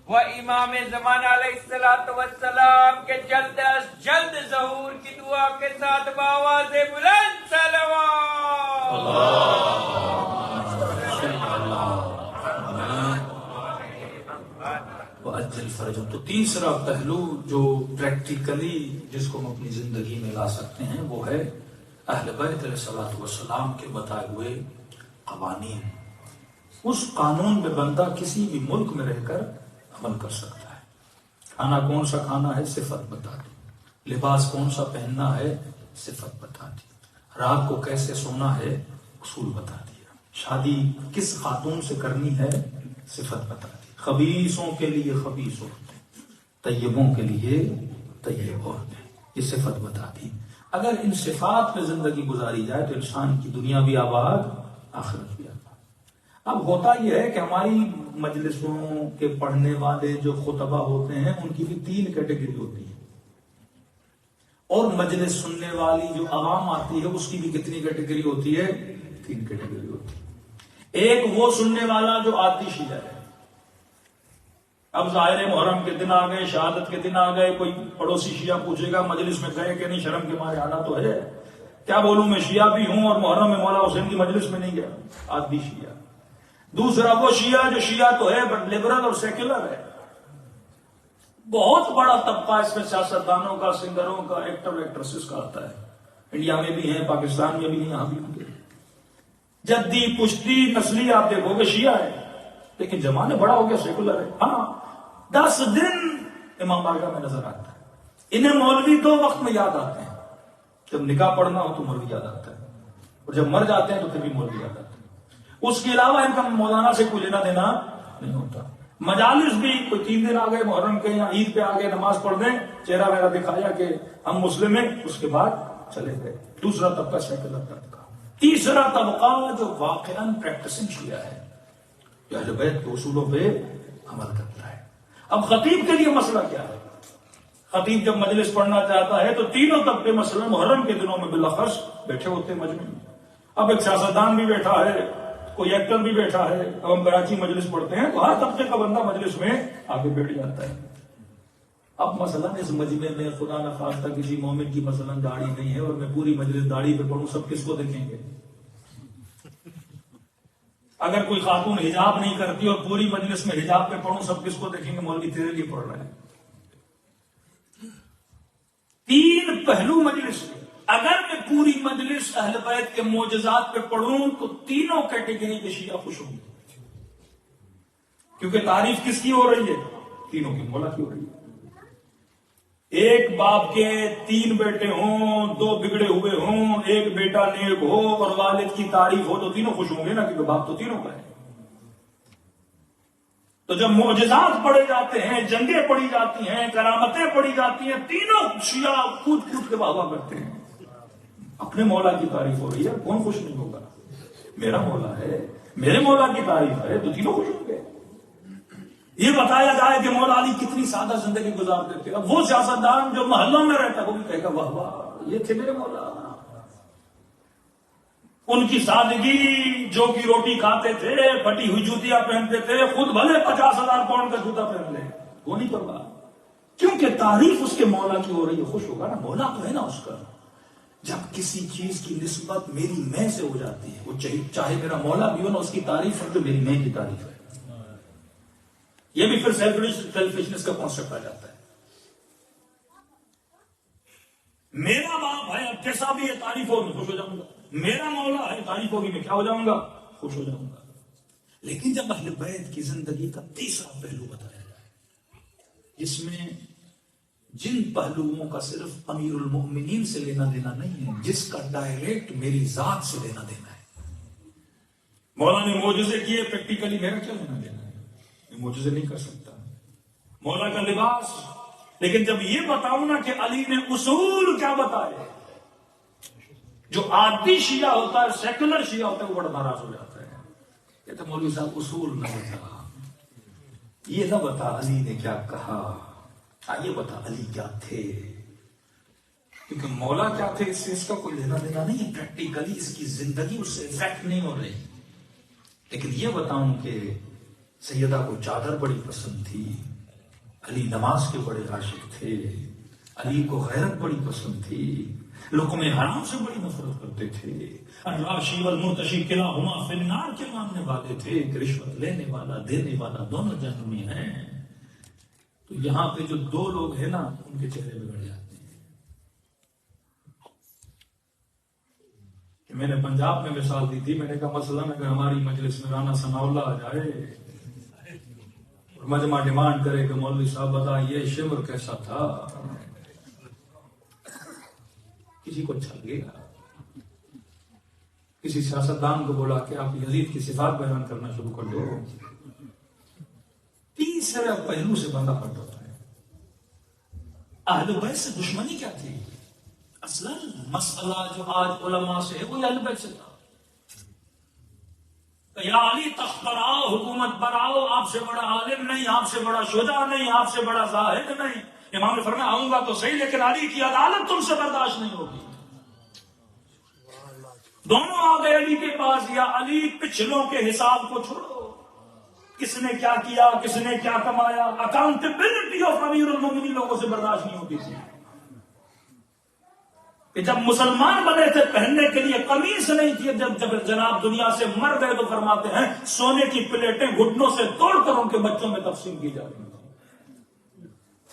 و امام زمان علیہ الصلوۃ والسلام کے جلد از جلد ظہور کی دعا کے ساتھ بآواز بلند صلوات۔ وَأَجِّلْ فَرَجَهُمْ۔ تو تیسرا پہلو جو پریکٹیکلی جس کو ہم اپنی زندگی میں لا سکتے ہیں وہ ہے اہل بیت علیہ الصلوۃ والسلام کے بتائے ہوئے قوانین۔ اس قانون پہ بندہ کسی بھی ملک میں رہ کر عمل کر سکتا ہے۔ کھانا کون سا کھانا ہے، صفت بتا دی۔ لباس کون سا پہننا ہے، صفت بتا دی۔ رات کو کیسے سونا ہے، اصول بتا دی۔ شادی کس خاتون سے کرنی ہے صفت بتا دی. خبیثوں کے لیے خبیث عورتیں، طیبوں کے لیے طیب عورتیں، یہ صفت بتا دی. اگر ان صفات پہ زندگی گزاری جائے تو انسان کی دنیا بھی آباد، آخرت بھی آباد. اب ہوتا یہ ہے کہ ہماری مجلسوں کے پڑھنے والے جو خطبہ ہوتے ہیں ان کی بھی 3 کیٹیگری ہوتی ہے، اور مجلس سننے والی جو عوام آتی ہے اس کی بھی کتنی کیٹیگری ہوتی ہے؟ 3 کیٹیگری ہوتی ہے. ایک وہ سننے والا جو آتی شیعہ ہے. اب ظاہر محرم کے دن آ گئے، شہادت کے دن آ گئے، کوئی پڑوسی شیعہ پوچھے گا مجلس میں گئے کہ نہیں، شرم کے مارے آنا تو ہے، کیا بولوں میں شیعہ بھی ہوں اور محرم میں مولا حسین کی مجلس میں نہیں گیا. آدھی شیعہ. دوسرا وہ شیعہ جو شیعہ تو ہے بٹ لبرل اور سیکولر ہے. بہت بڑا طبقہ اس میں سیاستدانوں کا، سنگروں کا، ایکٹر ایکٹریسز کا آتا ہے. انڈیا میں بھی ہیں، پاکستان میں بھی ہیں، یہاں بھی ہوں گے. جدی پشتی نسلی آپ دیکھو گے شیعہ ہے، لیکن زمانہ بڑا ہو گیا سیکولر ہے. ہاں 10 دن امام بارگاہ میں نظر آتا ہے. انہیں مولوی 2 وقت میں یاد آتے ہیں. جب نکاح پڑھنا ہو تو مولوی یاد آتا ہے، اور جب مر جاتے ہیں تو پھر بھی مولوی یاد آتا ہے. اس کے علاوہ ان کا مولانا سے کوئی لینا دینا نہیں ہوتا. مجالس بھی کوئی 3 دن آ گئے محرم کے یا عید پہ آ گئے، نماز پڑھ دیں، چہرہ میرا دکھایا کہ ہم مسلم ہیں، اس کے بعد چلے گئے. دوسرا طبقہ سیکولر طبقہ. تیسرا طبقہ جو واقعاً پریکٹسنگ شیعہ ہے، جو اہل بیت کے اصولوں پہ عمل کرتا ہے. اب خطیب کے لیے مسئلہ کیا ہے؟ خطیب جب مجلس پڑھنا چاہتا ہے تو تینوں طبقے مثلا محرم کے دنوں میں بالاخص بیٹھے ہوتے ہیں مجمع میں. اب ایک سیاستدان بھی بیٹھا ہے، کوئی ایکٹر بھی بیٹھا ہے. اب ہم کراچی مجلس پڑھتے ہیں تو ہر طبقے کا بندہ مجلس میں آگے بیٹھ جاتا ہے. اب مثلا اس مجمع میں خدا نخواستہ کسی مومن کی مثلا داڑھی نہیں ہے اور میں پوری مجلس داڑھی پہ پڑھوں، سب کس کو دیکھیں گے؟ اگر کوئی خاتون حجاب نہیں کرتی اور پوری مجلس میں حجاب پہ پڑھوں، سب کس کو دیکھیں گے؟ مولوی تیرے لیے پڑھ رہا ہے. 3 پہلو مجلس میں. اگر میں پوری مجلس اہل بیت کے معجزات پہ پڑھوں تو تینوں کیٹیگری کے شیعہ خوش ہوں گے، کیونکہ تعریف کس کی ہو رہی ہے؟ تینوں کی، مولا کی ہو رہی ہے. ایک باپ کے 3 بیٹے ہوں، 2 بگڑے ہوئے ہوں، ایک بیٹا نیک ہو اور والد کی تعریف ہو تو تینوں خوش ہوں گے نا، کیونکہ باپ تو تینوں کا ہے. تو جب معجزات پڑھے جاتے ہیں، جنگیں پڑھی جاتی ہیں، کرامتیں پڑھی جاتی ہیں، تینوں شیعہ کود کود کے واہ کرتے ہیں. اپنے مولا کی تعریف ہو رہی ہے، کون خوش نہیں ہوگا؟ میرا مولا ہے، میرے مولا کی تعریف ہے تو تینوں خوش ہوں گے. یہ بتایا جائے کہ مولا علی کتنی سادہ زندگی گزارتے تھے. اب وہ سیاستدان جو محلوں میں رہتا ہے وہ بھی کہے گا واہ واہ یہ تھے میرے مولا. ان کی سادگی، جو کی روٹی کھاتے تھے، پھٹی ہوئی جوتیاں پہنتے تھے، خود بھلے 50,000 پاؤنڈ کا جوتا پہن لے، وہ نہیں پڑھا، کیونکہ تعریف اس کے مولا کی ہو رہی ہے. خوش ہوگا نا، مولا تو ہے نا اس کا. جب کسی چیز کی نسبت میری میں سے ہو جاتی ہے، وہ چاہے میرا مولا بھی ہو نا، اس کی تعریف جو میری میں کی تعریف ہے. یہ بھی پھر سیلفشنس کا کانسیپٹ آ جاتا ہے. میرا باپ ہے، اب کیسا بھی یہ تعریف ہو میں خوش ہو جاؤں گا. میرا مولا ہے، تعریف ہوگی میں کیا ہو جاؤں گا؟ خوش ہو جاؤں گا. لیکن جب اہل بیت کی زندگی کا تیسرا پہلو بتایا جائے، جس میں جن پہلوؤں کا صرف امیر المؤمنین سے لینا دینا نہیں ہے، جس کا ڈائریکٹ میری ذات سے لینا دینا ہے. مولا نے معجزے کیے، پریکٹیکلی میرا کیا لینا دینا ہے؟ میں معجزے نہیں کر سکتا. مولا کا لباس. لیکن جب یہ بتاؤں نا کہ علی نے اصول کیا بتائے، جو عادی شیعہ ہوتا ہے، سیکولر شیعہ ہوتا ہے، وہ بڑا ناراض ہو جاتا ہے. کہتے مولوی صاحب اصول نہ بتا، یہ نہ بتا علی نے کیا کہا، یہ بتا علی کیا تھے. کیونکہ مولا کیا تھے اس سے اس کا کوئی لینا دینا نہیں ہے. پریکٹیکلی اس کی زندگی اس سے افیکٹ نہیں ہو رہی. لیکن یہ بتاؤں کہ سیدہ کو چادر بڑی پسند تھی، علی نماز کے بڑے عاشق تھے، علی کو غیرت بڑی پسند تھی، لقمے حرام سے بڑی نفرت کرتے تھے، الراشی والمرتشی کلاہما فی النار کے ماننے والے تھے کہ رشوت لینے والا دینے والا دونوں جہنم میں ہیں. تو یہاں پہ جو 2 لوگ ہیں نا، ان کے چہرے بگڑ جاتے ہیں. کہ میں نے پنجاب میں مثال دی تھی، میں نے کہا مثلا اگر ہماری مجلس میں رانا ثناء اللہ آ جائے اور مجمع ڈیمانڈ کرے کہ مولوی صاحب بتائیے شمر کیسا تھا، کسی کو اچھا لگے گا؟ کسی سیاستدان کو بولا کہ آپ یزید کی صفات بیان کرنا شروع کر دو، تیسرے پہلو سے بندہ پلٹ ہوتا ہے۔ اہل بیت سے دشمنی کیا تھی؟ اصلا مسئلہ جو آج علماء سے ہے وہ اہل بیت سے تھا۔ یا علی تخت پر آؤ، حکومت پر آؤ، آپ سے بڑا عالم نہیں، آپ سے بڑا شجاع نہیں، آپ سے بڑا زاہد نہیں۔ امام نے فرمایا آؤں گا تو صحیح، لیکن علی کی عدالت تم سے برداشت نہیں ہوگی۔ دونوں آ گئے علی کے پاس، یا علی پچھلوں کے حساب کو چھوڑو، کس نے کیا کیا، کس نے کیا کمایا، اکاؤنٹیبلٹی آف امیر المومنین لوگوں سے برداشت نہیں ہوتی تھی۔ کہ جب مسلمان بنے تھے پہننے کے لیے قمیص نہیں تھی، جب جناب دنیا سے مر گئے تو فرماتے ہیں سونے کی پلیٹیں گھٹنوں سے توڑ کر ان کے بچوں میں تقسیم کی جا رہی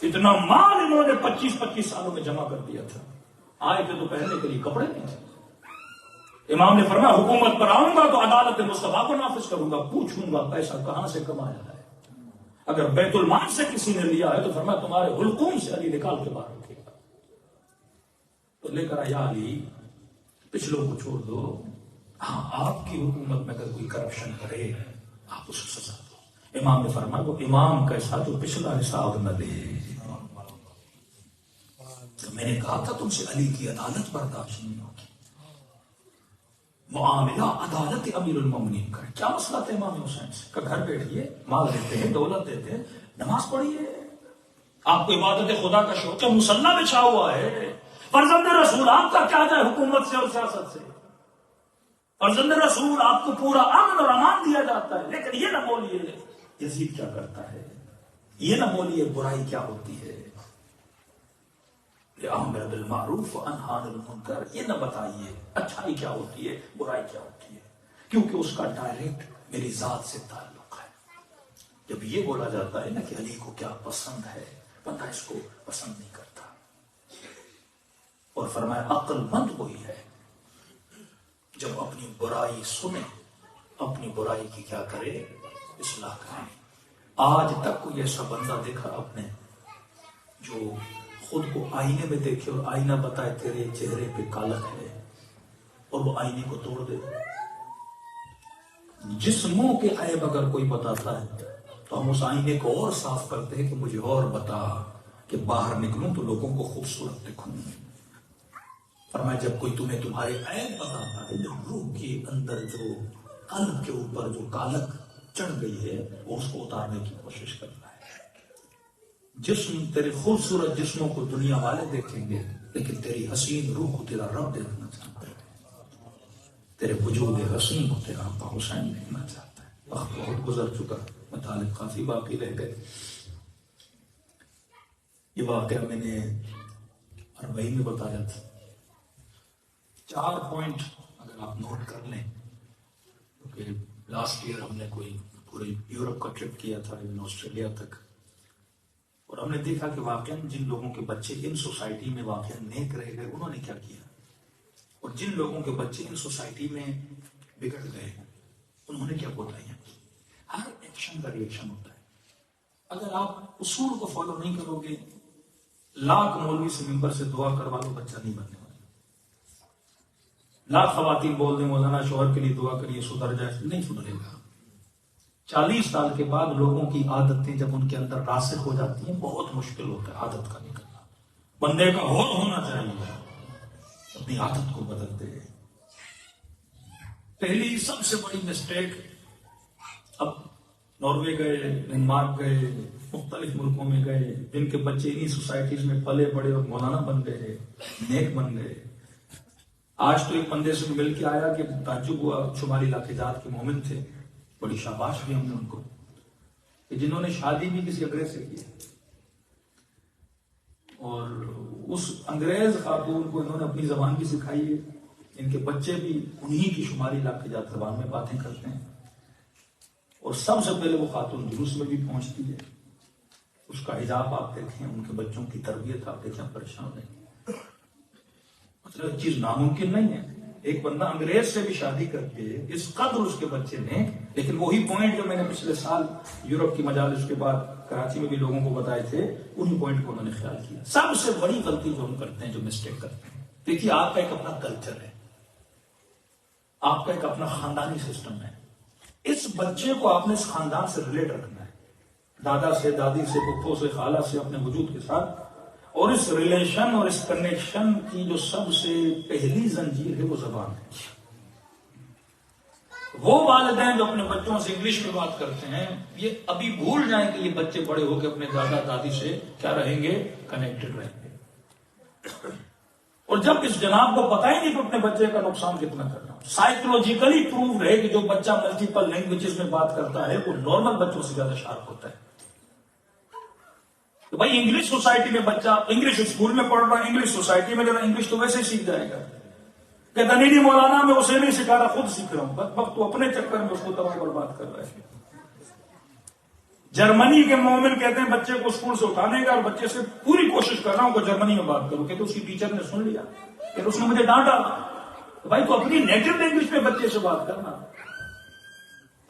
تھی۔ اتنا مال انہوں نے 25 سالوں میں جمع کر دیا تھا، آئے تھے تو پہننے کے لیے کپڑے نہیں تھے۔ امام نے فرمایا حکومت پر آؤں گا تو عدالت مصطفیٰ کو نافذ کروں گا، پوچھوں گا پیسہ کہاں سے کمایا ہے، اگر بیت المال سے کسی نے لیا ہے تو فرمایا تمہارے حلقوم سے علی نکال کے باہر رکھے گا۔ تو لے کر آیا علی، پچھلوں کو چھوڑ دو، ہاں آپ کی حکومت میں اگر کوئی کرپشن کرے آپ اس کو سزا دو۔ امام نے فرمایا وہ امام کیسا جو پچھلا حساب نہ دے۔ تو میں نے کہا تھا تم سے علی کی عدالت برداشت نہیں ہوگی، معاملہ عدالت امیر المومنین کا۔ کیا مسئلہ تھا امام حسین سے کہ گھر بیٹھیے، مال دیتے ہیں، دولت دیتے ہیں، نماز پڑھیے، آپ کو عبادت خدا کا شوق ہے، مصلی بچھا ہوا ہے، فرزند رسول آپ کا کیا جائے حکومت سے اور سیاست سے، فرزند رسول آپ کو پورا امن اور امان دیا جاتا ہے، لیکن یہ نہ بولیے یزید کیا کرتا ہے، یہ نہ بولیے برائی کیا ہوتی ہے، امر بالمعروف ونہی عن المنکر، یہ نہ بتائیے اچھائی کیا ہوتی ہے، برائی کیا ہوتی ہے، کیونکہ اس کا ڈائریکٹ میری ذات سے تعلق ہے۔ جب یہ بولا جاتا ہے نا کہ علی کو کیا پسند ہے، بندہ اس کو پسند نہیں کرتا۔ اور فرمایا عقل مند وہی ہے جب اپنی برائی سنے، اپنی برائی کی کیا کرے، اصلاح کرے۔ آج تک کوئی ایسا بندہ دیکھا آپ نے جو خود کو آئینے میں دیکھے اور آئینہ بتائے تیرے چہرے پہ کالک ہے اور وہ آئینے کو توڑ دے؟ جسموں کے عیب اگر کوئی بتاتا ہے تو ہم اس آئینے کو اور صاف کرتے ہیں کہ مجھے اور بتا کہ باہر نکلوں تو لوگوں کو خوبصورت دکھوں۔ فرمایا جب کوئی تمہیں تمہارے عیب بتاتا ہے، جب روح کے اندر جو قلب کے اوپر جو کالک چڑھ گئی ہے وہ اس کو اتارنے کی کوشش کرتا ہے۔ جسم، تیرے خوبصورت جسموں کو دنیا والے دیکھیں گے، لیکن تیری حسین روح کو تیرا رب دیکھنا چاہتا ہے، تیرے وجود حسین کو تیرا آقا حسین دیکھنا چاہتا ہے۔ وقت بہت گزر چکا، مطالب کافی باقی رہ گئے۔ یہ واقعہ میں نے 40 میں بتایا تھا۔ 4 پوائنٹ اگر آپ نوٹ کر لیں، کیونکہ لاسٹ ایئر ہم نے کوئی پورے یورپ کا ٹرپ کیا تھا، آسٹریلیا تک، اور ہم نے دیکھا کہ واقعاً جن لوگوں کے بچے ان سوسائٹی میں واقعاً نیک رہ گئے انہوں نے کیا کیا، اور جن لوگوں کے بچے ان سوسائٹی میں بگڑ گئے انہوں نے کیا بتایا۔ ہر ایکشن کا ریئیکشن ہوتا ہے۔ اگر آپ اصول کو فالو نہیں کرو گے، لاکھ مولوی سے ممبر سے دعا کروا لو، بچہ نہیں بننے والا۔ لاکھ خواتین بول دیں مولانا شوہر کے لیے دعا کریے سدھر جائے، نہیں سدھرے گا۔ 40 سال کے بعد لوگوں کی عادتیں جب ان کے اندر راسخ ہو جاتی ہیں بہت مشکل ہوتا ہے عادت کا نکلنا۔ بندے کا غور ہونا چاہیے، اپنی عادت کو بدلتے ہیں۔ پہلی سب سے بڑی مسٹیک، اب ناروے گئے، ڈنمارک گئے، مختلف ملکوں میں گئے، جن کے بچے انہی سوسائٹیز میں پلے بڑے اور مولانا بن گئے، نیک بن گئے۔ آج تو ایک بندے سے مل کے آیا کہ تعجب ہوا، شمالی علاقے جات کے مومن تھے، بڑی شاباش بھی ہم نے ان کو، کہ جنہوں نے شادی بھی کسی انگریز سے کی، اور اس انگریز خاتون کو انہوں نے اپنی زبان بھی سکھائی ہے، ان کے بچے بھی انہی کی شمالی علاقے جات زبان میں باتیں کرتے ہیں، اور سب سے پہلے وہ خاتون جلوس میں بھی پہنچتی ہے، اس کا حجاب آپ دیکھیں، ان کے بچوں کی تربیت آپ دیکھیں، پریشان ہیں۔ مطلب چیز ناممکن نہیں ہے، ایک بندہ انگریز سے بھی شادی کر کے اس قدر اس کے بچے نے، لیکن وہی پوائنٹ جو میں نے پچھلے سال یورپ کی مجالس کے بعد کراچی میں بھی لوگوں کو بتائے تھے، انہی پوائنٹ کو انہوں نے خیال کیا۔ سب سے بڑی غلطی جو ہم کرتے ہیں، جو مسٹیک کرتے ہیں، دیکھیے آپ کا ایک اپنا کلچر ہے، آپ کا ایک اپنا خاندانی سسٹم ہے. اس بچے کو آپ نے اس خاندان سے ریلیٹ رکھنا ہے, دادا سے, دادی سے, پھپھو سے, خالہ سے, اپنے وجود کے ساتھ. اور اس ریلیشن اور اس کنیکشن کی جو سب سے پہلی زنجیر ہے وہ زبان ہے. وہ والدین جو اپنے بچوں سے انگلش میں بات کرتے ہیں, یہ ابھی بھول جائیں کہ یہ بچے بڑے ہو کے اپنے دادا دادی سے کیا رہیں گے, کنیکٹڈ رہیں گے. اور جب اس جناب کو پتہ ہی نہیں کہ اپنے بچے کا نقصان کتنا کر رہا ہوں. سائیکولوجیکلی پروف ہے کہ جو بچہ ملٹیپل لینگویجز میں بات کرتا ہے وہ نارمل بچوں سے زیادہ شارپ ہوتا ہے. تو بھائی انگلش سوسائٹی میں بچہ انگلش اسکول میں پڑھ رہا ہے, انگلش سوسائٹی میں انگلش تو ویسے ہی سیکھ جائے گا. کہتا نہیں مولانا میں اسے نہیں سکھا رہا, خود سیکھ رہا ہوں. وقت تو اپنے چکر میں اس کو تباہ برباد کر رہا ہے. جرمنی کے مومن کہتے ہیں بچے کو اسکول سے اٹھانے کا اور بچے سے پوری کوشش کر رہا ہوں کہ جرمنی میں بات کروں. کہ اس کی ٹیچر نے سن لیا کہ اس نے مجھے ڈانٹا. تو بھائی تو اپنی نیٹو لینگویج میں بچے سے بات کرنا.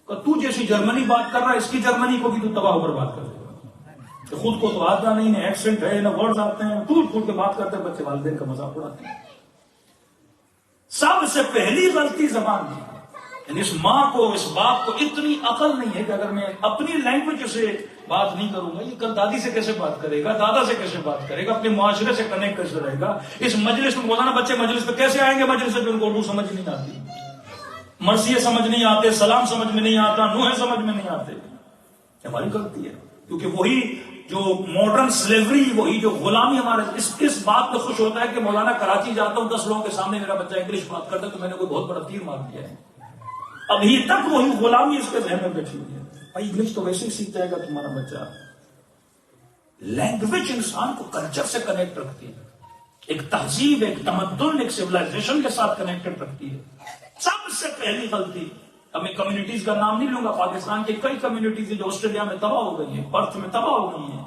تو جیسی جرمنی بات کر رہا ہے, اس کی جرمنی کو بھی تو تباہ برباد کر دے گا. خود کو تو آتا نہیں, نہ ایکسنٹ ہے, نہ ورڈز آتے ہیں, ٹوٹ پھوٹ کے بات کرتے ہیں بچے, والدین کا مذاق اڑاتے ہیں. سب سے پہلی غلطی زبان کی. یعنی اس ماں کو, اس باپ کو اتنی عقل نہیں ہے کہ اگر میں اپنی لینگویج سے بات نہیں کروں گا, یہ کل دادی سے کیسے بات کرے گا, دادا سے کیسے بات کرے گا, اپنے معاشرے سے کنیکٹ کیسے رہے گا. اس مجلس میں روزانہ بچے مجلس پہ کیسے آئیں گے, مجلس سے ان کو اردو سمجھ نہیں آتی, مرثیے سمجھ نہیں آتے, سلام سمجھ میں نہیں آتا, نوحے سمجھ میں نہیں آتے. ہماری غلطی ہے, کیونکہ وہی جو ماڈرن سلیوری, وہی جو غلامی ہمارے اس بات پہ خوش ہوتا ہے کہ مولانا کراچی جاتا ہوں 10 لوگوں کے سامنے میرا بچہ انگلش بات کرتا ہے تو میں نے کوئی بہت بڑا تیر مار دیا ہے. ابھی تک وہی غلامی اس کے ذہن میں بیٹھی ہوئی ہے. بھائی انگلش تو ویسے ہی سیکھ جائے گا تمہارا بچہ. لینگویج انسان کو کلچر سے کنیکٹ رکھتی ہے, ایک تہذیب, ایک تمدن, ایک سیولائزیشن کے ساتھ کنیکٹڈ رکھتی ہے. سب سے پہلی غلطی, اب میں کمیونٹیز کا نام نہیں لوں گا, پاکستان کی کئی کمیونٹیز جو آسٹریلیا میں تباہ ہو گئی ہیں, پرتھ میں تباہ ہو گئی ہیں,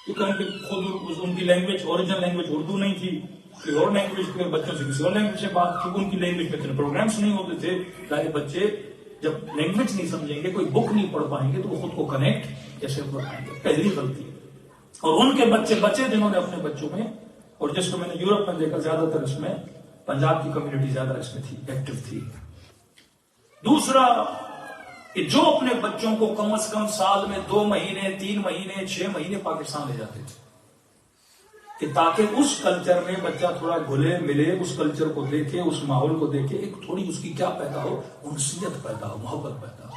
کیونکہ خود ان کی لینگویج, اوریجنل لینگویج اردو نہیں تھی, کوئی اور لینگویج کے بچوں سے کسی اور لینگویج سے بات کی, ان کی لینگویج میں اتنے پروگرامس نہیں ہوتے تھے. تاکہ بچے جب لینگویج نہیں سمجھیں گے, کوئی بک نہیں پڑھ پائیں گے, تو وہ خود کو کنیکٹ کیسے کر پائیں گے. پہلی غلطی. اور ان کے بچے جنہوں نے اپنے بچوں میں, اور جس کو میں نے یورپ میں دیکھا زیادہ تر اس میں پنجاب کی کمیونٹی زیادہ اس میں تھی, ایکٹیو تھی. دوسرا کہ جو اپنے بچوں کو کم از کم سال میں 2 مہینے, 3 مہینے, 6 مہینے پاکستان لے جاتے تھے, کہ تاکہ اس کلچر میں بچہ تھوڑا گھلے ملے, اس کلچر کو دیکھے, اس ماحول کو دیکھے, ایک تھوڑی اس کی کیا پیدا ہو, انسیت پیدا ہو, محبت پیدا ہو.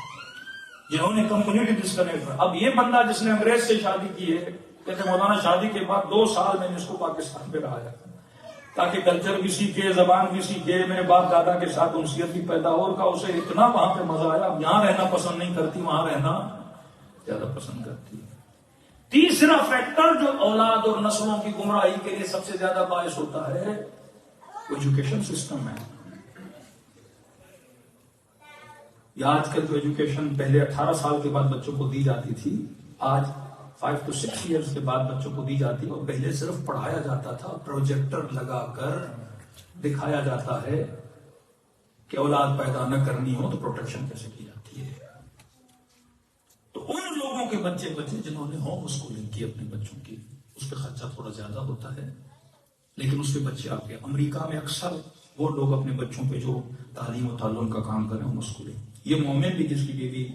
جنہوں نے کمپلیٹلی ڈسکنیکٹ. اب یہ بندہ جس نے انگریز سے شادی کی ہے, کہتے مولانا شادی کے بعد 2 سال میں نے اس کو پاکستان پہ رہا ہے تاکہ کلچر بھی سیکھے, زبان بھی سیکھے, میرے باپ دادا کے ساتھ انسیت بھی پیدا ہو. اور کا اسے اتنا وہاں پہ مزہ آیا, اب یہاں رہنا پسند نہیں کرتی, وہاں رہنا زیادہ پسند کرتی. تیسرا فیکٹر جو اولاد اور نسلوں کی گمراہی کے لیے سب سے زیادہ باعث ہوتا ہے, ایجوکیشن سسٹم ہے. یا آج کل جو ایجوکیشن پہلے 18 سال کے بعد بچوں کو دی جاتی تھی, آج 5 to 6 ایئرز کے بعد بچوں کو دی جاتی ہے. اور پہلے صرف پڑھایا جاتا تھا, پروجیکٹر لگا کر دکھایا جاتا ہے کہ اولاد پیدا نہ کرنی ہو تو پروٹیکشن کیسے کی جاتی ہے. تو ان لوگوں کے بچے جنہوں نے ہوم اسکولنگ کی اپنے بچوں کی, اس پہ خرچہ تھوڑا زیادہ ہوتا ہے, لیکن اس پہ بچے آپ کے امریکہ میں اکثر وہ لوگ اپنے بچوں پہ جو تعلیم و تعلم کا کام کریں ہوم اسکولنگ. یہ مومن بھی جس کی بیوی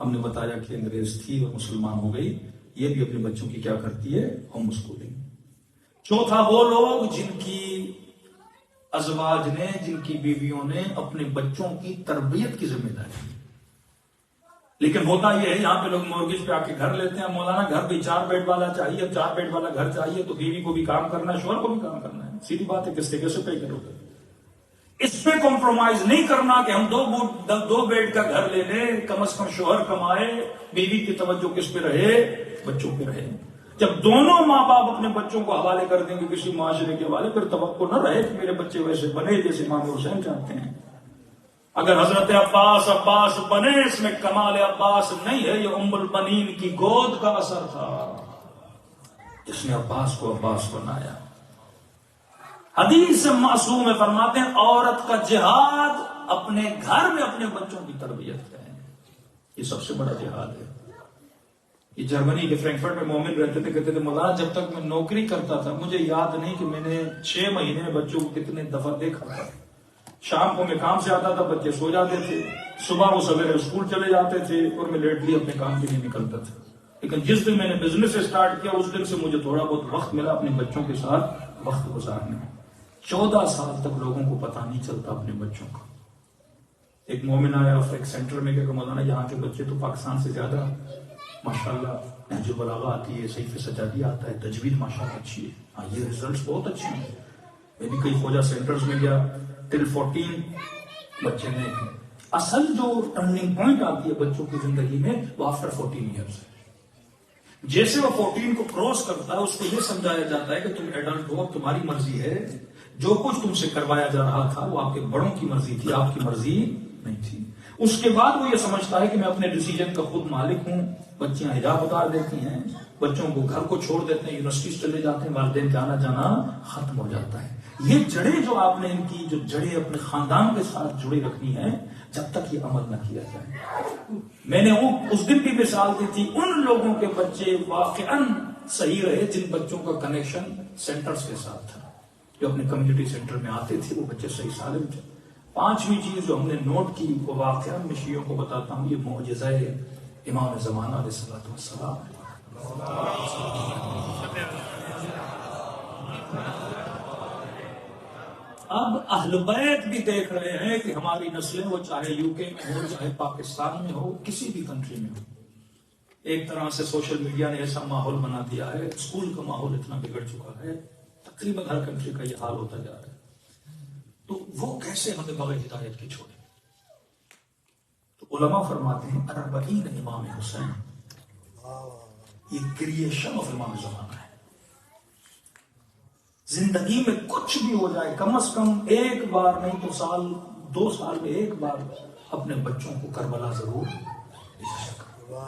ہم نے بتایا کہ انگریز تھی اور مسلمان ہو گئی, یہ بھی اپنے بچوں کی کیا کرتی ہے, ہوم اسکولنگ. چوتھا وہ لوگ جن کی ازواج نے, جن کی بیویوں نے اپنے بچوں کی تربیت کی ذمہ داری. لیکن ہوتا یہ ہے یہاں پہ لوگ مورگیج پہ آ کے گھر لیتے ہیں, مولانا گھر بھی 4 بیڈ والا چاہیے, اب 4 بیڈ والا گھر چاہیے تو بیوی کو بھی کام کرنا ہے, شوہر کو بھی کام کرنا ہے. سیدھی بات ہے, کس طریقے سے پے کرو گے. اس پہ کمپرومائز نہیں کرنا کہ ہم 2 بیڈ کا گھر لے لیں, کم از کم شوہر کمائے, بیوی کی توجہ کس پہ رہے, بچوں پہ رہے. جب دونوں ماں باپ اپنے بچوں کو حوالے کر دیں گے کسی معاشرے کے حوالے, پھر توقع نہ رہے کہ میرے بچے ویسے بنے جیسے امام حسین چاہتے ہیں. اگر حضرت عباس بنے, اس میں کمال عباس نہیں ہے, یہ ام البنین کی گود کا اثر تھا جس نے عباس کو عباس بنایا. حدیث معصوم میں فرماتے ہیں عورت کا جہاد اپنے گھر میں اپنے بچوں کی تربیت ہے. یہ سب سے بڑا جہاد ہے. یہ جرمنی کے فرینکفرٹ میں مومن رہتے تھے, کہتے تھے مولانا جب تک میں نوکری کرتا تھا مجھے یاد نہیں کہ میں نے 6 مہینے میں بچوں کو کتنے دفعہ دیکھا تھا. شام کو میں کام سے آتا تھا، بچے سو جاتے تھے، صبح وہ سویرے اسکول چلے جاتے تھے اور میں لیٹلی اپنے کام کے لیے نکلتا تھا. لیکن جس دن میں نے بزنس اسٹارٹ کیا اس دن سے مجھے تھوڑا بہت وقت ملا اپنے بچوں کے ساتھ وقت گزارنے میں. 14 سال تک لوگوں کو پتہ نہیں چلتا اپنے بچوں کا. ایک مومن آیا ایک سینٹر میں کہ مولانا یہاں کے بچے تو پاکستان سے زیادہ ماشاءاللہ نہج البلاغہ آتی ہے، صحیح سجادی آتا ہے، تجوید ماشاءاللہ اچھی ہے. ہاں یہ ریزلٹس بہت اچھے ہیں. میں بھی کئی خوجہ سینٹرز میں گیا، ٹل 14 بچے میں. اصل جو ٹرننگ پوائنٹ آتی ہے بچوں کی زندگی میں وہ آفٹر 14 ایئرس ہے. جیسے وہ 14 کو کراس کرتا ہے اس کو یہ سمجھایا جاتا ہے کہ تم ایڈلٹ ہو، اب تمہاری مرضی ہے. جو کچھ تم سے کروایا جا رہا تھا وہ آپ کے بڑوں کی مرضی تھی، آپ کی مرضی نہیں تھی. اس کے بعد وہ یہ سمجھتا ہے کہ میں اپنے ڈیسیجن کا خود مالک ہوں. بچیاں حجاب اتار دیتی ہیں، بچوں کو گھر کو چھوڑ دیتے ہیں، یونیورسٹیز چلے جاتے ہیں، والدین کا آنا جانا ختم ہو جاتا ہے. یہ جڑیں جو آپ نے ان کی جو جڑیں اپنے خاندان کے ساتھ جڑے رکھنی ہیں، جب تک یہ عمل نہ کیا جائے. میں نے اس دن بھی مثال دی تھی ان لوگوں کے بچے واقعاً صحیح رہے جن بچوں کا کنیکشن سینٹرز کے ساتھ تھا، جو اپنے کمیونٹی سینٹر میں آتے تھے، وہ بچے صحیح سالم تھے. 5ویں چیز جو ہم نے نوٹ کی وہ واقعاً میں شیعوں کو بتاتا ہوں، یہ معجزہ امام زمانہ علیہ الصلوۃ والسلام. اب اہل بیت بھی دیکھ رہے ہیں کہ ہماری نسلیں، وہ چاہے یو کے میں ہو، چاہے پاکستان میں ہو، کسی بھی کنٹری میں ہو، ایک طرح سے سوشل میڈیا نے ایسا ماحول بنا دیا ہے، اسکول کا ماحول اتنا بگڑ چکا ہے، تقریباً ہر کنٹری کا یہ حال ہوتا جا رہا ہے. تو وہ کیسے ہمیں بغیر ہدایت کے چھوڑے؟ تو علماء فرماتے ہیں 40 امام حسین یہ کریشن آف امام زمانہ ہے. زندگی میں کچھ بھی ہو جائے کم از کم ایک بار نہیں تو سال 2 سال میں ایک بار اپنے بچوں کو کربلا ضرور بھیجا کرو.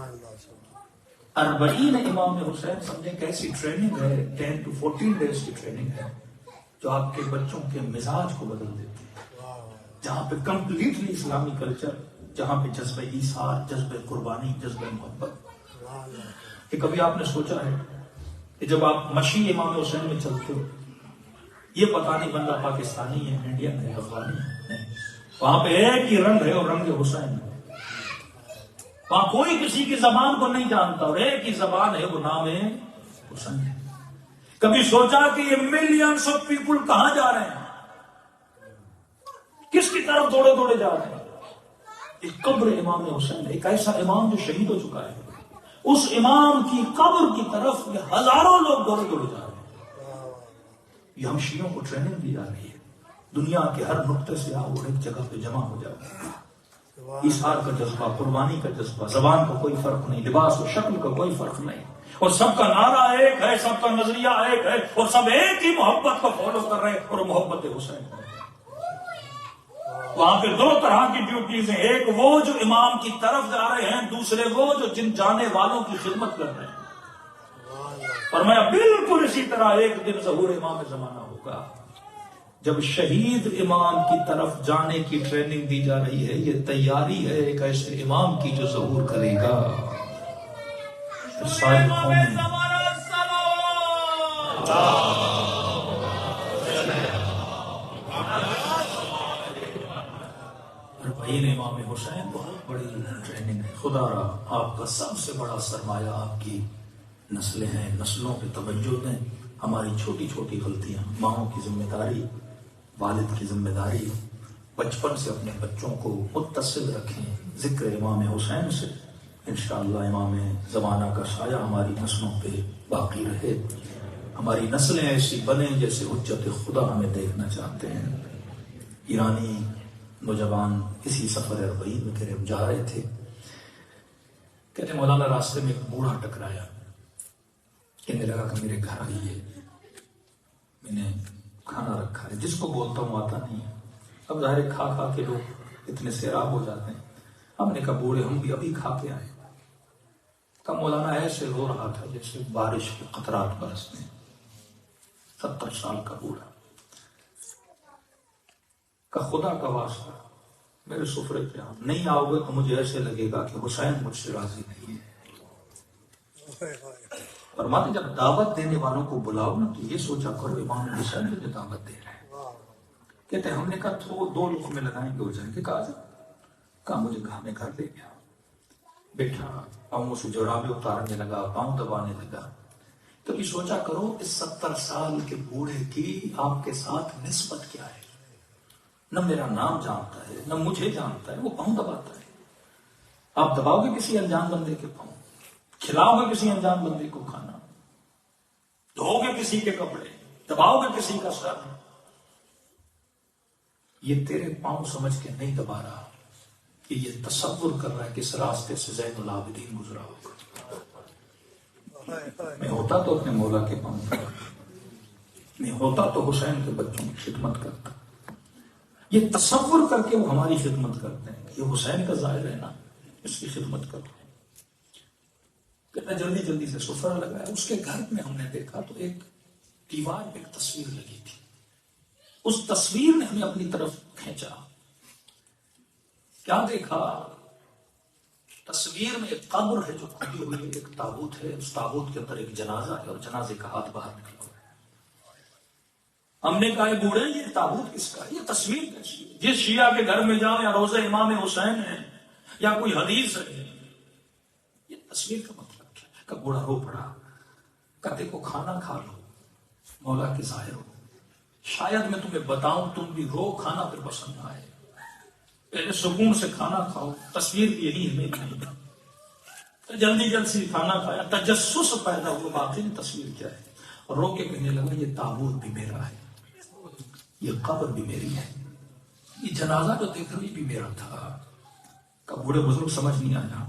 40 امام حسین سمجھیں کیسی ٹریننگ ہے، 10 to 14 days کی ٹریننگ ہے جو آپ کے بچوں کے مزاج کو بدل دیتی ہے. جہاں پہ کمپلیٹلی اسلامی کلچر، جہاں پہ جذبہ ایثار، جذبہ قربانی، جذبہ محبت. کہ کبھی آپ نے سوچا ہے کہ جب آپ مشی امام حسین میں چلتے ہو، یہ پتہ نہیں بندہ پاکستانی ہے، انڈین ہے، افغانی ہے، نہیں، وہاں پہ ایک ہی رنگ ہے اور رنگ حسین ہے. وہاں کوئی کسی کی زبان کو نہیں جانتا اور ایک ہی زبان ہے، وہ نام ہے حسین ہے. کبھی سوچا کہ یہ ملینز آف پیپل کہاں جا رہے ہیں، کس کی طرف دوڑے دوڑے جا رہے ہیں؟ ایک قبر امام حسین، ایک ایسا امام جو شہید ہو چکا ہے، اس امام کی قبر کی طرف یہ ہزاروں لوگ دوڑے دوڑے جا رہے ہیں. یہ ہم شیعوں کو ٹریننگ دی جا رہی ہے، دنیا کے ہر نقطے سے آؤ اور ایک جگہ پہ جمع ہو جاؤ. ایثار کا جذبہ، قربانی کا جذبہ، زبان کا کوئی فرق نہیں، لباس و شکل کا کوئی فرق نہیں، اور سب کا نعرہ ایک ہے، سب کا نظریہ ایک ہے، اور سب ایک ہی محبت کو فالو کر رہے ہیں، اور محبت حسین. وہاں پہ 2 طرح کی ڈیوٹیز ہیں، ایک وہ جو امام کی طرف جا رہے ہیں، دوسرے وہ جو جن جانے والوں کی خدمت کر رہے ہیں. اور میں بالکل اسی طرح ایک دن ظہور امام زمانہ ہوگا جب شہید امام کی طرف جانے کی ٹریننگ دی جا رہی ہے. یہ تیاری ہے ایک ایسے امام کی جو ظہور کرے گا. ساری قومیں امام حسین بہت بڑی ٹریننگ ہے. خدا را آپ کا سب سے بڑا سرمایہ آپ کی نسلیں ہیں. نسلوں پہ توجہ دیں. ہماری چھوٹی چھوٹی غلطیاں، ماؤں کی ذمہ داری، والد کی ذمہ داری، بچپن سے اپنے بچوں کو متصل رکھیں ذکر امام حسین سے. انشاءاللہ امام زمانہ کا سایہ ہماری نسلوں پہ باقی رہے. ہماری نسلیں ایسی بنیں جیسے حجت خدا ہمیں دیکھنا چاہتے ہیں. ایرانی نوجوان اسی سفر 40 میں کریم جا رہے تھے. کہتے مولانا راستے میں ایک بوڑھا ٹکرایا، کہنے لگا کہ میرے گھر آئیے، میں نے کھانا رکھا ہے. جس کو بولتا ہوں آتا نہیں ہے. اب ظاہر کھا کھا کے لوگ اتنے سیراب ہو جاتے ہیں. ہم نے کہا بوڑھے ہم بھی ابھی کھا کے آئے. کہ مولانا ایسے رو رہا تھا جیسے بارش کے قطرات برستے ہیں. 70 سال کا بوڑھا. کہ خدا کا واسطہ میرے سفرے پہ آپ نہیں آؤ گے تو مجھے ایسے لگے گا کہ حسین مجھ سے راضی نہیں ہے. اور ماتے جب دعوت دینے والوں کو بلاؤ نا تو یہ سوچا کرو امام حسین مجھے دعوت دے رہے ہیں. کہتے ہیں ہم نے کہا تو 2 لقمے لگائیں گے ہو جائیں گے. کہا مجھے ہمیں گھر لے گیا. بیٹھا پاؤں سے جورابے اتارنے لگا, پاؤں دبانے لگا. کبھی سوچا کرو اس 70 سال کے بوڑھے کی آپ کے ساتھ نسبت کیا ہے؟ نہ میرا نام جانتا ہے نہ مجھے جانتا ہے, وہ پاؤں دباتا ہے. آپ دباؤ گے کسی انجان بندے کے پاؤں, کھلاؤ گے کسی انجان بندے کو کھانا, دھو گے کسی کے کپڑے, دباؤ گے کسی کا سر. یہ تیرے پاؤں سمجھ کے نہیں دبا رہا, کہ یہ تصور کر رہا ہے کہ اس راستے سے زین العابدین گزرا ہوگا. میں ہوتا تو اپنے مولا کے پاؤں پر, میں ہوتا تو حسین کے بچوں کی خدمت کرتا. یہ تصور کر کے وہ ہماری خدمت کرتے ہیں کہ یہ حسین کا ظاہر ہے نا, اس کی خدمت کرتے ہیں. کتنا جلدی جلدی سے سفرہ لگایا. اس کے گھر میں ہم نے دیکھا تو ایک دیوار پہ ایک تصویر لگی تھی. اس تصویر نے ہمیں اپنی طرف کھینچا. کیا دیکھا؟ تصویر میں ایک قبر ہے جو کھلی ہوئی ہے, ایک تابوت ہے, اس تابوت کے اندر ایک جنازہ ہے اور جنازے کا ہاتھ باہر نکلا ہوا ہے. ہم نے کہا بوڑھے یہ تابوت کس کا ہے؟ یہ تصویر کیسی ہے؟ جس شیعہ کے گھر میں جاؤ یا روزہ امام حسین ہے یا کوئی حدیث ہے, یہ تصویر کا مطلب کیا ہے؟ کہ بوڑھا رو پڑا. کہتے کو کھانا کھا لو, مولا کے ظاہر ہو. شاید میں تمہیں بتاؤں تم بھی رو, کھانا پھر پسند آئے. پہلے سکون سے کھانا کھاؤ. تصویر بھی یہی ہے نہیں. تو جلدی جلدی کھانا کھایا, تجسس پیدا ہوا باقی تصویر کیا ہے. اور رو کے کہنے لگا یہ تابوت بھی میرا ہے, یہ قبر بھی میری ہے, یہ جنازہ جو دیکھ رہی بھی میرا تھا. کہ بوڑھے بزرگ سمجھ نہیں آیا.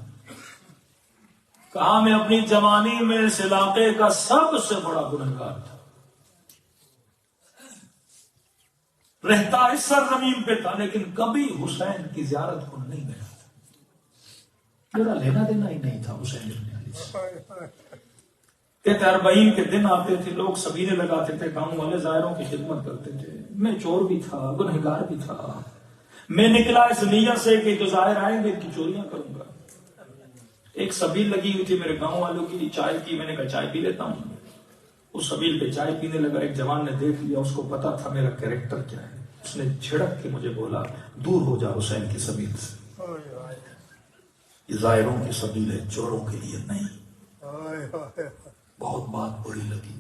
کہا میں اپنی جوانی میں اس علاقے کا سب سے بڑا گنہگار تھا, رہتا اس سرزمین پہ تھا, لیکن کبھی حسین کی زیارت کو نہیں گیا. میرا لینا دینا ہی نہیں تھا حسین ابن علی سے. کہتے 40 کے دن آتے تھے, لوگ سبیلے لگاتے تھے, گاؤں والے زائروں کی خدمت کرتے تھے. میں چور بھی تھا, گنہگار بھی تھا. میں نکلا اس نیت سے کہ جو زائر آئیں گے ان کی چوریاں کروں گا. ایک سبیل لگی ہوئی تھی میرے گاؤں والوں کی چائے کی. میں نے کہا چائے پی لیتا ہوں. اس سبیل پہ چائے پینے لگا. ایک جوان نے دیکھ لیا, اس کو پتا تھا میرا کیریکٹر کیا ہے. اس نے جھڑک کے مجھے بولا دور ہو جا حسین کی سبیل سے, یہ زائروں کی سبیل ہے, چوروں کے لیے نہیں. بہت بات بڑی لگی.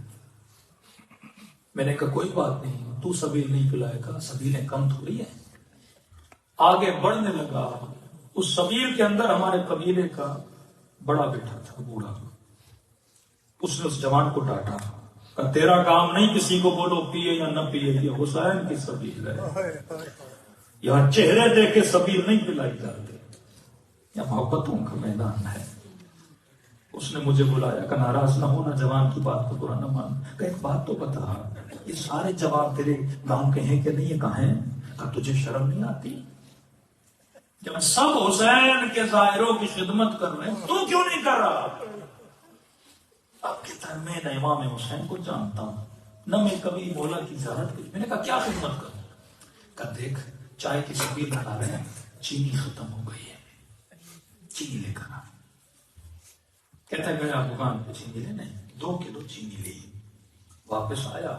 میں نے کہا کوئی بات نہیں, تو سبیل نہیں پلائے گا, سبیلیں کم تھوڑی ہیں. آگے بڑھنے لگا. اس سبیل کے اندر ہمارے قبیلے کا بڑا بیٹا تھا, بوڑھا. اس نے اس جوان کو ڈانٹا کہ تیرا کام نہیں کسی کو بولو پیے یا نہ پیے, یہ حسین کی سبیل ہے. یہاں چہرے دیکھ کے سبیل نہیں پلائی جاتی, یا محبتوں کا میدان ہے. اس نے مجھے بلایا کہ ناراض نہ ہونا, جوان کی بات کو برا نہ مان. کہ ایک بات تو بتا, یہ سارے جواب تیرے گاؤں کے ہیں کہ نہیں, یہ کہاں ہیں؟ کہ تجھے شرم نہیں آتی جب سب حسین کے ظاہروں کی خدمت کر رہے ہیں, تو کیوں نہیں کر رہا؟ اب کہتا ہے میں نہ امام حسین کو جانتا ہوں, نہ میں کبھی مولا کی زیارت کی. میں نے کہا کیا خدمت کروں؟ کہ دیکھ چائے کی سبیل بنا رہے ہیں, چینی ختم ہو گئی ہے, چینی لے کر آ. کہتا ہے گیا دکان پہ چینی لینے, 2 کلو چینی لی. واپس آیا,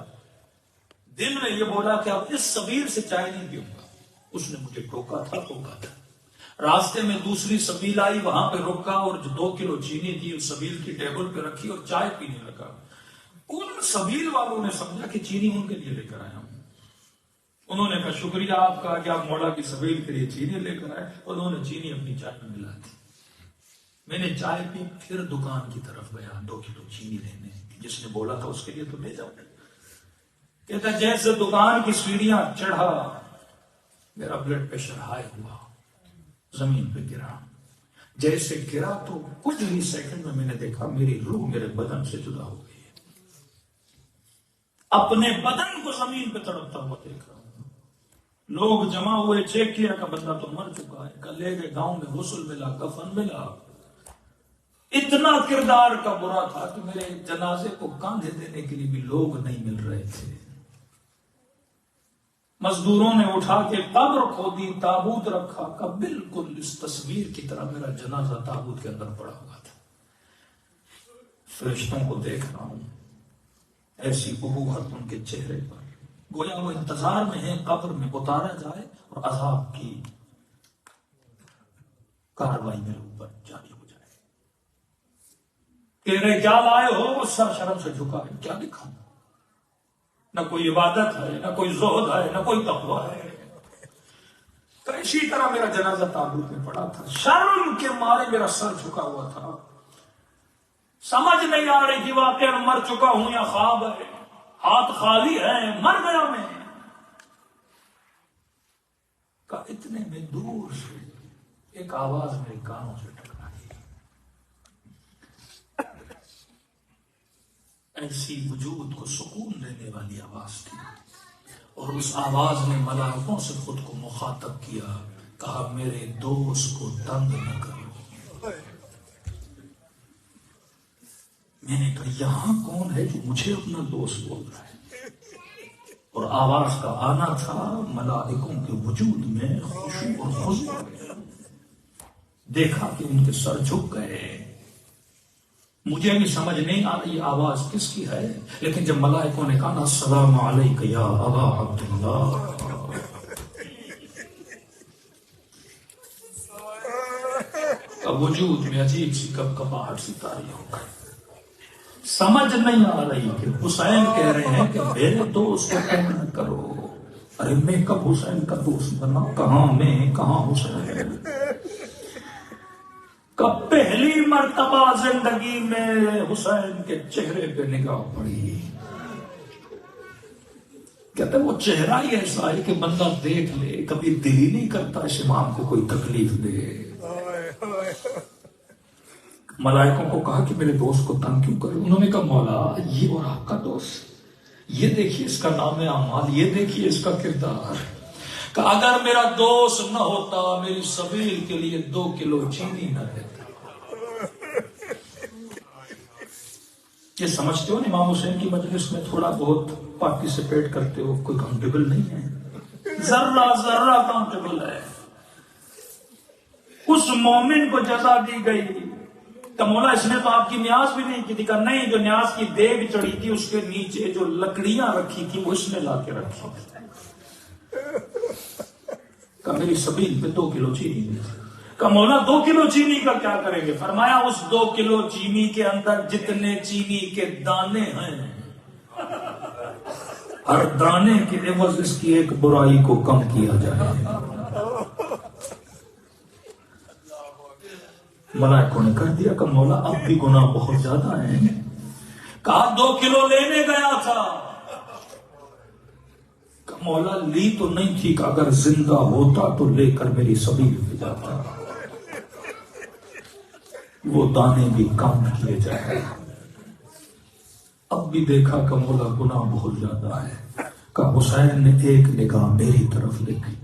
دل میں یہ بولا کہ اب اس سبیل سے چائے نہیں پیوں گا. اس نے مجھے ٹوکا تھا. راستے میں دوسری سبیل آئی, وہاں پہ رکا اور جو 2 کلو چینی تھی اس سبیل کی ٹیبل پہ رکھی اور چائے پینے لگا. ان سبیل والوں نے سمجھا کہ چینی ان کے لیے لے کر آیا ہوں. انہوں نے کہا شکریہ آپ کا کہ آپ مولا کی سبیل کے لیے چینی لے کر آئے. انہوں نے چینی اپنی چائے میں ملا دی. میں نے چائے پی, پھر دکان کی طرف گیا 2 کلو چینی لینے. جس نے بولا تھا اس کے لیے تو لے جاؤ. کہتا جیسے دکان کی سیڑھیاں چڑھا, میرا بلڈ پریشر ہائی ہوا, زمین پہ گرا. جیسے گرا تو کچھ ہی سیکنڈ میں نے دیکھا میری روح میرے بدن سے جدا ہو گئی. اپنے بدن کو زمین پہ تڑپتا ہوا دیکھ رہا ہوں. لوگ جمع ہوئے, چیک کیا کہ بندہ تو مر چکا ہے. کل لے گئے گاؤں میں, غسل ملا, کفن ملا. اتنا کردار کا برا تھا کہ میرے جنازے کو کاندھے دینے کے لیے بھی لوگ نہیں مل رہے تھے. مزدوروں نے اٹھا کے قبر کھودی, تابوت رکھا کا بالکل اس تصویر کی طرح میرا جنازہ تابوت کے اندر پڑا ہوا تھا. فرشتوں کو دیکھ رہا ہوں, ایسی ابوت ان کے چہرے پر, گویا وہ انتظار میں ہے قبر میں اتارا جائے اور عذاب کی کاروائی میرے اوپر جاری ہو جائے. کہہ رہے کیا لائے ہو؟ وہ سر شرم سے جھکا ہے. کیا دکھاؤں؟ نہ کوئی عبادت ہے، نہ کوئی زہد ہے، نہ کوئی تقویٰ ہے. تو اسی طرح میرا جنازہ تابوت میں پڑا تھا، شرم کے مارے میرا سر جھکا ہوا تھا. سمجھ نہیں آ رہی کہ واقعی مر چکا ہوں یا خواب ہے. ہاتھ خالی ہے، مر گیا میں. کہ اتنے میں دور سے ایک آواز میرے کانوں سے ٹکرائی. ایسی وجود کو سکون دینے والی آواز تھی، اور اس آواز نے ملائکوں سے خود کو مخاطب کیا. کہا میرے دوست کو تنگ نہ کرو. میں نے کہا یہاں کون ہے جو مجھے اپنا دوست بول رہا ہے؟ اور آواز کا آنا تھا ملائکوں کے وجود میں خشوع اور خضوع. دیکھا کہ ان کے سر جھک گئے. مجھے بھی سمجھ نہیں آ رہی آواز کس کی ہے، لیکن جب ملائکوں نے کہا السلام علیک یا ابا عبداللہ، وجود میں عجیب سی کپکپاہٹ سی طاری ہو گئی. سمجھ نہیں آ رہی کہ حسین کہہ رہے ہیں کہ میرے دوست کو تنگ نہ کرو. ارے میں کب حسین کا دوست بنا؟ کہاں میں، کہاں حسین؟ کب پہلی مرتبہ زندگی میں حسین کے چہرے پہ نگاہ پڑی. کہتے وہ چہرہ ہی ایسا ہے کہ بندہ دیکھ لے، کبھی دل ہی نہیں کرتا اس امام کو کوئی تکلیف دے. ملائکوں کو کہا کہ میرے دوست کو تنگ کیوں کرے؟ انہوں نے کہا مولا یہ اور آپ کا دوست، یہ دیکھیے اس کا نام اعمال، یہ دیکھیے اس کا کردار. کہ اگر میرا دوست نہ ہوتا میری سبیل کے لیے 2 کلو چینی نہ دیتا. یہ سمجھتے ہو امام حسین کی مجلس میں تھوڑا بہت پارٹیسپیٹ کرتے ہو، کوئی کاؤنٹیبل نہیں ہے، ذرہ ذرہ کاؤنٹیبل ہے. اس مومن کو جزا دی گئی کہ مولا اس نے تو آپ کی نیاز بھی نہیں کی تھی. کہ نہیں، جو نیاز کی دیگ چڑھی تھی اس کے نیچے جو لکڑیاں رکھی تھی وہ اس نے لا کے رکھی. کہ میری سبیل پہ 2 کلو چینی دی. کہ مولا 2 کلو چینی کا کیا کریں گے؟ فرمایا اس 2 کلو چینی کے اندر جتنے چینی کے دانے ہیں، ہر دانے کے عوض اس کی ایک برائی کو کم کیا جائے. ملائکوں نے کر دیا کہ مولا اب بھی گناہ بہت زیادہ ہیں. کہا 2 کلو لینے گیا تھا. کہ مولا لی تو نہیں تھی، کہ اگر زندہ ہوتا تو لے کر میری سبیل پہ جاتا. وہ دانے بھی کم کیے جائے. اب بھی دیکھا کہ مولا گناہ بہت زیادہ ہے. کہ حسین نے ایک نگاہ میری طرف دیکھی.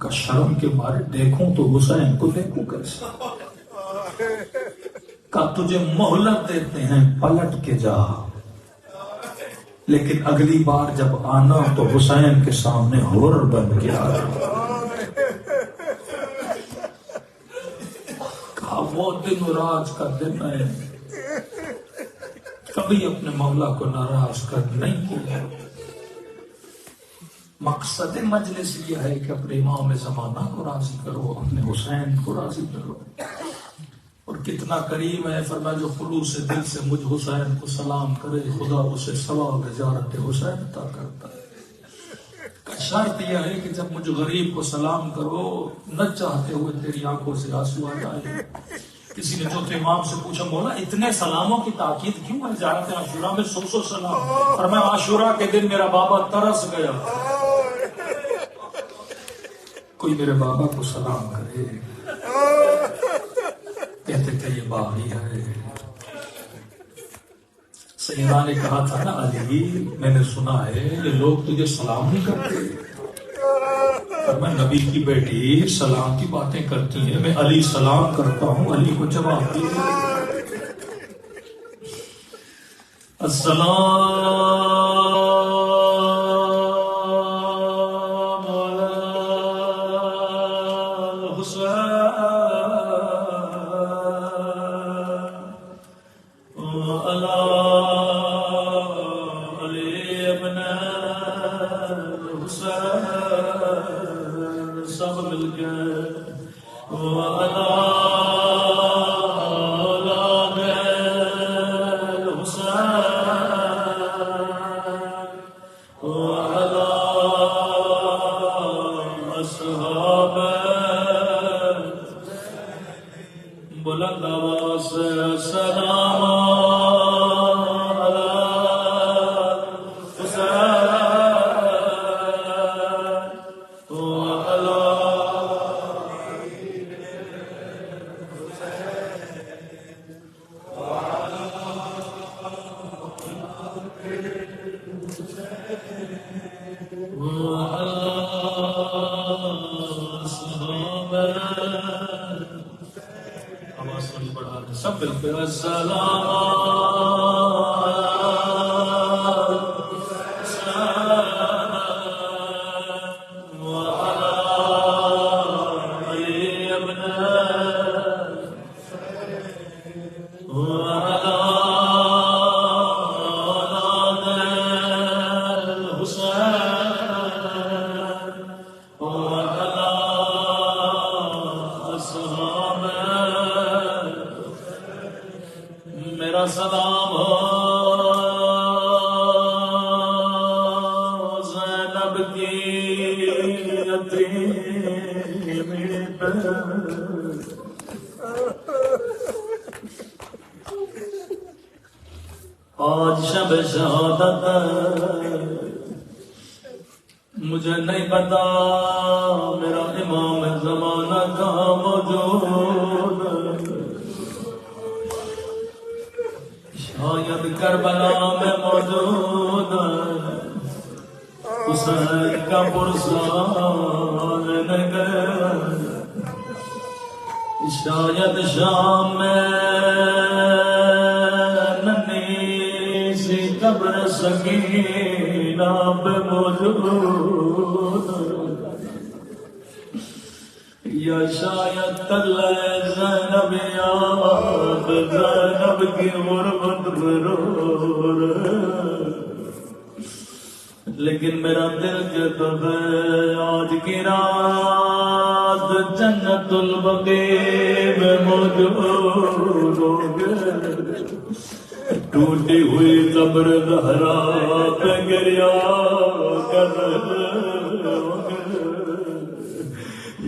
کہ شرم کے مارے دیکھوں تو حسین کو دیکھوں کیسے؟ کہ تجھے مہلت دیتے ہیں، پلٹ کے جا، لیکن اگلی بار جب آنا تو حسین کے سامنے ہور بن کے آ. کہا وہ دن راج کا دن ہے، کبھی اپنے مولا کو ناراض کر نہیں کیا. مقصد مجلس یہ ہے کہ اپنے امام زمانہ کو راضی کرو، اپنے حسین کو راضی کرو. اور کتنا کریم ہے، فرمایا جو خلوص دل سے مجھ حسین کو سلام کرے خدا اسے ثواب زیارت حسین عطا کرتا ہے. شرط یہ ہے کہ جب مجھ غریب کو سلام کرو نہ چاہتے ہوئے تیری آنکھوں سے آنسو آ جائے. کسی نے چوتھے امام سے پوچھا مولا اتنے سلاموں کی تاکید کیوں ہے؟ زیارت عاشورہ میں 100 سلام. فرمایا عاشورہ کے دن میرا بابا ترس گیا، کوئی میرے بابا کو سلام کرے. کہتے کہ یہ باغی ہے. سیدہ نے کہا تھا نا علی میں نے سنا ہے یہ لوگ تجھے سلام نہیں کرتے. اور میں نبی کی بیٹی سلام کی باتیں کرتی ہیں، میں علی سلام کرتا ہوں، علی کو جواب دیجیے. السلام بلند آواز سے سلام علی حسین و علی سب بالکل السلام میرا سلام ہو زینب کی یتیمی پر آج شب شہادت مجھے نہیں پتا میرا امام زمانہ کہاں موجود شاید کربلا میں موجود حسین کا پرسان نگر شاید شام میں ننھی سی قبر سکینہ پہ موجود یا شاید تلے زینب یاد زینب کی غربت میں رو رہے لیکن میرا دل کہتا ہے آج کی رات جنت البقیع میں موجود ہوں گے ٹوٹی ہوئی قبر زہرا پہ گریا کر رہے ہوں گے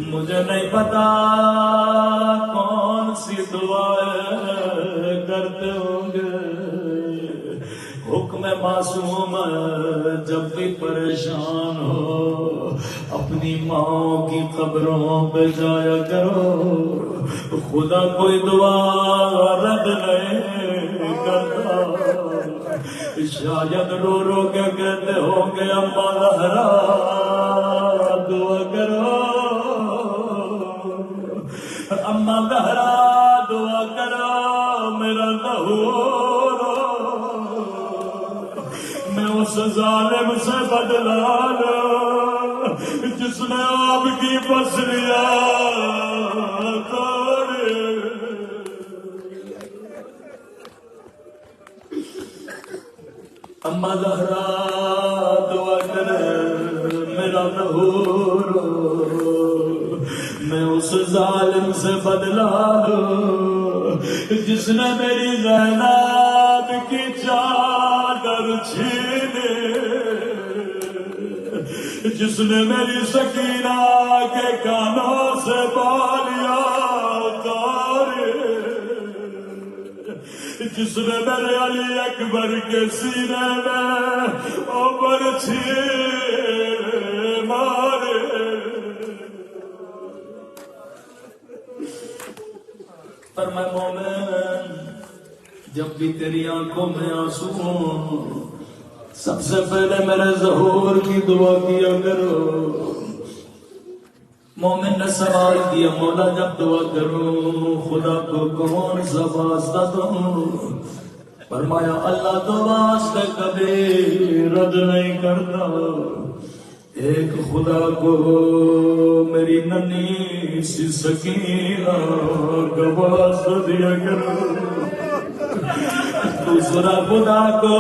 مجھے نہیں پتا کون سی دعائیں کرتے ہوں گے حکم معصوم جب بھی پریشان ہو اپنی ماں کی قبروں پہ جایا کرو خدا کوئی دعا رد نہیں کرتا شاید رو رو کے کہتے ہوں گے اماں زہرا دعا کرو اماں زہرا دعا کرو میرا ظہور میں اس ظالم سے بدلا لوں جس نے آپ کی پسلیاں توڑی اماں زہرا دعا کرے میرا ظہور میں اس ظالم سے بدلا لوں جس نے میری زینب کی چادر چھینے جس نے میری سکینہ کے کانوں سے بالیاں اتارے جس نے میرے علی اکبر کے سینے میں برچھی مارے پر میں مومن جب بھی تیری آنکھوں میں آنسو ہوں سب سے پہلے میرے ظہور کی دعا کیا کرو مومن نے سوال کیا مولا جب دعا کروں خدا کو کون سا واسطہ دوں فرمایا اللہ تو واسطے کبھی رد نہیں کرتا ایک خدا کو میری ننھی سی سکینہ کا واسطہ دیا کرو دوسرا خدا کو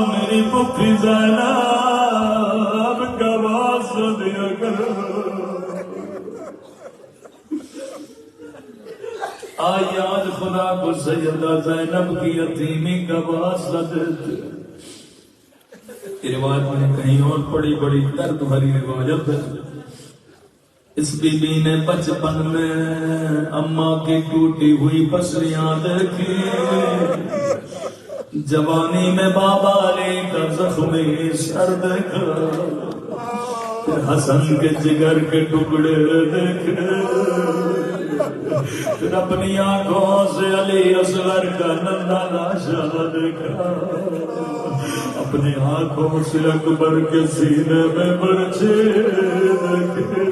میری پھوپھی زینب کا واسطہ دیا کرو آج خدا کو سیدہ زینب کی یتیمی کا واسطہ دیتے یہ روایت میں نے کہیں اور پڑی بڑی درد بھری روایت ہے اس بی بی نے بچپن میں اماں کی ٹوٹی ہوئی پسلیاں دیکھی، جوانی میں بابا علی کا زخمی سر دیکھا، پھر حسن کے جگر کے ٹکڑے دیکھے، پھر اپنی آنکھوں سے علی اصغر کا ننھا لاشا دیکھا، اپنی آنکھوں سے اکبر کے سینے میں برچے دیکھے۔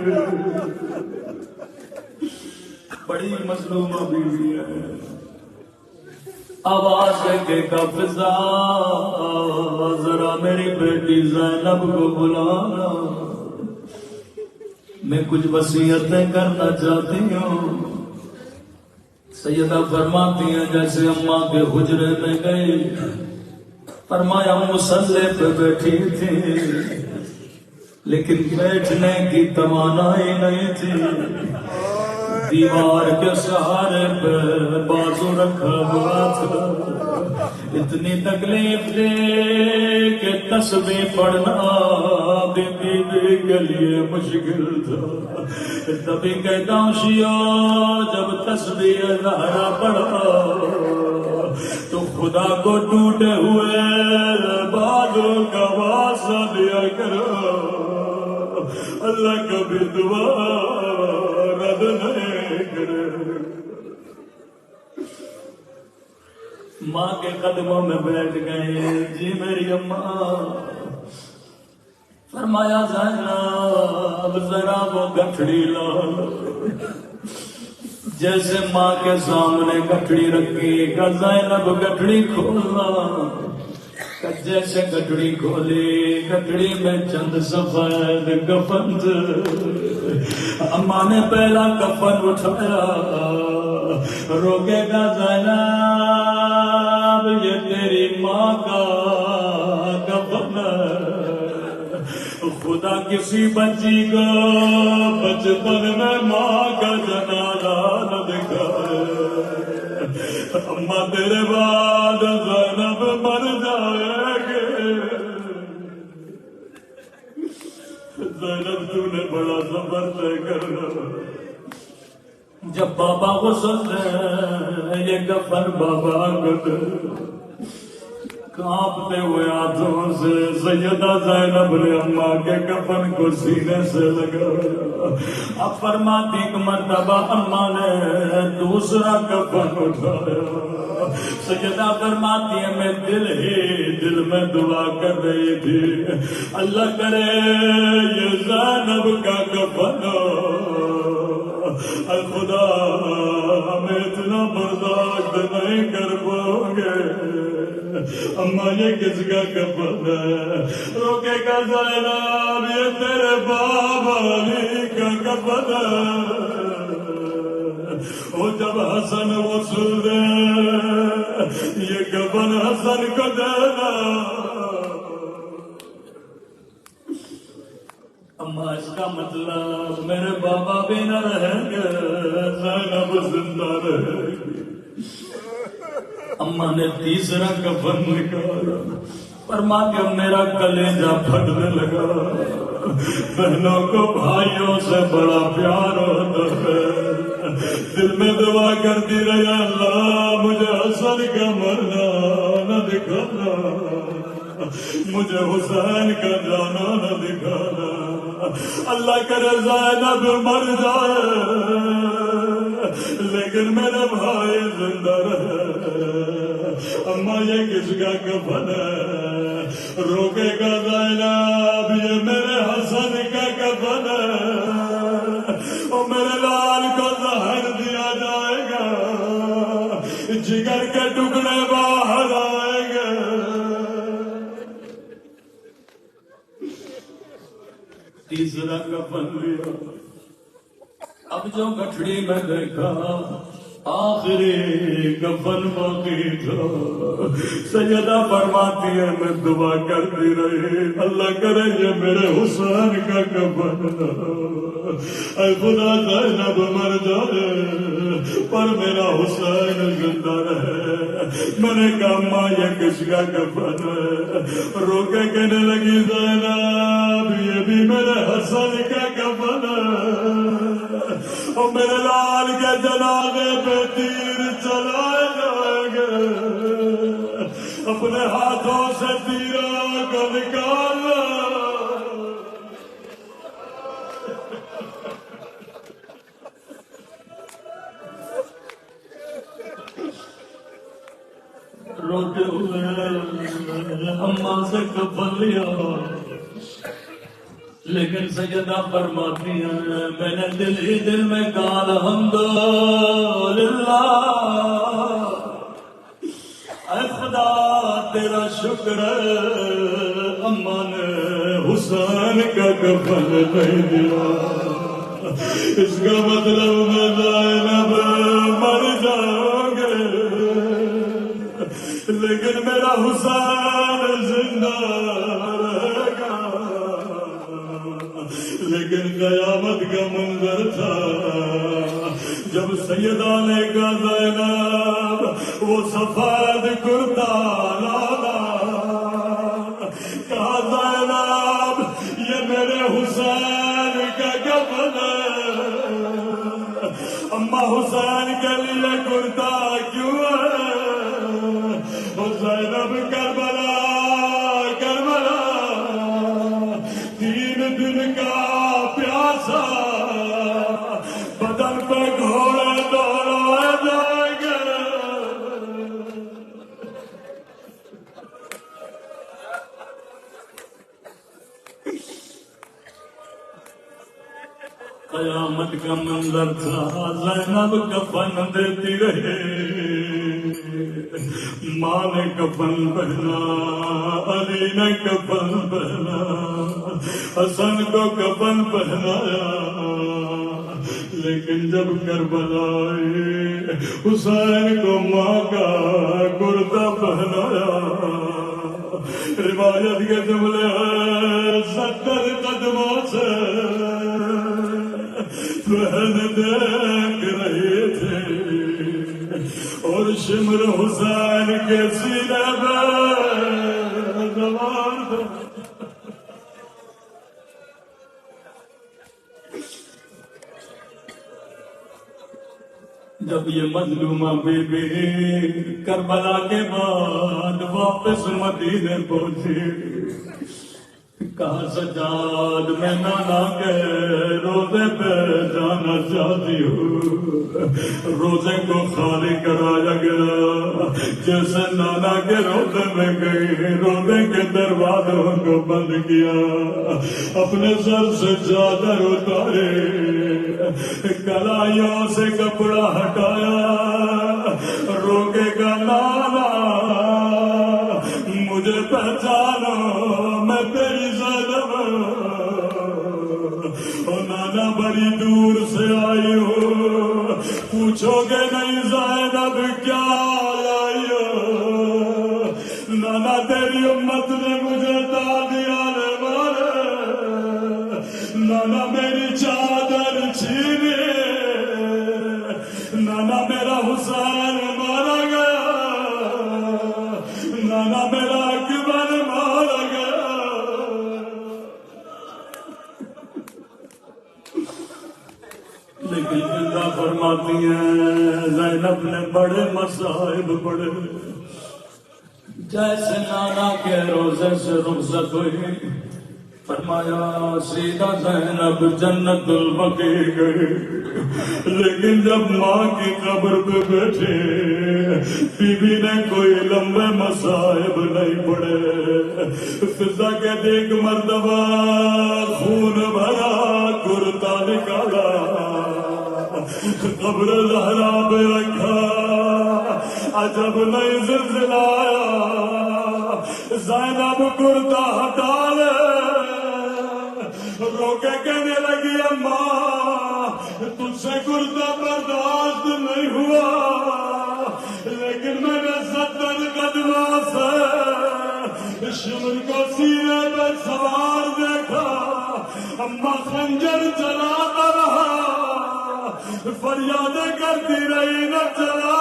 بڑی مظلومہ بیوی ہے، آواز ہے کہ قبضہ ذرا میری بیٹی زینب کو بلانا، میں کچھ وصیتیں کرنا چاہتی ہوں۔ سیدہ فرماتی ہیں جیسے اماں کے حجرے میں گئی، فرمایا مصلی پہ بیٹھی تھی لیکن بیٹھنے کی توانائی نہیں تھی، دیوار کے سہارے پہ بازو رکھا ہوا تھا، اتنی تکلیف دے کہ تسبیح پڑھنا بی بی کے لیے مشکل تھا۔ تبھی کہتا ہوں شیعہ جب تسبیح زہرا پڑھا تو خدا کو ٹوٹے ہوئے بالوں کا واسطہ دیا کرو، اللہ کبھی دعا رد نہیں کرے۔ ماں کے قدموں میں بیٹھ گئے، جی میری اماں، فرمایا زینب ذرا وہ گٹھڑی لا، جیسے ماں کے سامنے گٹھڑی رکھی کہ زینب گٹھڑی کھولنا، جیسے گٹھڑی کھولی گٹھڑی میں چند سفید کفن تھے، اماں نے پہلا کفن اٹھایا، روکے گا زینب یہ تیری ماں کا کفن ہے، خدا کسی بچی کو بچپن میں ماں کا جنازہ نہ دکھائے، اماں تیرے بعد زینب مر جائے گے، زینب تو نے بڑا صبر طے کرنا۔ جب بابا غسل دے یہ کفن بابا کو دے، کانپتے ہوئے ہاتھوں سے سیدہ زینب نے اماں کے کفن کو سینے سے لگایا۔ اب فرماتی ایک مرتبہ اماں نے دوسرا کفن اٹھایا، سیدہ فرماتی ہے میں دل میں دعا کر رہی تھی، اللہ کرے یہ زینب کا کفن اے خدا ہمیں اتنا برداشت نہیں کر پاؤں گے، اماں یہ کس کا کفن ہے، روکے گا زینب یہ تیرے بابا علی کا کفن ہے، وہ جب حسن وصول دے یہ کفن حسن کو دینا، اماں اس کا مطلب میرے بابا بھی نہ رہیں گے، زینب زندہ رہے گی۔ اماں نے تیسرا کفن نکالا، فرماتے میرا کلیجہ پھٹنے لگا، بہنوں کو بھائیوں سے بڑا پیار ہوتا ہے، دل میں دعا کرتی رہی اللہ مجھے حسن کا مرنا نہ دکھانا، مجھے حسین کا جانا نہ دکھانا، اللہ کرے زینب مر جائے لیکن میرے بھائی زندہ رہے، اماں یہ کس کا کفن ہے، روکے گا زینب یہ میرے حسن کا کفن ہے، اور میرے لال کو زہر دیا جائے گا، جگر کے ٹکڑے باہر آئیں گے۔ تیسرا کفن لیا، اب جو گٹھڑی میں دیکھا آخری کفن باقی تھا، سیدہ فرماتی ہے میں دعا کرتی رہی اللہ کرے یہ میرے حسین کا کفن نہ، اے خدا زینب مر جائے پر میرا حسین زندہ رہے۔ میں نے کہا ماں یہ کس کا کفن ہے، روکے کہنے لگی زینب یہ بھی میرے حسن کا کفن ہے۔ اور میرے لال کے جنازے پہ تیر چلائے جائیں گے، اپنے ہاتھوں سے تیرا کو نکالنا۔ روتے ہوئے اماں سے کفن لیا، لیکن سیدہ فرماتی ہیں میں نے دل ہی دل میں کہا الحمدللہ، اے خدا تیرا شکر ہے اماں نے حسین کا کفن نہیں دیا۔ اس کا مطلب میں زینب مر جاؤں گے، لیکن میرا حسین زندہ رہے گا۔ لیکن قیامت کا منظر تھا جب سیدہ نے کہا زینب وہ سفید کرتا لانا، کہا زینب یہ میرے حسین کا کفن ہے، اماں حسین کے لیے کرتا کیوں ہے؟ زینب کربلا کربلا 3 دن کا پیاسا، بدن پہ گھوڑے دوڑائے جائیں گے۔ قیامت کا منظر تھا، زینب کفن دیتی رہے، ماں نے کفن پہنا، علی نے کفن پہنا، حسن کو کفن پہنایا، لیکن جب کربلا آئی حسین کو ماں کا کرتا پہنایا۔ روایت کے جملے ہیں 70 قدموں سے بہن دیکھ رہے تھے، اور شمر حسین کے سینے میں زبان تھا۔ جب یہ مظلومہ بی بی کربلا کے بعد واپس مدینے پہنچی، کہا سجاد میں نانا کے روزے پہ جانا چاہتی ہوں۔ روزے کو خالی کرایا گیا، جیسے نانا کے روزے میں گئی، روزے کے دروازوں کو بند کیا، اپنے سر سے چادر اتارے، کلائیوں سے کپڑا ہٹایا، روکے گا نانا مجھے پہچانو میں تیری زینب، او نانا بڑی دور سے آئی ہو، پوچھو گے نہیں زینب کیا لائی ہو؟ نانا تیری امت نے مجھے تالیاں مارے، نانا میری چادر چھینے، نانا میرا حسین مارا گیا، نانا میرا اکبر مارا گیا۔ لیکن زندہ فرماتی ہیں زینب نے بڑے مصائب پڑے، جیسے نانا کے روزے سے رخصت ہوئی، فرمایا سیدھا زینب جنت البقیع گئی، لیکن جب ماں کی قبر پہ بیٹھے بی بی نے کوئی لمبے مصائب نہیں پڑے، فضا کے دیکھ مرتبہ خون بھرا کرتا نکالا، قبر زہرا پہ رکھا، عجب نہیں زلزلہ آیا، زینب کرتا ہٹا لے، رو کے کہنے لگی اماں تجھ سے کرتا برداشت نہیں ہوا، لیکن میں نے 70 قدموں سے شمر کو سینے پہ سوار دیکھا، اماں خنجر چلاتا رہا، فریادیں کرتی رہی نہ چلا،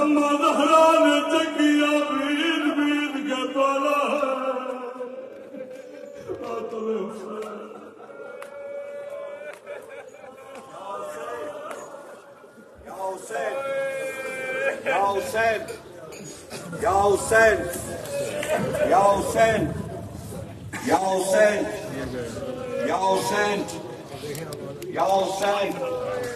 اماں زہرا نے چکیا بید بید کے پالا Ya Hussein! Ya Hussein! Ya Hussein! Ya Hussein! Ya Hussein! Ya Hussein!